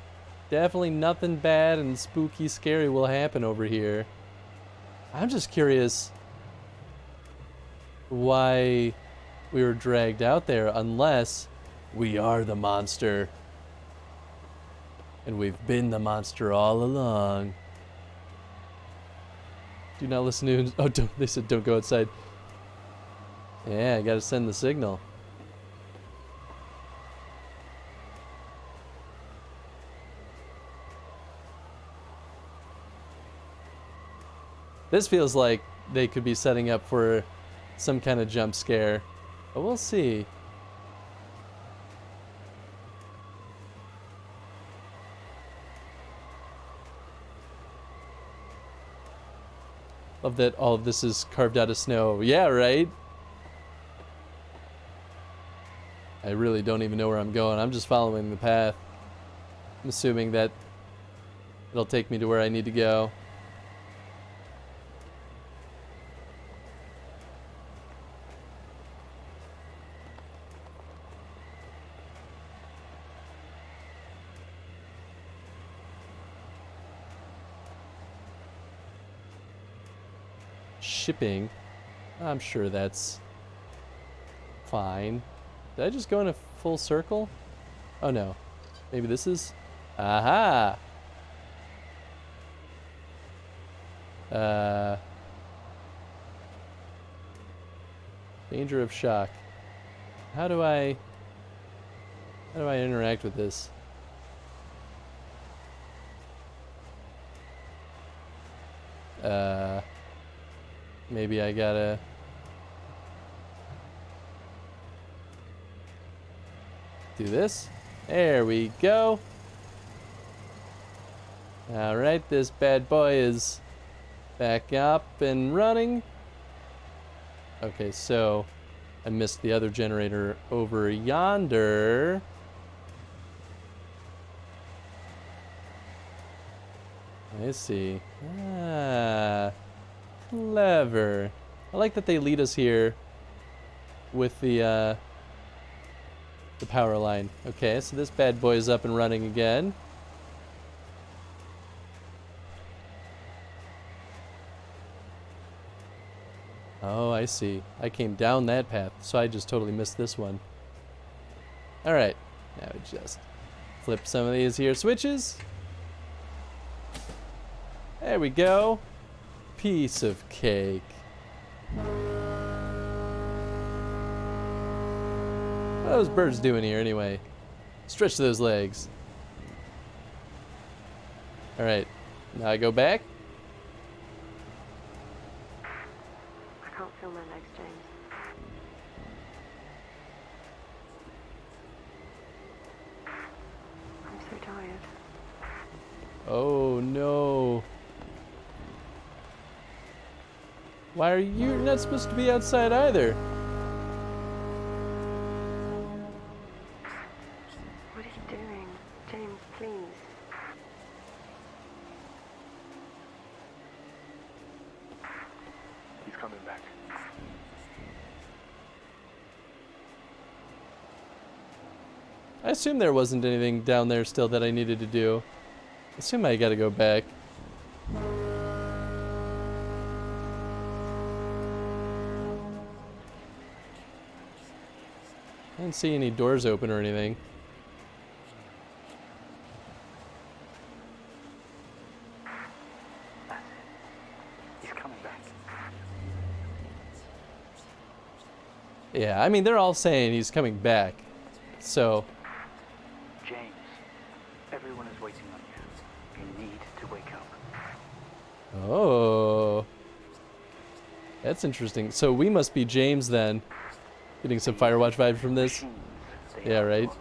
Definitely nothing bad and spooky scary will happen over here. I'm just curious why we were dragged out there, unless we are the monster. And we've been the monster all along. Do not listen to... Oh, they said don't go outside. Yeah, I gotta send the signal. This feels like they could be setting up for some kind of jump scare, but we'll see. Love that all of this is carved out of snow. Yeah, right? I really don't even know where I'm going. I'm just following the path. I'm assuming that it'll take me to where I need to go. Shipping. I'm sure that's fine. Did I just go in a full circle? Oh no. Maybe this is... Aha! Danger of shock. How do I interact with this? Maybe I gotta... do this. There we go. Alright, this bad boy is back up and running. Okay, so I missed the other generator over yonder. I see. Ah, clever. I like that they lead us here with the power line. Okay, so this bad boy is up and running again. Oh, I see. I came down that path, so I just totally missed this one. Alright, now we just flip some of these here switches. There we go. Piece of cake. What are those birds doing here anyway? Stretch those legs. Alright, now I go back. I can't feel my legs, James. I'm so tired. Oh no. Why are you not supposed to be outside either? What are you doing? James, please. He's coming back. I assume there wasn't anything down there still that I needed to do. I assume I gotta go back. I didn't see any doors open or anything. That's it. He's coming back. Yeah, I mean, they're all saying he's coming back. So, James, everyone is waiting on you. You need to wake up. oh. That's interesting. So we must be James then. Getting some Firewatch vibes from this. Yeah, right?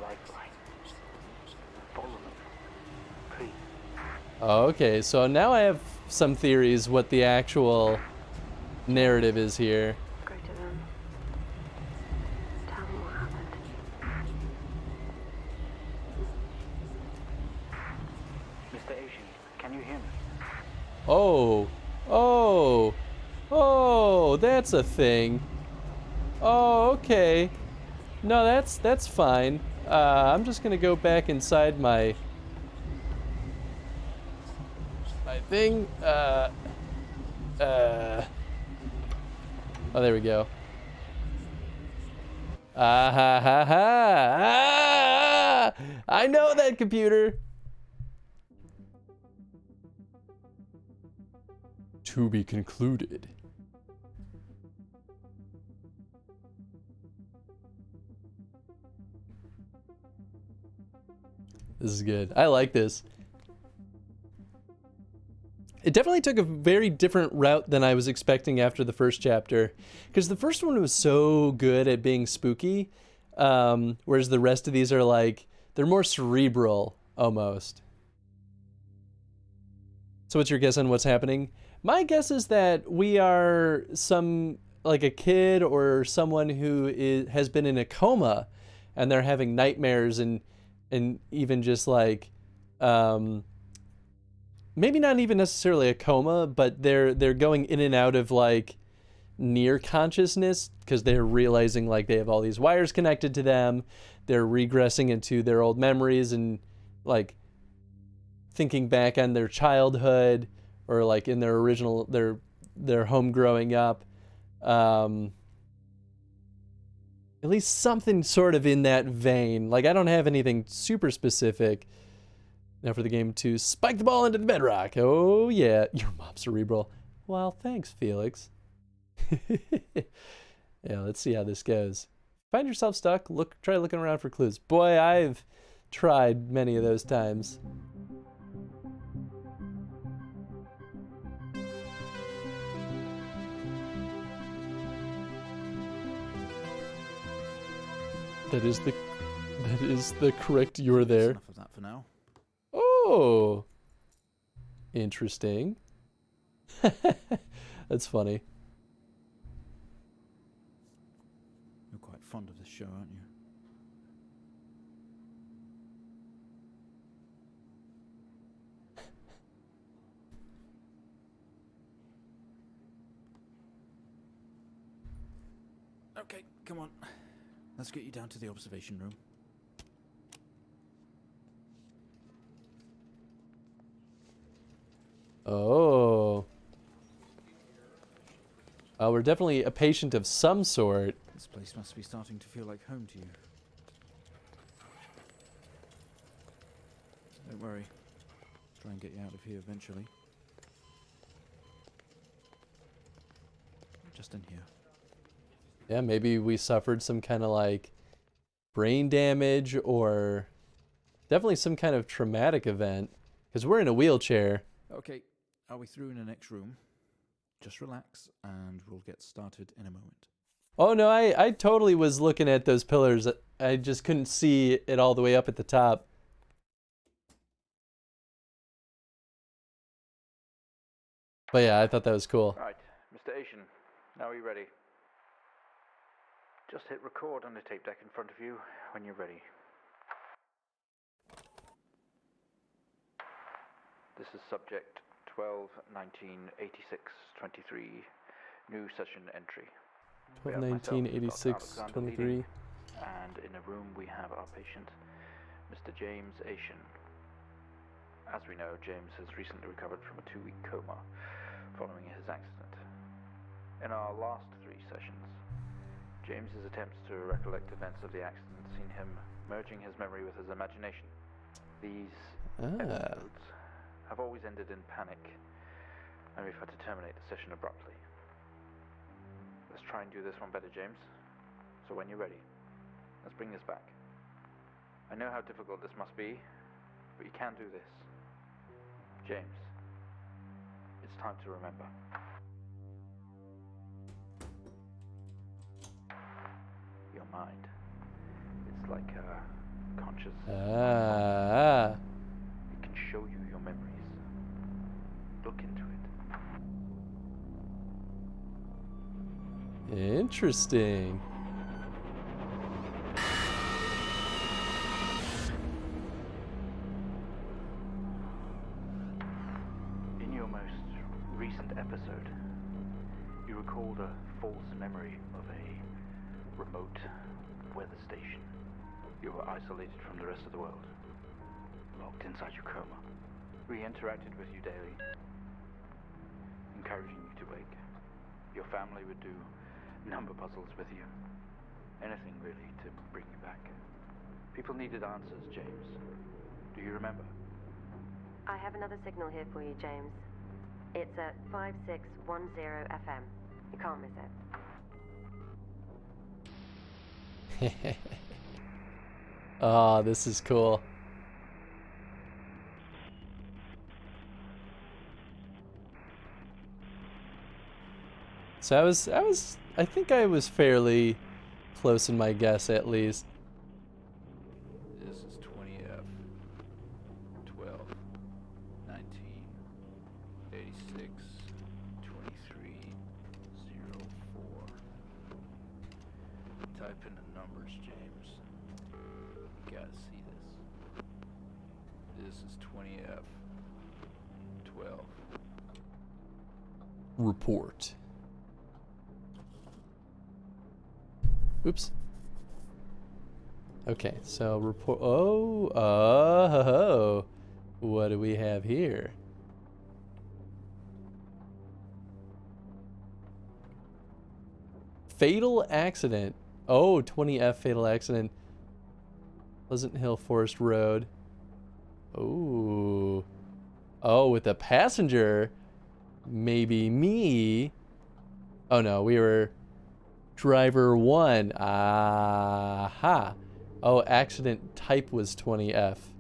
Follow them. Please. Okay, so now I have some theories what the actual narrative is here. Go to them. Tell them what happened. Mr. Asian, can you hear me? Oh, oh, oh, that's a thing. Oh, okay. No, that's fine. I'm just gonna go back inside my thing. Oh, there we go. Ah ha ha ha! Ah! I know that computer. To be concluded. This is good. I like this. It definitely took a very different route than I was expecting after the first chapter. Because the first one was so good at being spooky. Whereas the rest of these are like, they're more cerebral almost. So what's your guess on what's happening? My guess is that we are like a kid or someone who has been in a coma and they're having nightmares and even just like maybe not even necessarily a coma, but they're going in and out of like near consciousness because they're realizing like they have all these wires connected to them. They're regressing into their old memories and like thinking back on their childhood or like in their original their home growing up. At least something sort of in that vein. Like, I don't have anything super specific. Now for the game to spike the ball into the bedrock. Oh, yeah. Your mom's cerebral. Well, thanks, Felix. Yeah, let's see how this goes. Find yourself stuck? Try looking around for clues. Boy, I've tried many of those times. That is the correct you're there. Enough of that for now. Oh, interesting. That's funny. You're quite fond of this show, aren't you? Okay, come on. Let's get you down to the observation room. Oh. We're definitely a patient of some sort. This place must be starting to feel like home to you. Don't worry. Try and get you out of here eventually. Just in here. Yeah, maybe we suffered some kind of like brain damage or definitely some kind of traumatic event because we're in a wheelchair. Okay, are we through in the next room? Just relax and we'll get started in a moment. Oh no, I totally was looking at those pillars. I just couldn't see it all the way up at the top. But yeah, I thought that was cool. Right, Mr. Asian, Now are you ready? Just hit record on the tape deck in front of you when you're ready. This is subject 12/19/86/23, new session entry. 12/19/86/23. And in a room we have our patient, Mr. James Ashen. As we know, James has recently recovered from a 2-week coma following his accident. In our last 3 sessions, James's attempts to recollect events of the accident seen him merging his memory with his imagination. These episodes have always ended in panic, and we've had to terminate the session abruptly. Let's try and do this one better, James. So when you're ready, let's bring this back. I know how difficult this must be, but you can do this. James, it's time to remember. Your mind, it's like a conscious... It can show you your memories. Look into it. Interesting. In your most recent episode, you recalled a false memory of a remote weather station. You were isolated from the rest of the world, locked inside your coma. We interacted with you daily, encouraging you to wake. Your family would do number puzzles with you. Anything really to bring you back. People needed answers, James. Do you remember? I have another signal here for you, James. It's at 5610 FM. You can't miss it. Oh, this is cool. So I think I was fairly close in my guess, at least. This is 20F 12/19/86/23/04. Type in the numbers, James. You gotta see this. This is 20F 12. Report. Oops. Okay, so report. Oh, what do we have here? Fatal accident. Oh, 20F fatal accident. Pleasant Hill Forest Road. Oh. Oh, with a passenger. Maybe me. Oh no, we were driver 1. Aha. Oh, accident type was 20F.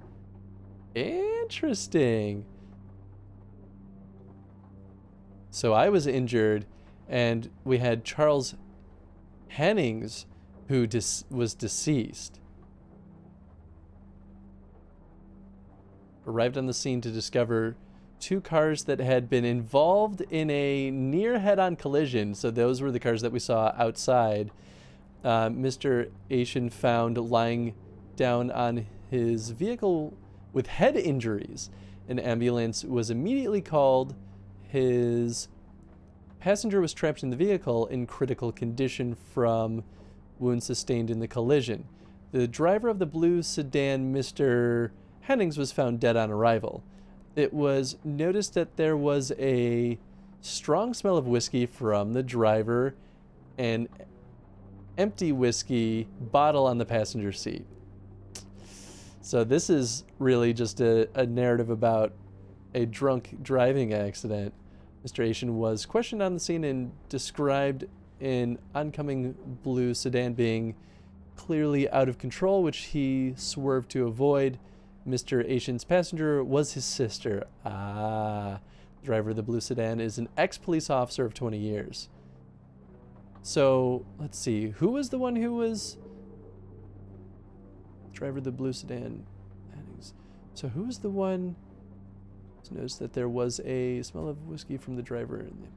Interesting. So I was injured, and we had Charles Hennings, who was deceased. Arrived on the scene to discover 2 cars that had been involved in a near head-on collision. So those were the cars that we saw outside. Mr. Ashen found lying down on his vehicle with head injuries. An ambulance was immediately called. His passenger was trapped in the vehicle in critical condition from wounds sustained in the collision. The driver of the blue sedan, Mr. Hennings, was found dead on arrival. It was noticed that there was a strong smell of whiskey from the driver and empty whiskey bottle on the passenger seat. So this is really just a narrative about a drunk driving accident. Mr. Ashen was questioned on the scene and described an oncoming blue sedan being clearly out of control, which he swerved to avoid. Mr. Ashen's passenger was his sister. The driver of the blue sedan is an ex-police officer of 20 years. So, let's see. Who was the one who was driver of the blue sedan? So who was the one? Noticed that there was a smell of whiskey from the driver in the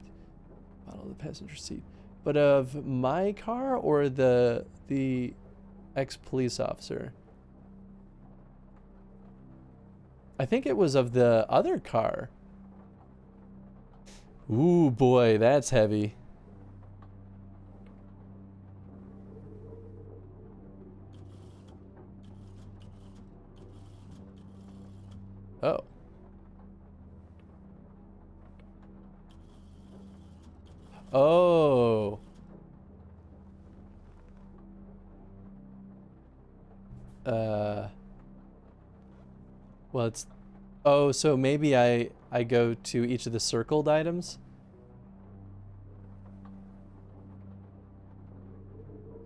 bottle of the passenger seat. But of my car or the ex-police officer? I think it was of the other car. Ooh, boy, that's heavy. Oh. Oh. Well, it's... Oh, so maybe I go to each of the circled items?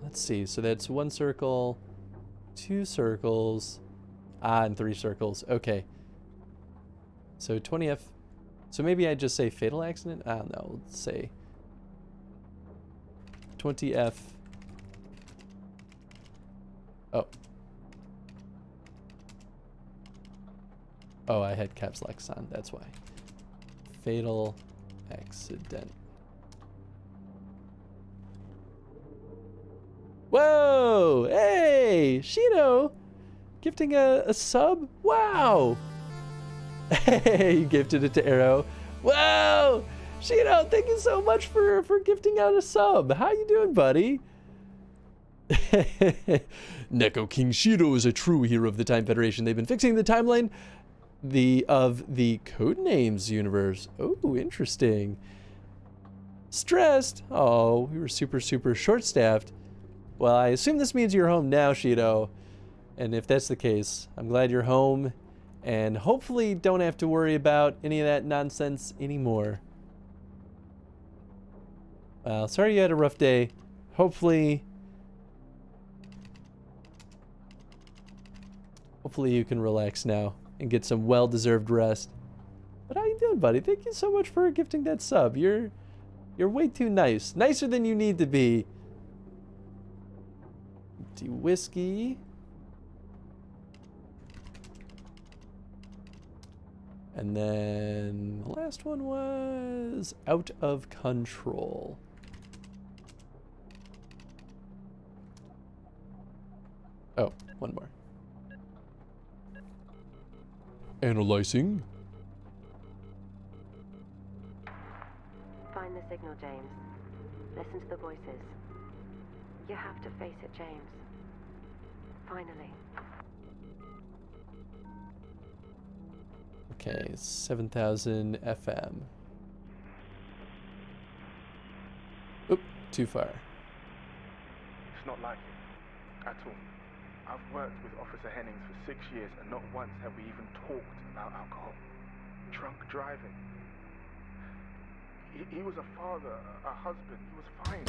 Let's see. So that's 1 circle, 2 circles, and 3 circles. Okay. So 20F. So maybe I just say fatal accident? I don't know. Let's say 20F. Oh. Oh, I had caps lock on. That's why. Fatal accident. Whoa! Hey! Shino! Gifting a sub? Wow! Hey, you gifted it to Arrow. Wow! Shino, thank you so much for gifting out a sub. How you doing, buddy? Neko King Shiro is a true hero of the Time Federation. They've been fixing the timeline of the Codenames universe. Oh, interesting. Stressed? Oh, we were super short-staffed. Well, I assume this means you're home now, Shido. And if that's the case, I'm glad you're home. And hopefully don't have to worry about any of that nonsense anymore. Well, sorry you had a rough day. Hopefully you can relax now and get some well-deserved rest. But how you doing, buddy? Thank you so much for gifting that sub. You're way too nice. Nicer than you need to be. Empty whiskey. And then the last one was out of control. Oh, one more. Analyzing. Find the signal, James. Listen to the voices. You have to face it, James. Finally. Okay, 7,000 FM. Oop, too far. It's not like it, at all. I've worked with Officer Hennings for 6 years, and not once have we even talked about alcohol. Drunk driving. He was a father, a husband. He was fine.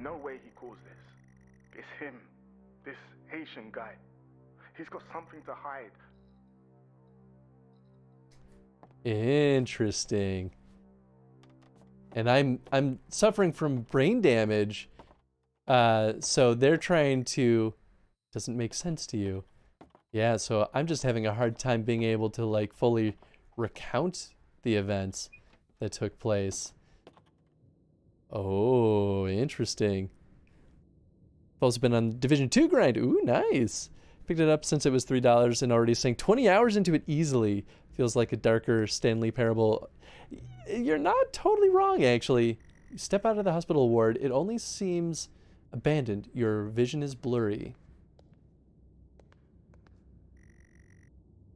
No way he caused this. It's him, this Haitian guy. He's got something to hide. Interesting. And I'm suffering from brain damage. So they're trying to... Doesn't make sense to you. Yeah, so I'm just having a hard time being able to like fully recount the events that took place. Oh, interesting. I've also been on Division 2 grind. Ooh, nice. Picked it up since it was $3 and already sank 20 hours into it easily. Feels like a darker Stanley Parable. You're not totally wrong, actually. You step out of the hospital ward. It only seems abandoned. Your vision is blurry.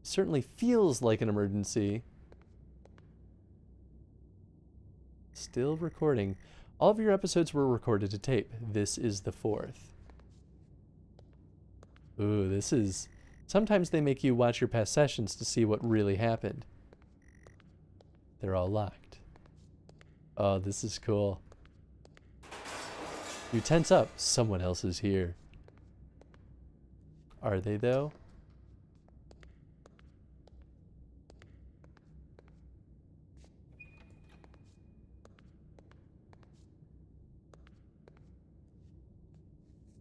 Certainly feels like an emergency. Still recording. All of your episodes were recorded to tape. This is the 4th. Ooh, this is... Sometimes they make you watch your past sessions to see what really happened. They're all locked. Oh, this is cool. You tense up. Someone else is here. Are they, though?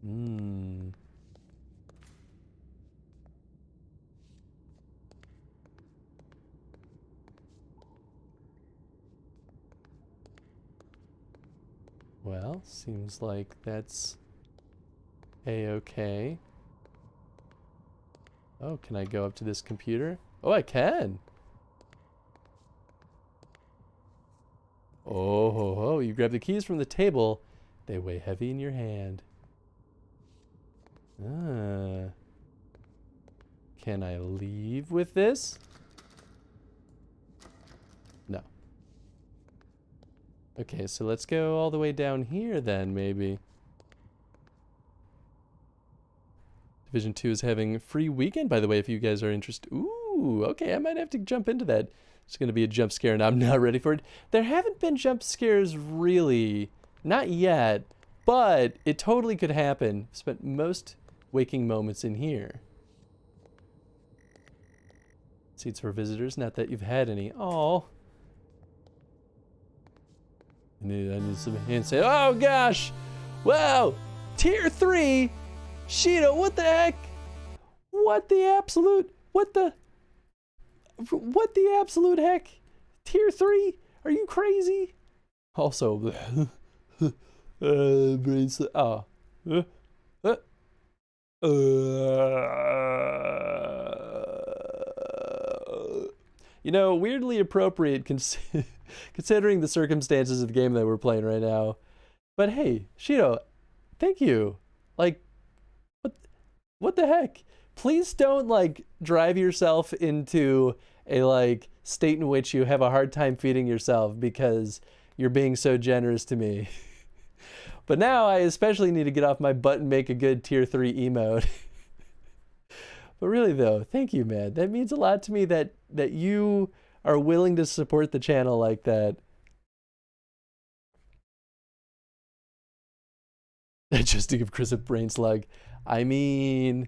Hmm. Well, seems like that's a-okay. Oh, can I go up to this computer? Oh, I can. Oh, ho, ho. You grab the keys from the table. They weigh heavy in your hand. Ah. Can I leave with this? No. Okay, so let's go all the way down here then, maybe. Division 2 is having a free weekend, by the way, if you guys are interested. Ooh, okay, I might have to jump into that. It's going to be a jump scare, and I'm not ready for it. There haven't been jump scares, really. Not yet, but it totally could happen. Spent most waking moments in here. Seats for visitors, not that you've had any. Oh. I need some hands. Say, oh gosh! Wow! Tier 3! Shido, what the heck? What the absolute heck? Tier 3? Are you crazy? Also, brains. Oh. You know, weirdly appropriate considering the circumstances of the game that we're playing right now. But hey, Shido, thank you. Like, what the heck? Please don't, like, drive yourself into a, like, state in which you have a hard time feeding yourself because you're being so generous to me. But now I especially need to get off my butt and make a good tier 3 emote. But really though, thank you, man. That means a lot to me that you are willing to support the channel like that. Just to give Chris a brain slug. I mean...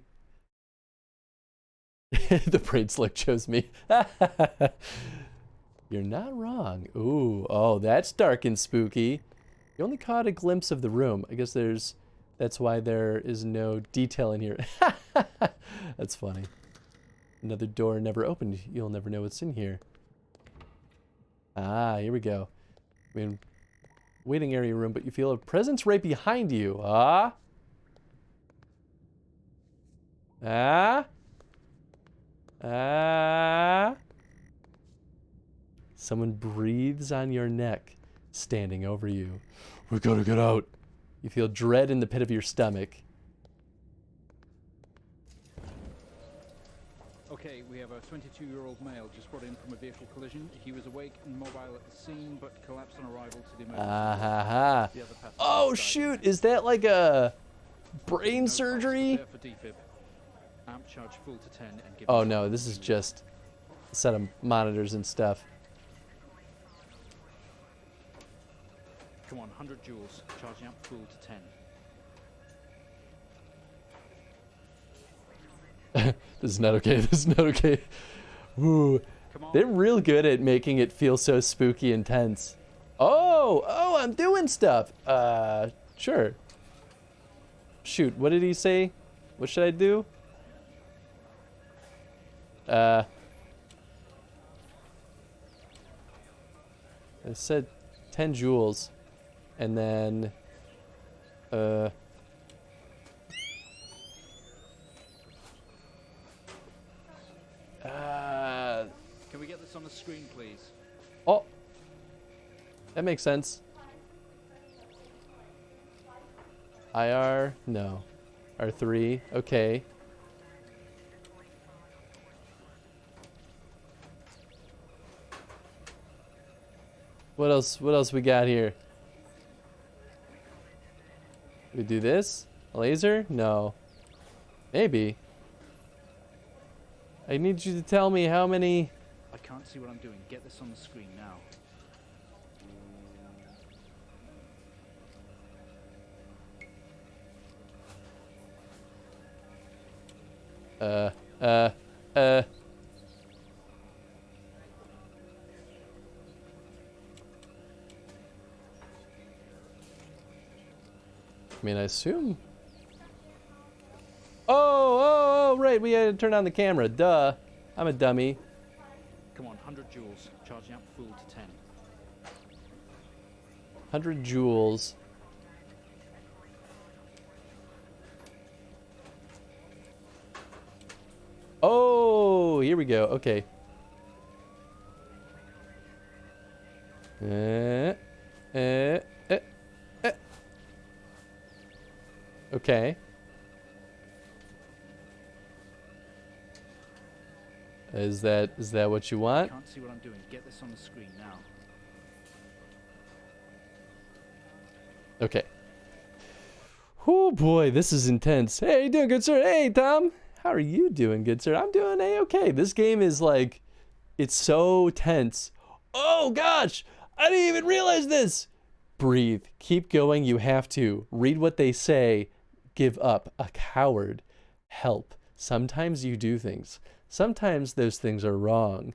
the brain slug chose me. You're not wrong. Ooh, oh, that's dark and spooky. You only caught a glimpse of the room. I guess that's why there is no detail in here. That's funny. Another door never opened. You'll never know what's in here. Ah, here we go. I mean, waiting area room, but you feel a presence right behind you. Ah? Ah? Ah? Someone breathes on your neck, standing over you. We gotta get out. You feel dread in the pit of your stomach. Okay, we have a 22-year-old male just brought in from a vehicle collision. He was awake and mobile at the scene, but collapsed on arrival to the emergency. Ah ha ha. Oh shoot, is that like a brain surgery? For defib. Amp charge full to 10 and give Oh no, this is just a set of monitors and stuff. Come on, 100 joules. Charging up full to 10. This is not okay. This is not okay. Ooh. They're real good at making it feel so spooky and tense. Oh, I'm doing stuff. Sure. Shoot, what did he say? What should I do? I said 10 joules. And then, can we get this on the screen, please? Oh, that makes sense. IR, no. R3, okay. What else we got here? We do this? A laser? No. Maybe. I need you to tell me how many... I can't see what I'm doing. Get this on the screen now. I mean, I assume... Oh, right, we had to turn on the camera. Duh. I'm a dummy. Come on, 100 joules. Charging up full to 10. 100 joules. here we go. Okay. Okay. Is that what you want? Can't see what I'm doing. Get this on the screen now. Okay. Oh boy, this is intense. Hey, you doing good, sir? Hey, Tom. How are you doing, good sir? I'm doing A-okay. This game is like, it's so tense. Oh gosh, I didn't even realize this. Breathe. Keep going. You have to. Read what they say. Give up. A coward. Help. Sometimes you do things. Sometimes those things are wrong.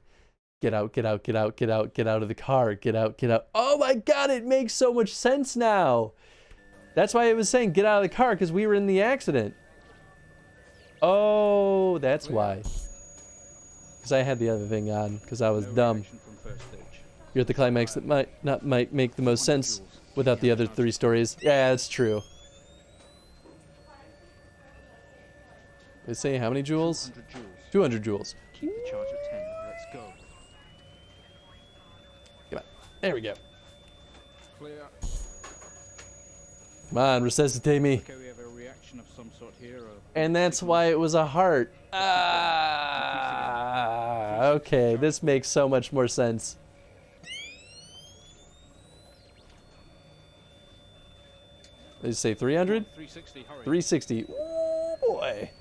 Get out, get out, get out, get out, get out of the car. Get out, get out. Oh my God, it makes so much sense now. That's why I was saying get out of the car, because we were in the accident. Oh, that's why. Because I had the other thing on, because I was dumb. You're at the climax that might make the most sense without the other 3 stories. Yeah, that's true. They say how many joules? 200 joules. Keep the charge at 10. Let's go. Come on. There we go. Clear. Come on, resuscitate me. Okay, we have a reaction of some sort here. And that's why it was a heart. Ah, okay, this makes so much more sense. Did you say 300? 360, hurry. 360. Oh boy.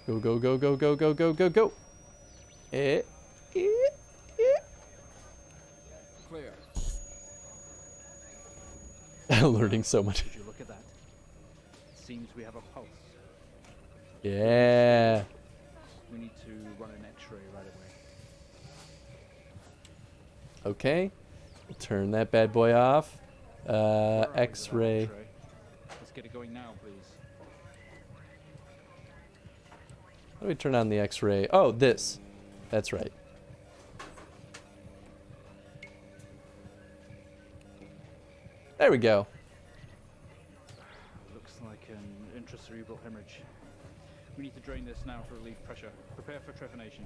Go, go, go, go, go, go, go, go, go. Clear. I'm learning so much. Did you look at that? Seems we have a pulse. Yeah. We need to run an X-ray right away. Okay. Turn that bad boy off. X-ray. Let's get it going now, please. How do we turn on the X-ray? Oh, this. That's right. There we go. Looks like an intracerebral hemorrhage. We need to drain this now to relieve pressure. Prepare for trepanation.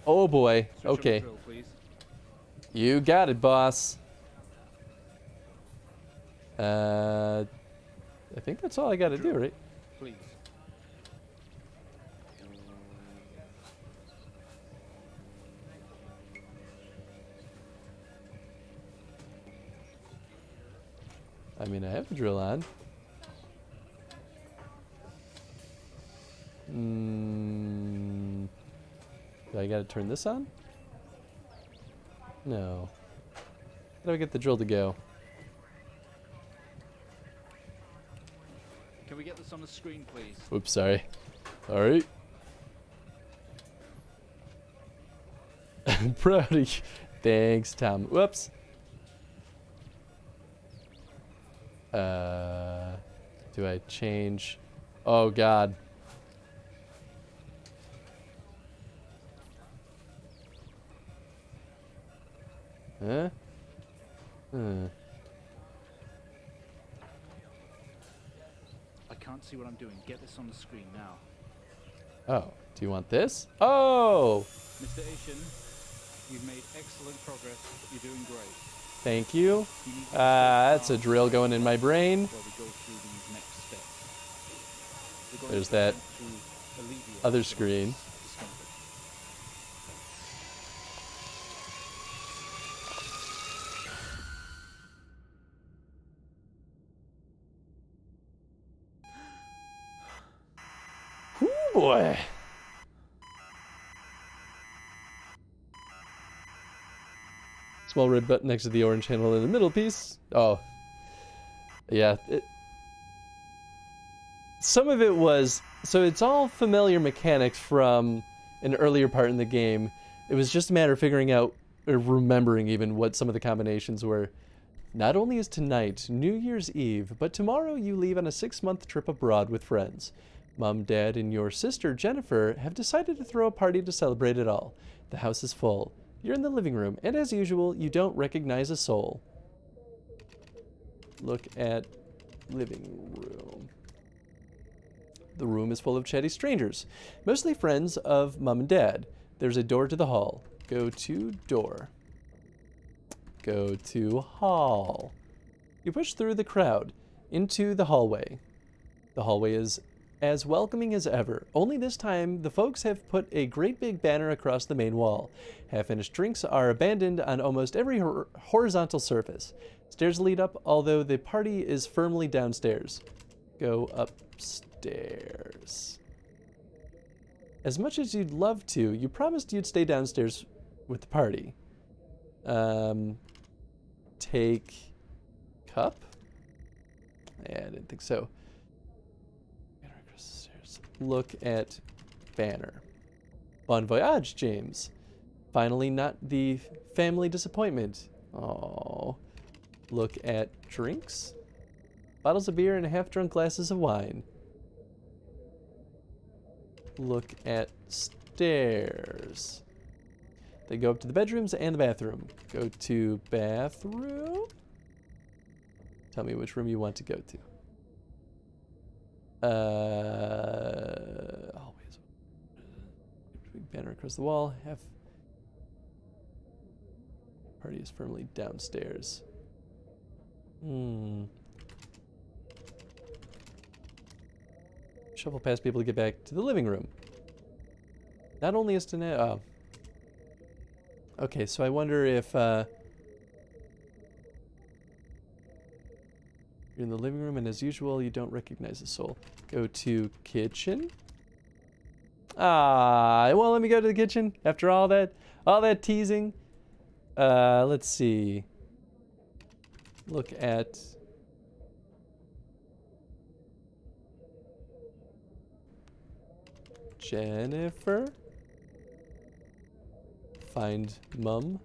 Oh boy. Switch on the Okay. drill, please. You got it, boss. I think that's all I got to do, right? Please. I mean, I have the drill on. Do I gotta turn this on? No. How do I get the drill to go? Can we get this on the screen, please? Oops, sorry. Alright. I'm proud of you. Thanks, Tom. Whoops. Do I change? Oh, God. Huh? I can't see what I'm doing. Get this on the screen now. Oh, do you want this? Oh! Mr. Asian, you've made excellent progress. You're doing great. Thank you. That's a drill going in my brain. While we go through these next steps. We're going There's to that attempt to alleviate other some of screen. this discomfort. Ooh, boy. Small red button next to the orange handle in the middle piece. Oh. Yeah. Some of it was... So it's all familiar mechanics from an earlier part in the game. It was just a matter of figuring out, or remembering even, what some of the combinations were. Not only is tonight New Year's Eve, but tomorrow you leave on a 6-month trip abroad with friends. Mom, Dad, and your sister, Jennifer, have decided to throw a party to celebrate it all. The house is full. You're in the living room, and as usual, you don't recognize a soul. Look at living room. The room is full of chatty strangers, mostly friends of Mom and Dad. there's a door to the hall. Go to door. Go to hall. You push through the crowd into the hallway. The hallway is as welcoming as ever, only this time the folks have put a great big banner across the main wall. Half-finished drinks are abandoned on almost every horizontal surface. Stairs lead up, although the party is firmly downstairs. Go upstairs. As much as you'd love to, you promised you'd stay downstairs with the party. Take cup? Yeah, I didn't think so. Look at banner. Bon voyage, James. Finally not the family disappointment. Oh. Look at drinks. Bottles of beer and half-drunk glasses of wine. Look at stairs. They go up to the bedrooms and the bathroom. Go to bathroom. Tell me which room you want to go to. Always. Big banner across the wall. Party is firmly downstairs. Shuffle past people to get back to the living room. Not only is tonight. Oh. Okay, so I wonder if you're in the living room and as usual you don't recognize a soul. Go to kitchen. It won't let me go to the kitchen after all that teasing. Let's see. Look at Jennifer. Find mum.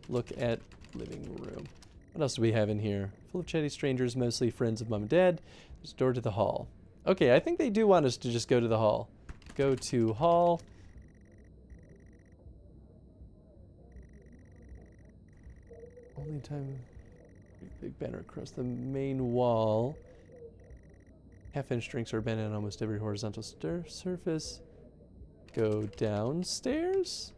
Look at living room. What else do we have in here? Full of chatty strangers, mostly friends of mom and dad. There's a door to the hall. Okay, I think they do want us to just go to the hall. Go to hall. Only time. Big banner across the main wall. Half-inch drinks are abandoned on almost every horizontal surface. Go downstairs.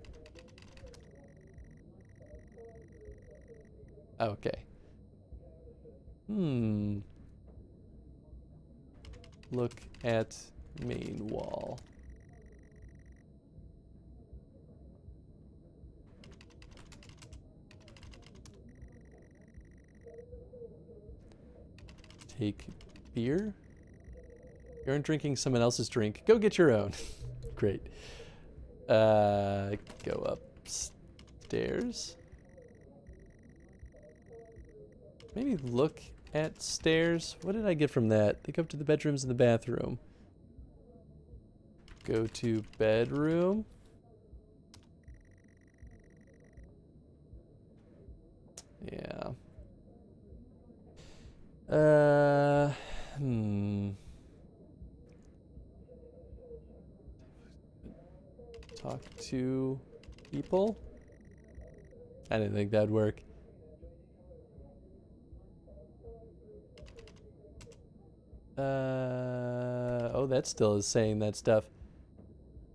Okay. Look at main wall. Take beer. You aren't drinking someone else's drink. Go get your own. Great. Go upstairs. Maybe look at stairs. What did I get from that? They go up to the bedrooms and the bathroom. Go to bedroom. Yeah. Talk to people? I didn't think that'd work. Oh, that still is saying that stuff.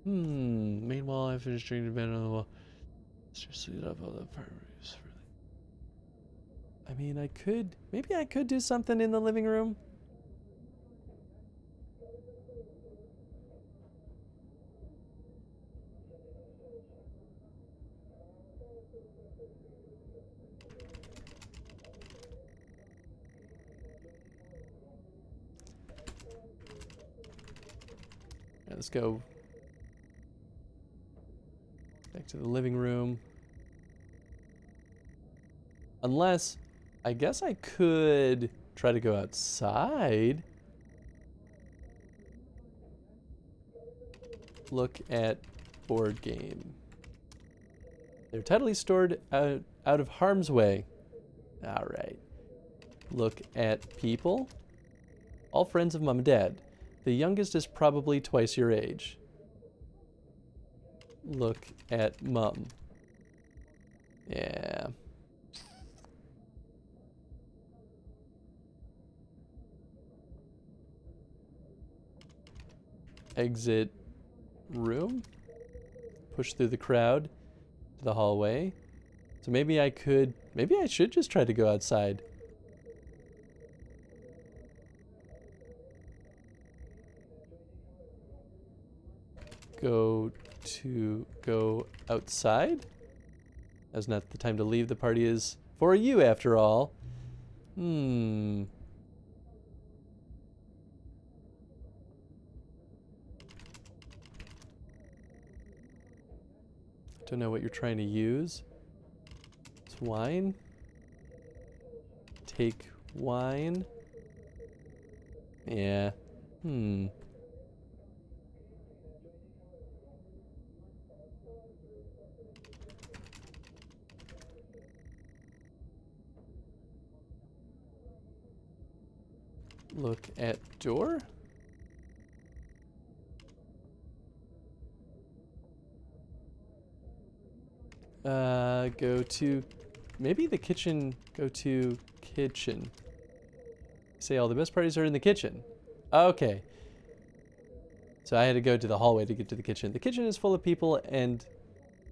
Meanwhile, I finished drinking the bed on the wall. Just lead up all the priorities. I mean, maybe I could do something in the living room. Right, let's go back to the living room. Unless, I guess I could try to go outside. Look at board game. They're tidily stored out of harm's way. All right. Look at people. All friends of mom and dad. The youngest is probably twice your age. Look at mum. Yeah. exit room. Push through the crowd to the hallway. So maybe I should just try to go outside. Go outside? That's not the time to leave. The party is for you, after all. Don't know what you're trying to use. It's wine. Take wine. Yeah. Look at door. Go to maybe the kitchen. Go to kitchen. Say all the best parties are in the kitchen. Okay. So I had to go to the hallway to get to the kitchen. The kitchen is full of people and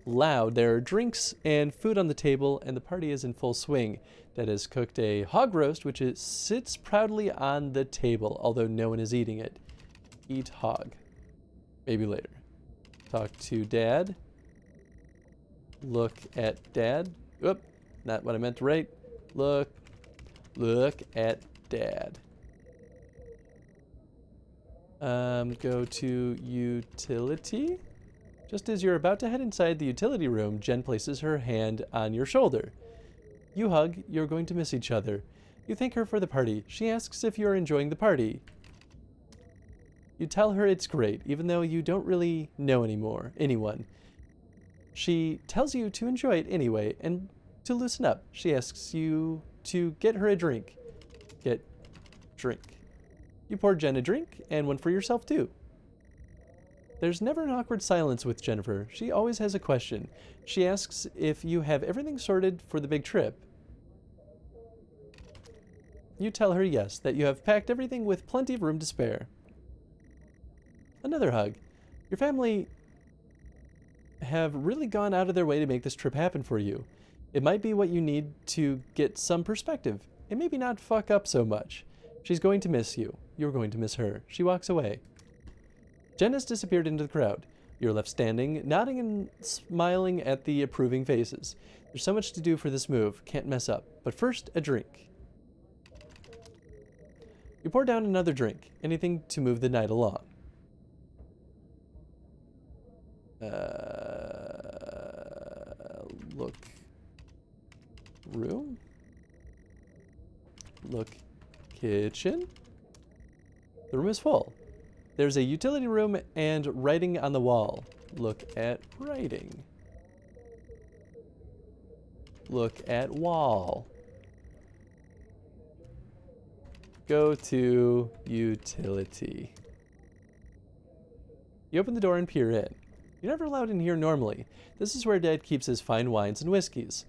loud. There are drinks and food on the table, and the party is in full swing. Dad has cooked a hog roast, which sits proudly on the table, although no one is eating it. Eat hog. Maybe later. Talk to Dad. Look at Dad. Oop, not what I meant to write. Look at Dad. Go to utility. Just as you're about to head inside the utility room, Jen places her hand on your shoulder. You hug. You're going to miss each other. You thank her for the party. She asks if you're enjoying the party. You tell her it's great, even though you don't really know anyone. She tells you to enjoy it anyway, and to loosen up. She asks you to get her a drink. Get drink. You pour Jen a drink, and one for yourself too. There's never an awkward silence with Jennifer. She always has a question. She asks if you have everything sorted for the big trip. You tell her yes, that you have packed everything with plenty of room to spare. Another hug. Your family have really gone out of their way to make this trip happen for you. It might be what you need to get some perspective, and maybe not fuck up so much. She's going to miss you. You're going to miss her. She walks away. Jen has disappeared into the crowd. You're left standing, nodding and smiling at the approving faces. There's so much to do for this move. Can't mess up. But first, a drink. You pour down another drink. Anything to move the night along. Look. Room? Look. Kitchen? The room is full. There's a utility room and writing on the wall. Look at writing. Look at wall. Go to utility. You open the door and peer in. You're never allowed in here normally. This is where Dad keeps his fine wines and whiskeys,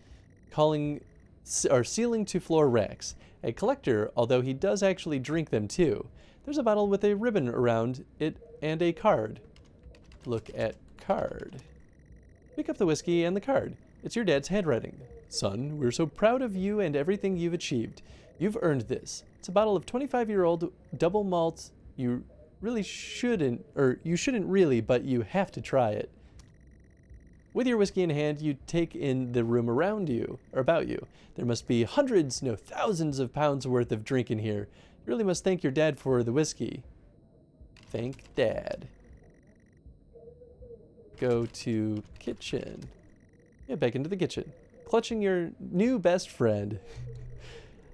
ceiling to floor racks. A collector, although he does actually drink them too. There's a bottle with a ribbon around it and a card. Look at card. Pick up the whiskey and the card. It's your dad's handwriting. Son, we're so proud of you and everything you've achieved. You've earned this. It's a bottle of 25-year-old double malt. You really shouldn't, or you shouldn't really, but you have to try it. With your whiskey in hand, you take in the room around you, or about you. There must be hundreds, no thousands of pounds worth of drink in here. You really must thank your dad for the whiskey. Thank Dad. Go to kitchen. Yeah, back into the kitchen. Clutching your new best friend.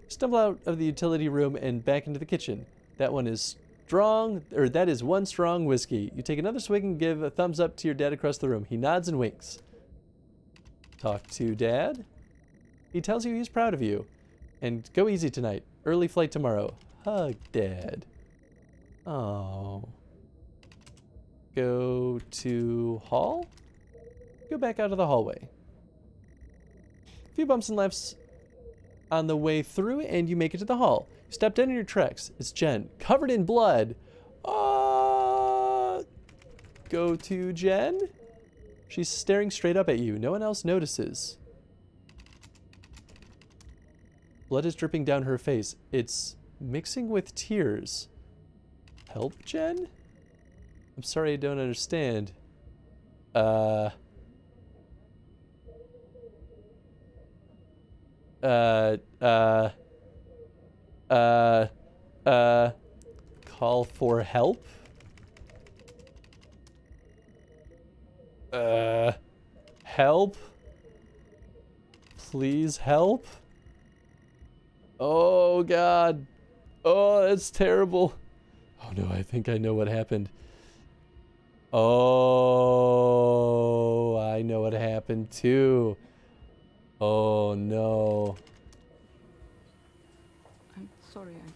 Stumble out of the utility room and back into the kitchen. That is one strong whiskey. You take another swig and give a thumbs up to your dad across the room. He nods and winks. Talk to Dad. He tells you he's proud of you. And go easy tonight. Early flight tomorrow. Hug Dad. Oh. Go to hall? Go back out of the hallway. A few bumps and laughs on the way through, and you make it to the hall. You step down in your tracks. It's Jen, covered in blood. Go to Jen. She's staring straight up at you. No one else notices. Blood is dripping down her face. It's mixing with tears. Help, Jen? I'm sorry, I don't understand. Call for help? Help? Please help? Oh, God. Oh, that's terrible. Oh, no, I think I know what happened. Oh, I know what happened, too. Oh, no. I'm sorry, I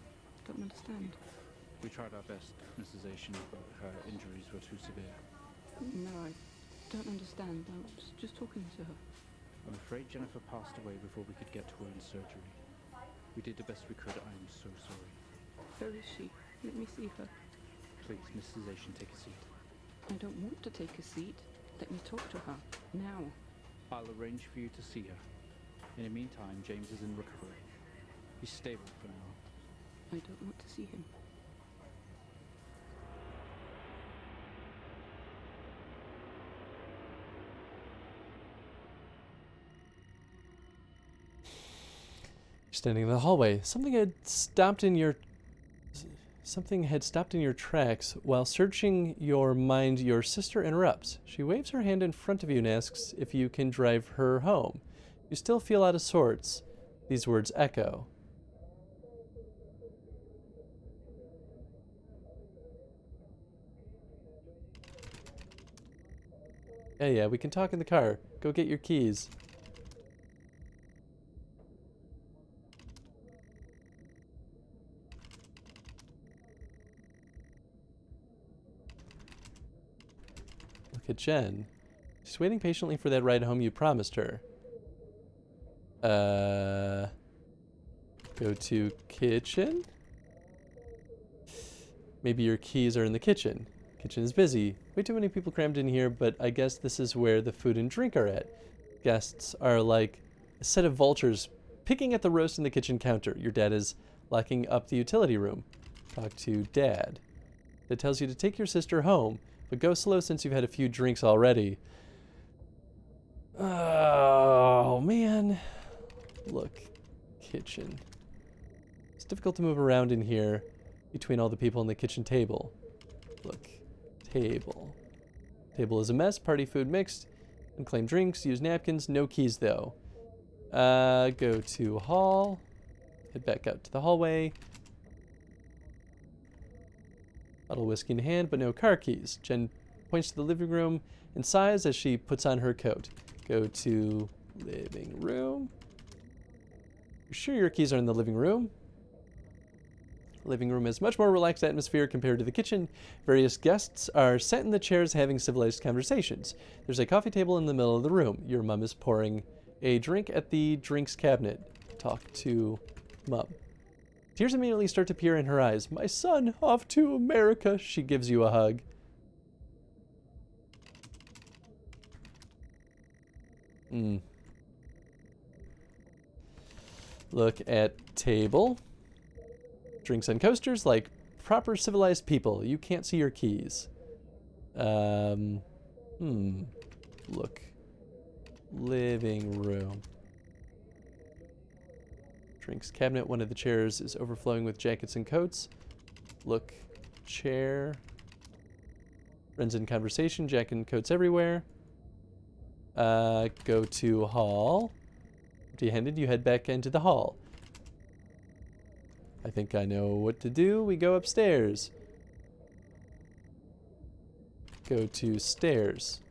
don't understand. We tried our best, Mrs. Asian, but her injuries were too severe. No, I don't understand. I was just talking to her. I'm afraid Jennifer passed away before we could get to her in surgery. We did the best we could. I am so sorry. Where is she? Let me see her. Please, Mrs. Asian, take a seat. I don't want to take a seat. Let me talk to her. Now. I'll arrange for you to see her. In the meantime, James is in recovery. He's stable for now. I don't want to see him. You're standing in the hallway. Something had stopped in your tracks. While searching your mind, your sister interrupts. She waves her hand in front of you and asks if you can drive her home. You still feel out of sorts. These words echo. Yeah, we can talk in the car. Go get your keys. Look at Jen. She's waiting patiently for that ride home you promised her. Go to kitchen? Maybe your keys are in the kitchen. Kitchen is busy. Way too many people crammed in here, but I guess this is where the food and drink are at. Guests are like a set of vultures picking at the roast in the kitchen counter. Your dad is locking up the utility room. Talk to Dad. That tells you to take your sister home, but go slow since you've had a few drinks already. Oh, man. Look. Kitchen. It's difficult to move around in here between all the people on the kitchen table. Look. Table. Table is a mess. Party food mixed. Unclaimed drinks. Use napkins. No keys, though. Go to hall. Head back out to the hallway. Bottle of whiskey in hand, but no car keys. Jen points to the living room and sighs as she puts on her coat. Go to living room. You're sure your keys are in the living room? Living room is much more relaxed atmosphere compared to the kitchen. Various guests are sat in the chairs having civilized conversations. There's a coffee table in the middle of the room. Your mom is pouring a drink at the drinks cabinet. Talk to Mom. Tears immediately start to appear in her eyes. My son, off to America. She gives you a hug. Look at table. Drinks on coasters like proper civilized people. You can't see your keys. Look. Living room. Drinks cabinet. One of the chairs is overflowing with jackets and coats. Look. Chair. Friends in conversation. Jacket and coats everywhere. Go to hall. Empty-handed, you head back into the hall. I think I know what to do. We go upstairs. Go to stairs.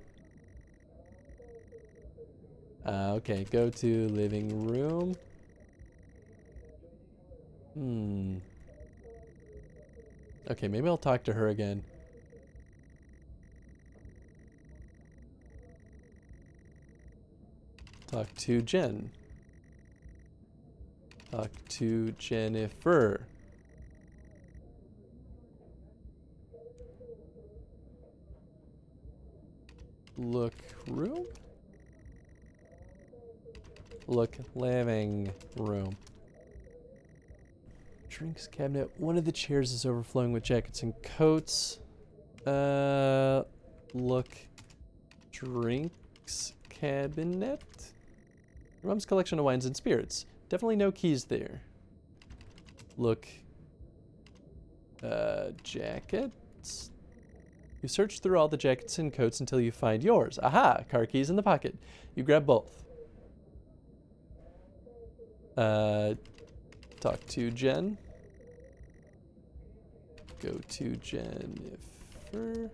Okay, go to living room. Okay, maybe I'll talk to her again. Talk to Jen. Talk to Jennifer. Look room? Look living room. Drinks cabinet. One of the chairs is overflowing with jackets and coats. Look drinks cabinet. Your mom's collection of wines and spirits. Definitely no keys there. Look. Jackets. You search through all the jackets and coats until you find yours. Aha! Car keys in the pocket. You grab both. Talk to Jen. Go to Jennifer. Room.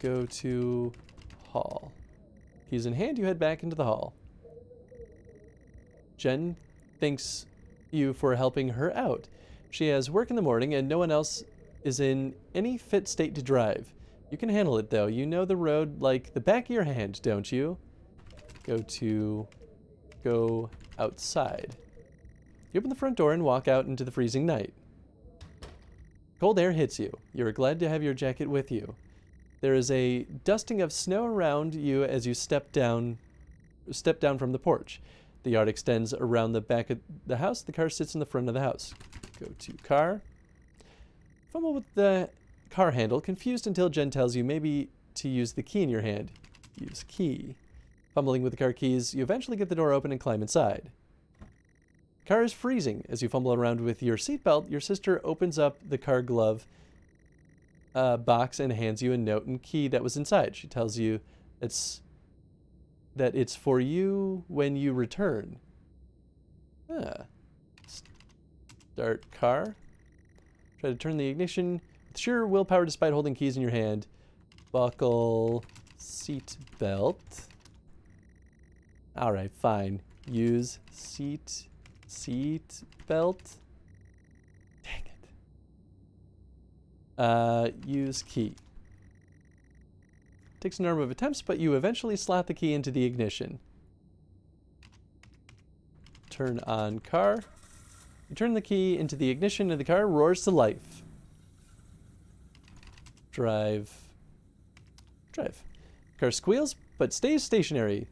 Go to hall. Keys in hand, you head back into the hall. Jen thanks you for helping her out. She has work in the morning and no one else is in any fit state to drive. You can handle it though. You know the road like the back of your hand, don't you? Go outside. You open the front door and walk out into the freezing night. Cold air hits you. You're glad to have your jacket with you. There is a dusting of snow around you as you step down from the porch. The yard extends around the back of the house. The car sits in the front of the house. Go to car. Fumble with the car handle, confused until Jen tells you maybe to use the key in your hand. Use key. Fumbling with the car keys, you eventually get the door open and climb inside. The car is freezing. As you fumble around with your seatbelt, your sister opens up the car glove box and hands you a note and key that was inside. She tells you that it's for you when you return. Start car. Try to turn the ignition with sheer willpower despite holding keys in your hand. Buckle seat belt. Alright, fine. Use seat belt. Use key. Takes a number of attempts, but you eventually slot the key into the ignition. Turn on car. You turn the key into the ignition and the car roars to life. Drive. Car squeals, but stays stationary.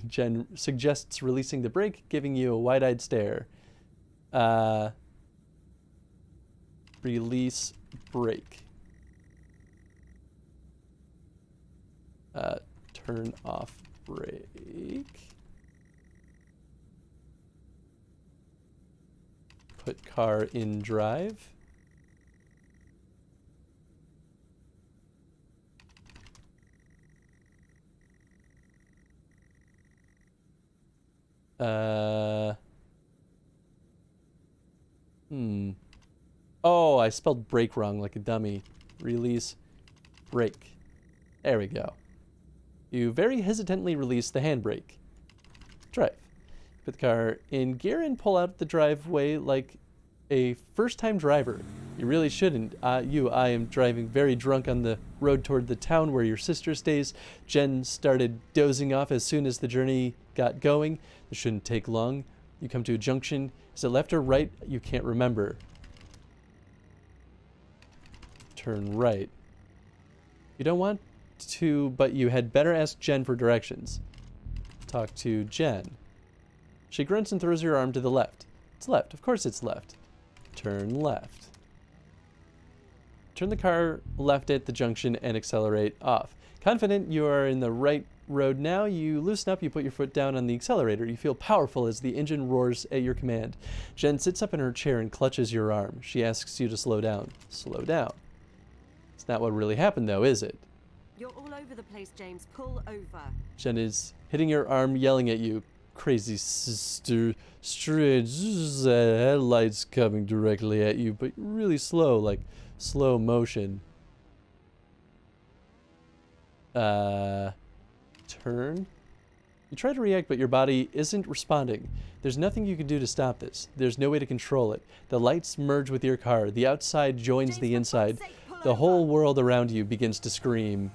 Jen suggests releasing the brake, giving you a wide-eyed stare. Release brake. Turn off brake. Put car in drive. Oh, I spelled brake wrong like a dummy. Release brake. There we go. You very hesitantly release the handbrake. Drive. Put the car in gear and pull out the driveway like a first-time driver. You really shouldn't. I am driving very drunk on the road toward the town where your sister stays. Jen started dozing off as soon as the journey got going. This shouldn't take long. You come to a junction. Is it left or right? You can't remember. Turn right. You don't want to, but you had better ask Jen for directions. Talk to Jen. She grunts and throws her arm to the left. It's left. Of course it's left. Turn left. Turn the car left at the junction and accelerate off. Confident you are in the right road now, you loosen up, you put your foot down on the accelerator. You feel powerful as the engine roars at your command. Jen sits up in her chair and clutches your arm. She asks you to slow down. Slow down. It's not what really happened though, is it? You're all over the place, James. Pull over. Jen is hitting your arm, yelling at you. Crazy sister, strange headlights coming directly at you, but really slow, like slow motion. Turn. You try to react, but your body isn't responding. There's nothing you can do to stop this. There's no way to control it. The lights merge with your car. The outside joins the inside. The whole world around you begins to scream.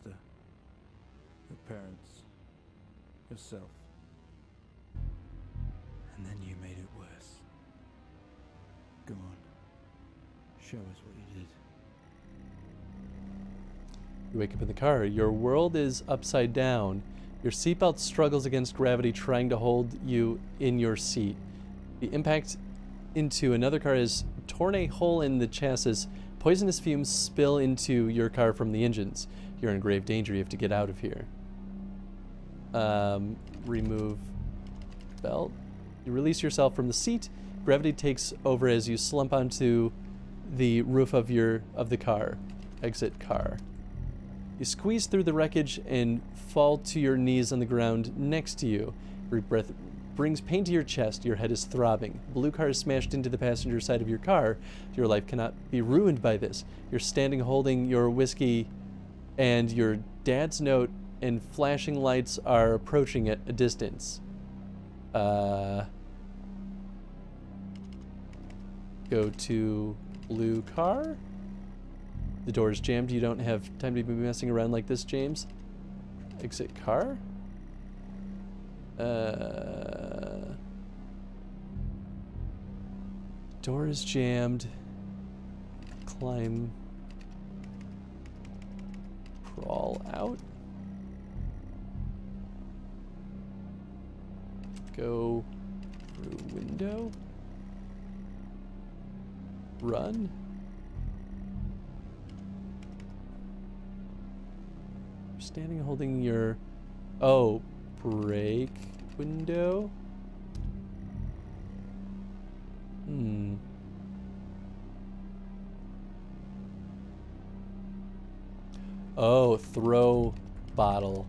sister, your parents, yourself. And then you made it worse. Go on. Show us what you did. You wake up in the car. Your world is upside down. Your seatbelt struggles against gravity, trying to hold you in your seat. The impact into another car has torn a hole in the chassis. Poisonous fumes spill into your car from the engines. You're in grave danger. You have to get out of here. Remove belt. You release yourself from the seat. Gravity takes over as you slump onto the roof of the car. Exit car. You squeeze through the wreckage and fall to your knees on the ground next to you. Your breath brings pain to your chest. Your head is throbbing. Blue car is smashed into the passenger side of your car. Your life cannot be ruined by this. You're standing holding your whiskey, and your dad's note and flashing lights are approaching at a distance. Go to blue car. The door is jammed. You don't have time to be messing around like this, James. Exit car. Door is jammed. Climb. Crawl out. Go through window. Run. Standing holding your... Oh, brake window. Oh, throw bottle.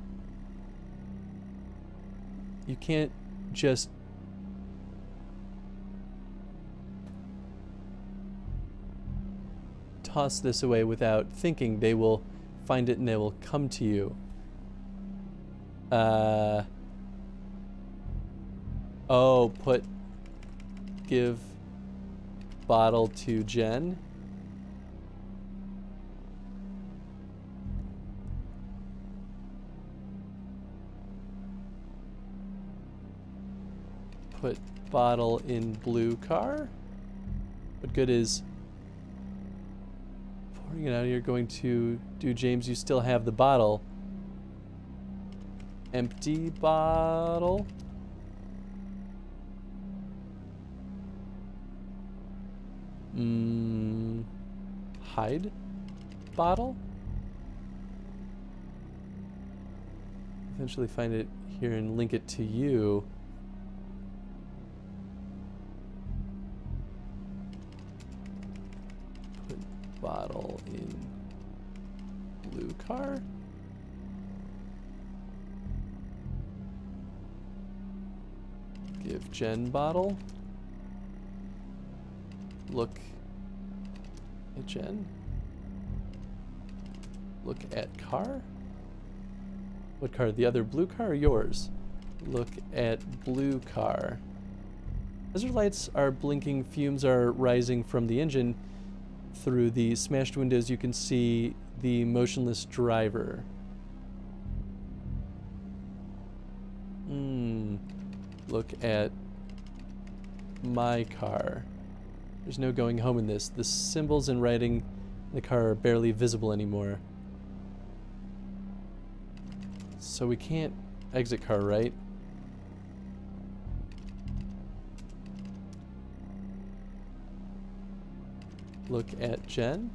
You can't just... toss this away without thinking. They will find it and they will come to you. Oh, give bottle to Jen. Put bottle in blue car. What good is pouring it out? You're going to do, James, you still have the bottle. Empty bottle. Hide bottle. Eventually find it here and link it to you. Put bottle in blue car. Give Jen bottle. Look at Jen. Look at car. What car? The other blue car or yours? Look at blue car. Hazard lights are blinking. Fumes are rising from the engine. Through the smashed windows, you can see the motionless driver. Look at my car. There's no going home in this. The symbols and writing in the car are barely visible anymore. So we can't exit car, right? Look at Jen.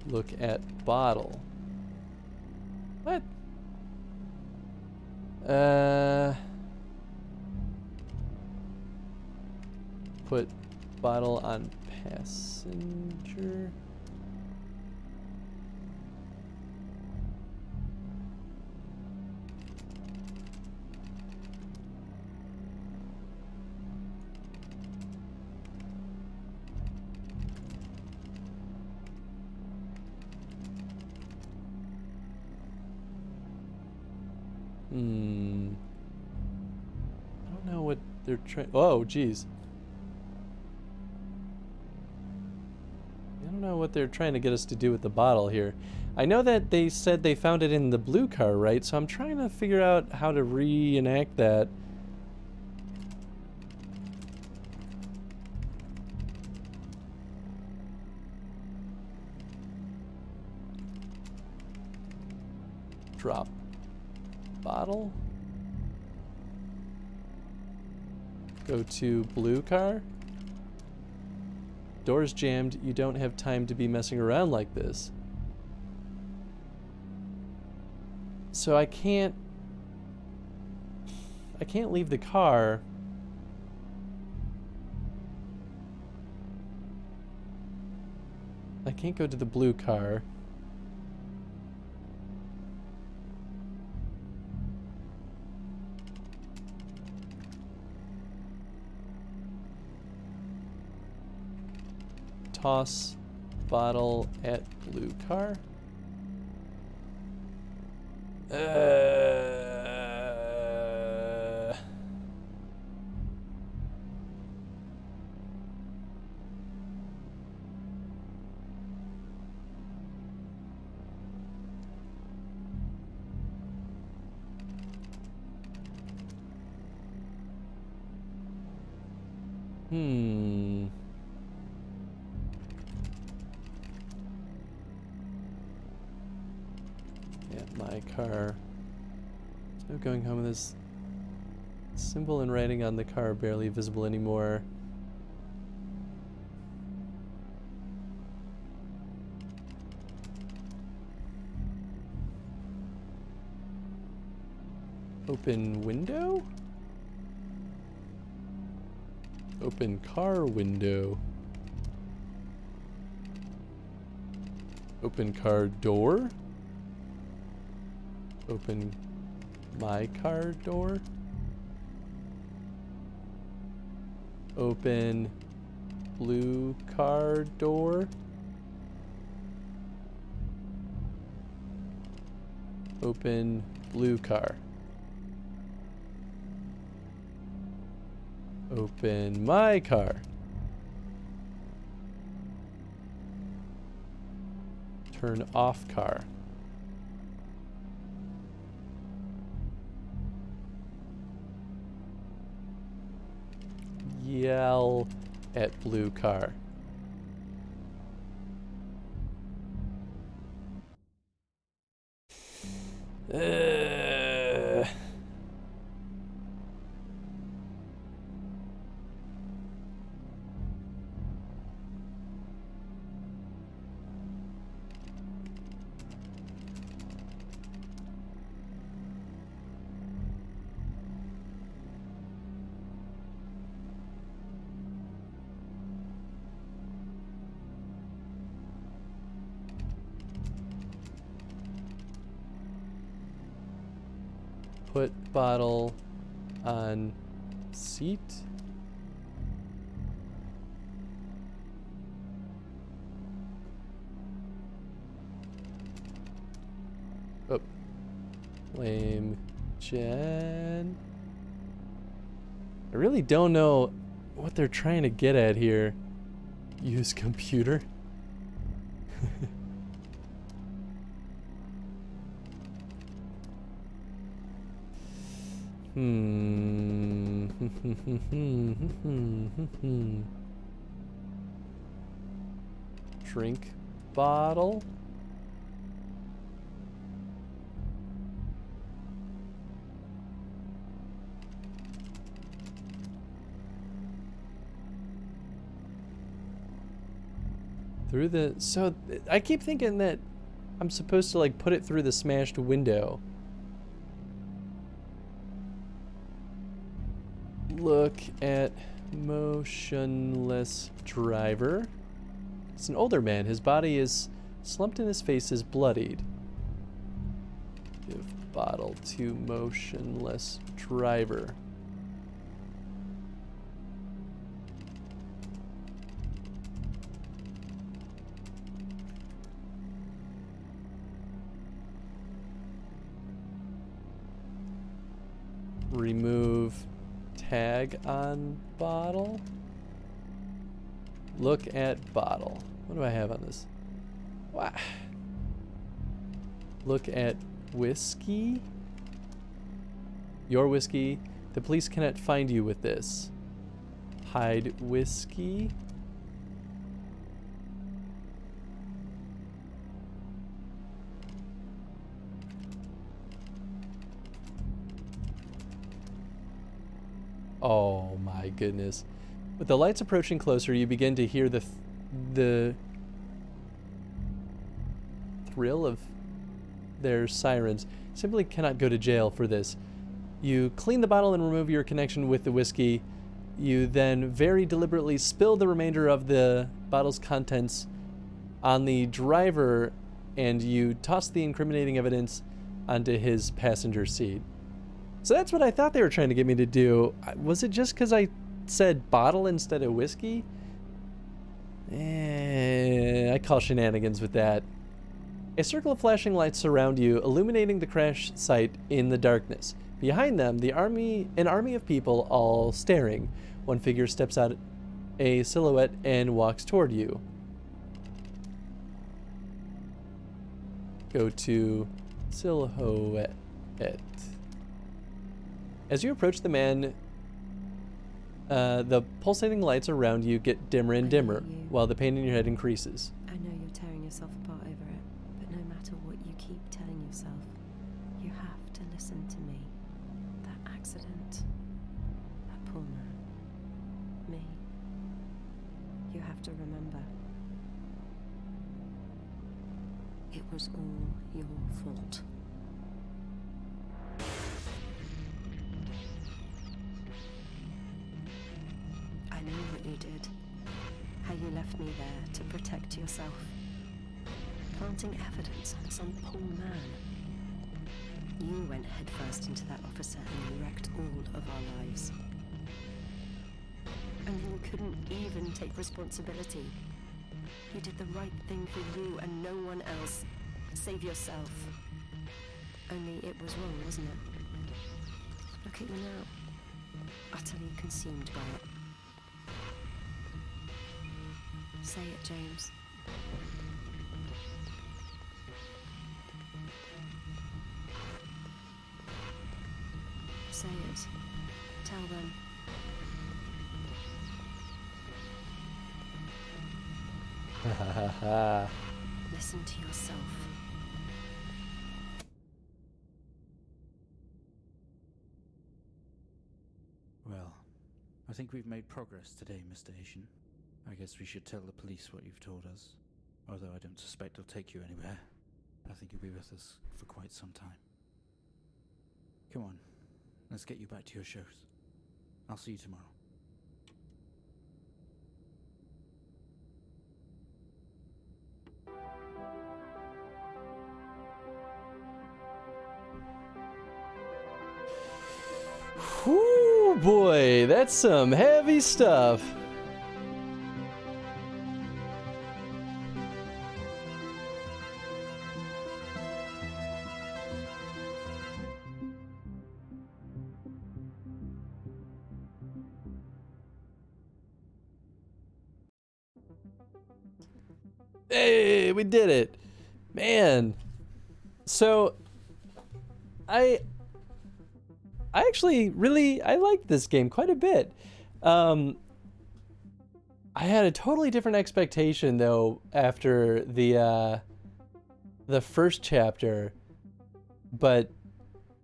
Look at bottle. What? Put bottle on passenger. I don't know what they're trying. Oh, geez. know what they're trying to get us to do with the bottle here. I know that they said they found it in the blue car, right? So I'm trying to figure out how to reenact that. Drop bottle. Go to blue car. Door's jammed. You don't have time to be messing around like this. So I can't leave the car. I can't go to the blue car. Toss bottle at blue car. My car. There's no going home with this symbol and writing on the car barely visible anymore. Open window? Open car window. Open car door? Open my car door. Open blue car door. Open blue car. Open my car. Turn off car. Yell at blue car. Put bottle on seat. Oh. Lame Jen. I really don't know what they're trying to get at here. Use computer. Drink bottle. Through the... So, I keep thinking that I'm supposed to, like, put it through the smashed window. Look at motionless driver. It's an older man. His body is slumped and his face is bloodied. Give bottle to motionless driver. Remove tag on bottle. Look at bottle. What do I have on this? Wow. Look at whiskey. Your whiskey. The police cannot find you with this. Hide whiskey. Oh my goodness. With the lights approaching closer, you begin to hear the thrill of their sirens. Simply cannot go to jail for this. You clean the bottle and remove your connection with the whiskey. You then very deliberately spill the remainder of the bottle's contents on the driver, and you toss the incriminating evidence onto his passenger seat. So that's what I thought they were trying to get me to do. Was it just because I said bottle instead of whiskey? I call shenanigans with that. A circle of flashing lights surround you, illuminating the crash site in the darkness. Behind them, an army of people all staring. One figure steps out a silhouette and walks toward you. Go to silhouette. As you approach the man, the pulsating lights around you get dimmer and dimmer, while the pain in your head increases. I know you're tearing yourself apart over it, but no matter what you keep telling yourself, you have to listen to me. That accident, that poor man, me. You have to remember. It was all your fault. I know what you did. How you left me there to protect yourself. Planting evidence on some poor man. You went headfirst into that officer and you wrecked all of our lives. And you couldn't even take responsibility. You did the right thing for you and no one else. Save yourself. Only it was wrong, wasn't it? Look at you now. Utterly consumed by it. Say it, James. Say it. Tell them. Listen to yourself. Well, I think we've made progress today, Mr. Asian. I guess we should tell the police what you've told us. Although I don't suspect it'll take you anywhere. I think you'll be with us for quite some time. Come on, let's get you back to your shows. I'll see you tomorrow. Whoo, boy, that's some heavy stuff. Hey, we did it, man. So I actually I liked this game quite a bit. I had a totally different expectation though after the first chapter, but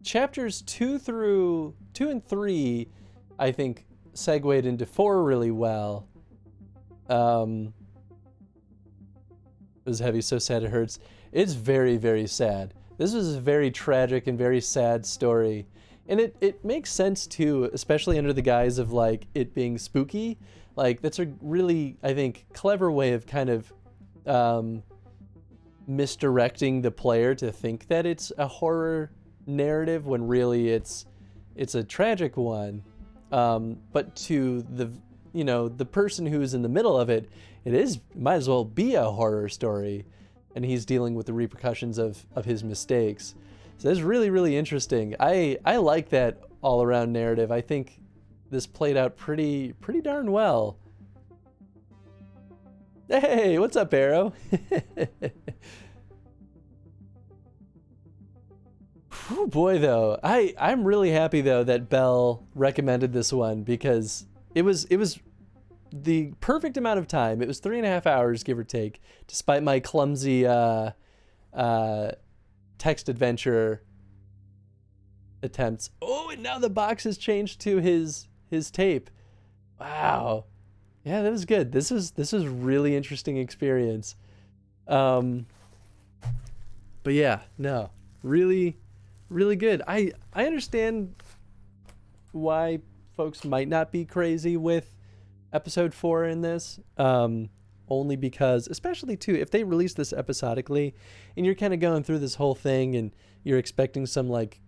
chapters 2 and 3 I think segued into 4 really well. It was heavy, so sad it hurts. It's very, very sad. This was a very tragic and very sad story. And it makes sense too, especially under the guise of like it being spooky. Like that's a really, I think, clever way of kind of misdirecting the player to think that it's a horror narrative when really it's a tragic one. But to the person who's in the middle of it, might as well be a horror story, and he's dealing with the repercussions of his mistakes. So that's really, really interesting. I like that all around narrative. I think this played out pretty darn well. Hey, what's up, Arrow? Oh boy, though, I'm really happy though that Belle recommended this one because it was the perfect amount of time. It was 3.5 hours, give or take, despite my clumsy text adventure attempts. Oh, and now the box has changed to his tape. Wow, yeah, that was good. This was really interesting experience. But yeah, no, really good. I understand why folks might not be crazy with episode 4 in this, only because, especially too, if they release this episodically and you're kind of going through this whole thing and you're expecting some like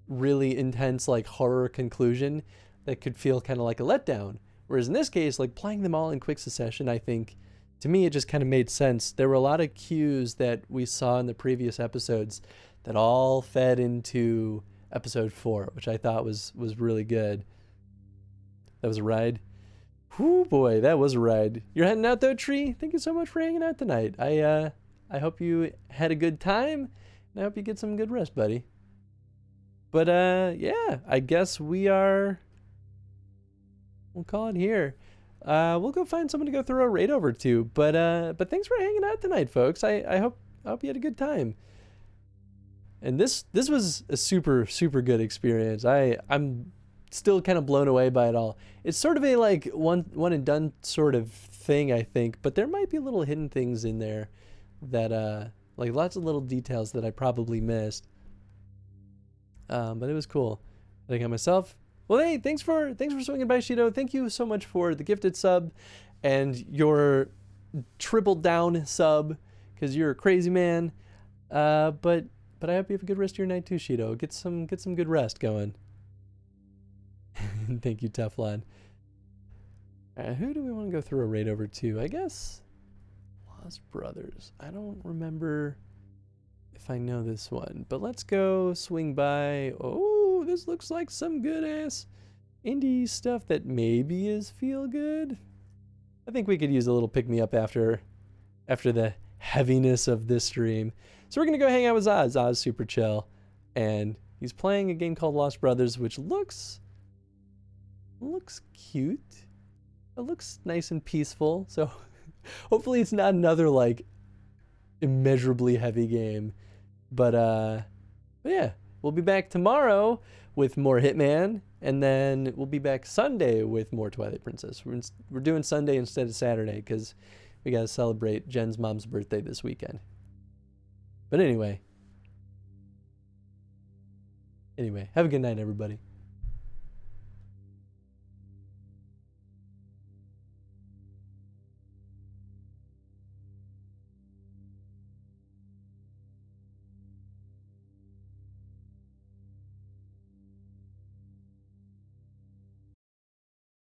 really intense like horror conclusion, that could feel kind of like a letdown. Whereas in this case, like playing them all in quick succession, I think to me it just kind of made sense. There were a lot of cues that we saw in the previous episodes that all fed into episode 4, which I thought was really good. That was a ride. Whoo boy, that was a ride. You're heading out though, Tree? Thank you so much for hanging out tonight. I hope you had a good time, and I hope you get some good rest, buddy. But yeah, I guess we'll call it here. We'll go find someone to go throw a raid over to. But thanks for hanging out tonight, folks. I hope you had a good time. And this was a super good experience. I'm still kind of blown away by it all. It's sort of a like one and done sort of thing, I think, but there might be little hidden things in there that like lots of little details that I probably missed. But it was cool. I got myself. Well, hey, thanks for swinging by, Shido. Thank you so much for the gifted sub and your triple down sub, because you're a crazy man. But I hope you have a good rest of your night too, Shido. Get some good rest going. Thank you, Teflon. Who do we want to go through a raid over to? I guess Lost Brothers. I don't remember if I know this one, but let's go swing by. Oh, this looks like some good ass indie stuff that maybe is feel good. I think we could use a little pick me up after the heaviness of this stream. So we're gonna go hang out with Oz. Oz super chill, and he's playing a game called Lost Brothers, which looks cute. It looks nice and peaceful. So hopefully it's not another like immeasurably heavy game. But yeah, we'll be back tomorrow with more Hitman, and then we'll be back Sunday with more Twilight Princess. We're doing Sunday instead of Saturday because we got to celebrate Jen's mom's birthday this weekend. But anyway, have a good night, everybody.